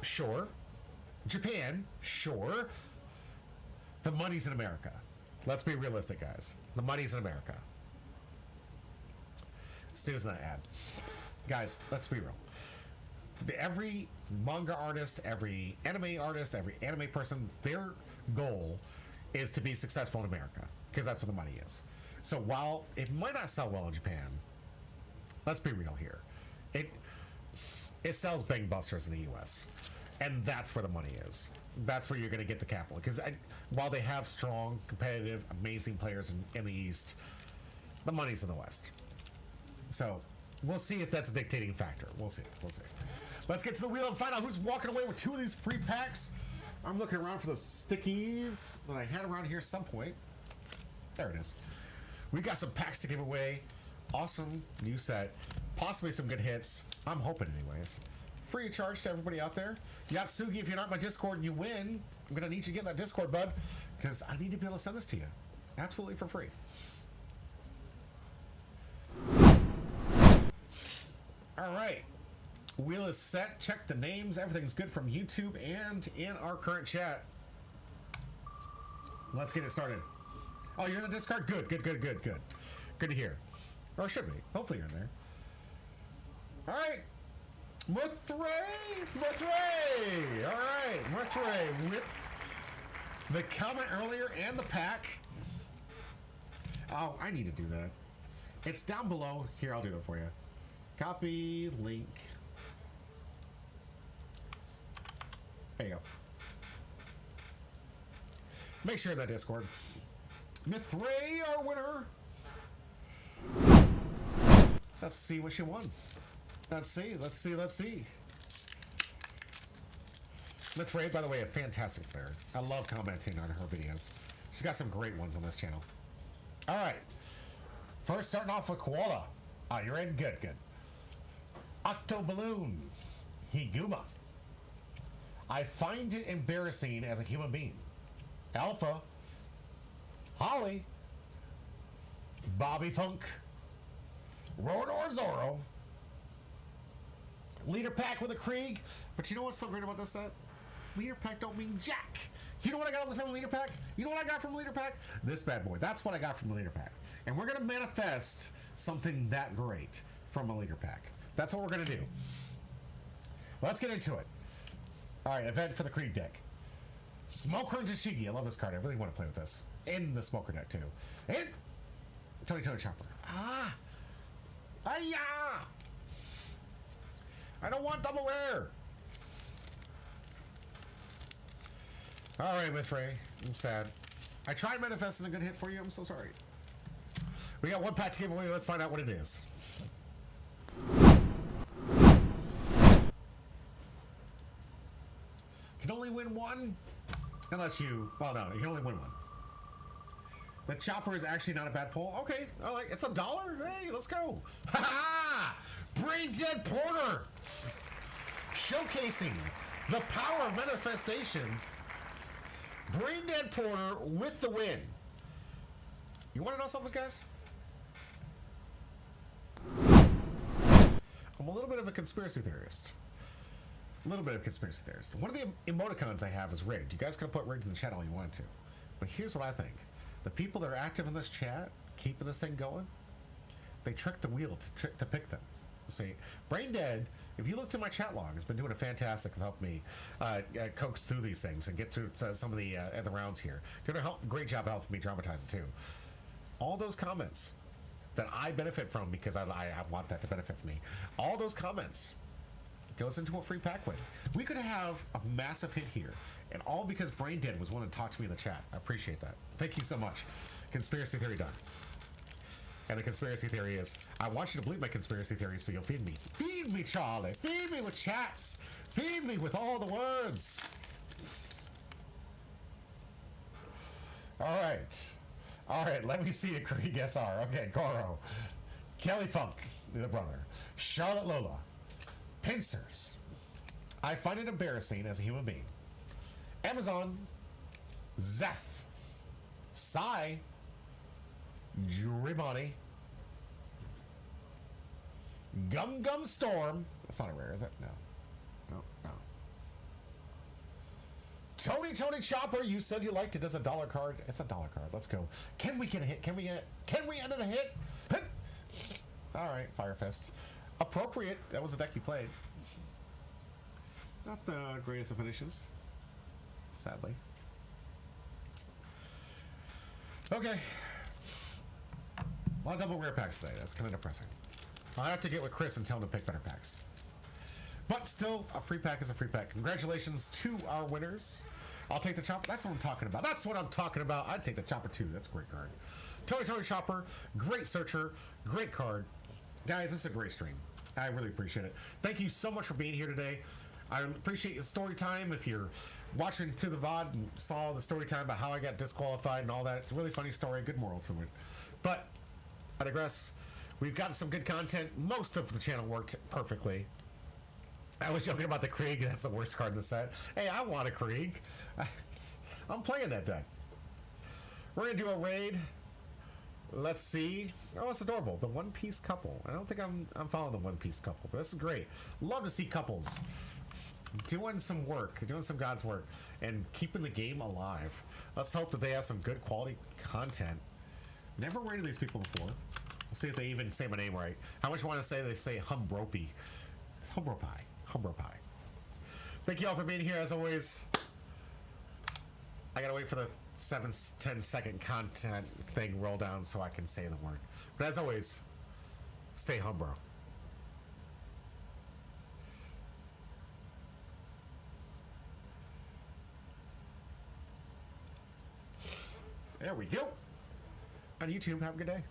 Sure. Japan, sure. The money's in America. Let's be realistic, guys. The money's in America. Stu's not ad. Guys, let's be real. Every manga artist, every anime artist, every anime person, their goal is to be successful in America because that's where the money is. So while it might not sell well in Japan, let's be real here. It sells bangbusters in the US, and that's where the money is. That's where you're going to get the capital. Because while they have strong, competitive, amazing players in the East, the money's in the West. So We'll see if that's a dictating factor. We'll see. We'll see. Let's get to the wheel and find out who's walking away with 2 of these free packs. I'm looking around for the stickies that I had around here at some point. There it is. We got some packs to give away. Awesome new set. Possibly some good hits. I'm hoping anyways. Free of charge to everybody out there. Yatsugi, if you're not in my Discord and you win, I'm going to need you to get in that Discord, bud. Because I need to be able to send this to you. Absolutely for free. All right. Wheel is set. Check the names. Everything's good from YouTube and in our current chat. Let's get it started. Oh, you're in the Discord? Good, good, good, good, good. Good to hear. Or should be. Hopefully you're in there. All right. Murthray! All right. Murthray with the comment earlier and the pack. Oh, I need to do that. It's down below. Here, I'll do it for you. Copy, link. There you go. Make sure that Discord. Mithray, our winner. Let's see what she won. Let's see. Mithray, by the way, a fantastic player. I love commenting on her videos. She's got some great ones on this channel. All right. First, starting off with Koala. Oh, you're in? Good, good. Octoballoon. Higuma. I find it embarrassing as a human being. Alpha. Holly. Bobby Funk. Rodor Zoro. Leader pack with a Krieg. But you know what's so great about this set? Leader pack don't mean jack. You know what I got from the leader pack? You know what I got from the leader pack? This bad boy. That's what I got from the leader pack. And we're going to manifest something that great from a leader pack. That's what we're going to do. Let's get into it. All right, event for the Krieg deck. Smoker and Tashigi. I love this card. I really want to play with this. In the Smoker deck, too. And Tony Chopper. Ah! Ay-ya! I don't want double rare. All right, Mithray. I'm sad. I tried manifesting a good hit for you. I'm so sorry. We got 1 pack to give away. Let's find out what it is. Can only win 1? Unless you... Well, no. You can only win 1. The Chopper is actually not a bad pull. Okay. I like it's $1. Hey, let's go. Ha ha! Brain Dead Porter! Showcasing the power of manifestation. Brain Dead Porter with the win. You want to know something, guys? I'm a little bit of a conspiracy theorist. A little bit of a conspiracy theorist. One of the emoticons I have is rigged. You guys could have put rigged in the chat all you wanted to. But here's what I think. The people that are active in this chat, keeping this thing going, they trick the wheel to pick them. See, Brain Dead, if you look through my chat log, has been doing a fantastic of helping me coax through these things and get through some of the rounds here. Doing a great job helping me dramatize it too. All those comments that I benefit from because I want that to benefit from me. All those comments goes into a free pack win. We could have a massive hit here, and all because Brain Dead was wanting to talk to me in the chat. I appreciate that. Thank you so much. Conspiracy theory done. And the conspiracy theory is, I want you to believe my conspiracy theory so you'll feed me. Feed me, Charlie. Feed me with chats. Feed me with all the words. All right. All right, let me see a Krieg SR. Okay, Goro. Kelly Funk, the brother. Charlotte Lola. Pincers. I find it embarrassing as a human being. Amazon. Zeph. Psy. Juribani. Gum Gum Storm. That's not a rare, is it? No. No. Tony Chopper, you said you liked it as a $1 card. It's a $1 card. Let's go. Can we get a hit? Can we end it a hit? All right, Fire Fist. Appropriate. That was the deck you played. Not the greatest of finishes, sadly. Okay. A lot of double rare packs today. That's kind of depressing. I'll have to get with Chris and tell him to pick better packs. But still, a free pack is a free pack. Congratulations to our winners. I'll take the Chopper. That's what I'm talking about. That's what I'm talking about. I'd take the Chopper too. That's a great card. Tony Chopper, great searcher, great card. Guys, this is a great stream. I really appreciate it. Thank you so much for being here today. I appreciate your story time. If you're watching through the VOD and saw the story time about how I got disqualified and all that, it's a really funny story, good moral to it. But I digress. We've got some good content. Most of the channel worked perfectly. I was joking about the Krieg. That's the worst card in the set. Hey, I want a Krieg. I'm playing that deck. We're going to do a raid. Let's see. Oh, it's adorable. The One Piece couple. I don't think I'm following the One Piece couple, but this is great. Love to see couples doing some work, doing some God's work, and keeping the game alive. Let's hope that they have some good quality content. Never rated these people before. Let's see if they even say my name right. How much want to say they say Humbropie? It's Humbropie. Humbropie. Thank you all for being here as always. I gotta wait for the 7-10 second content thing roll down so I can say the word. But as always, stay humbro. There we go. On YouTube, have a good day.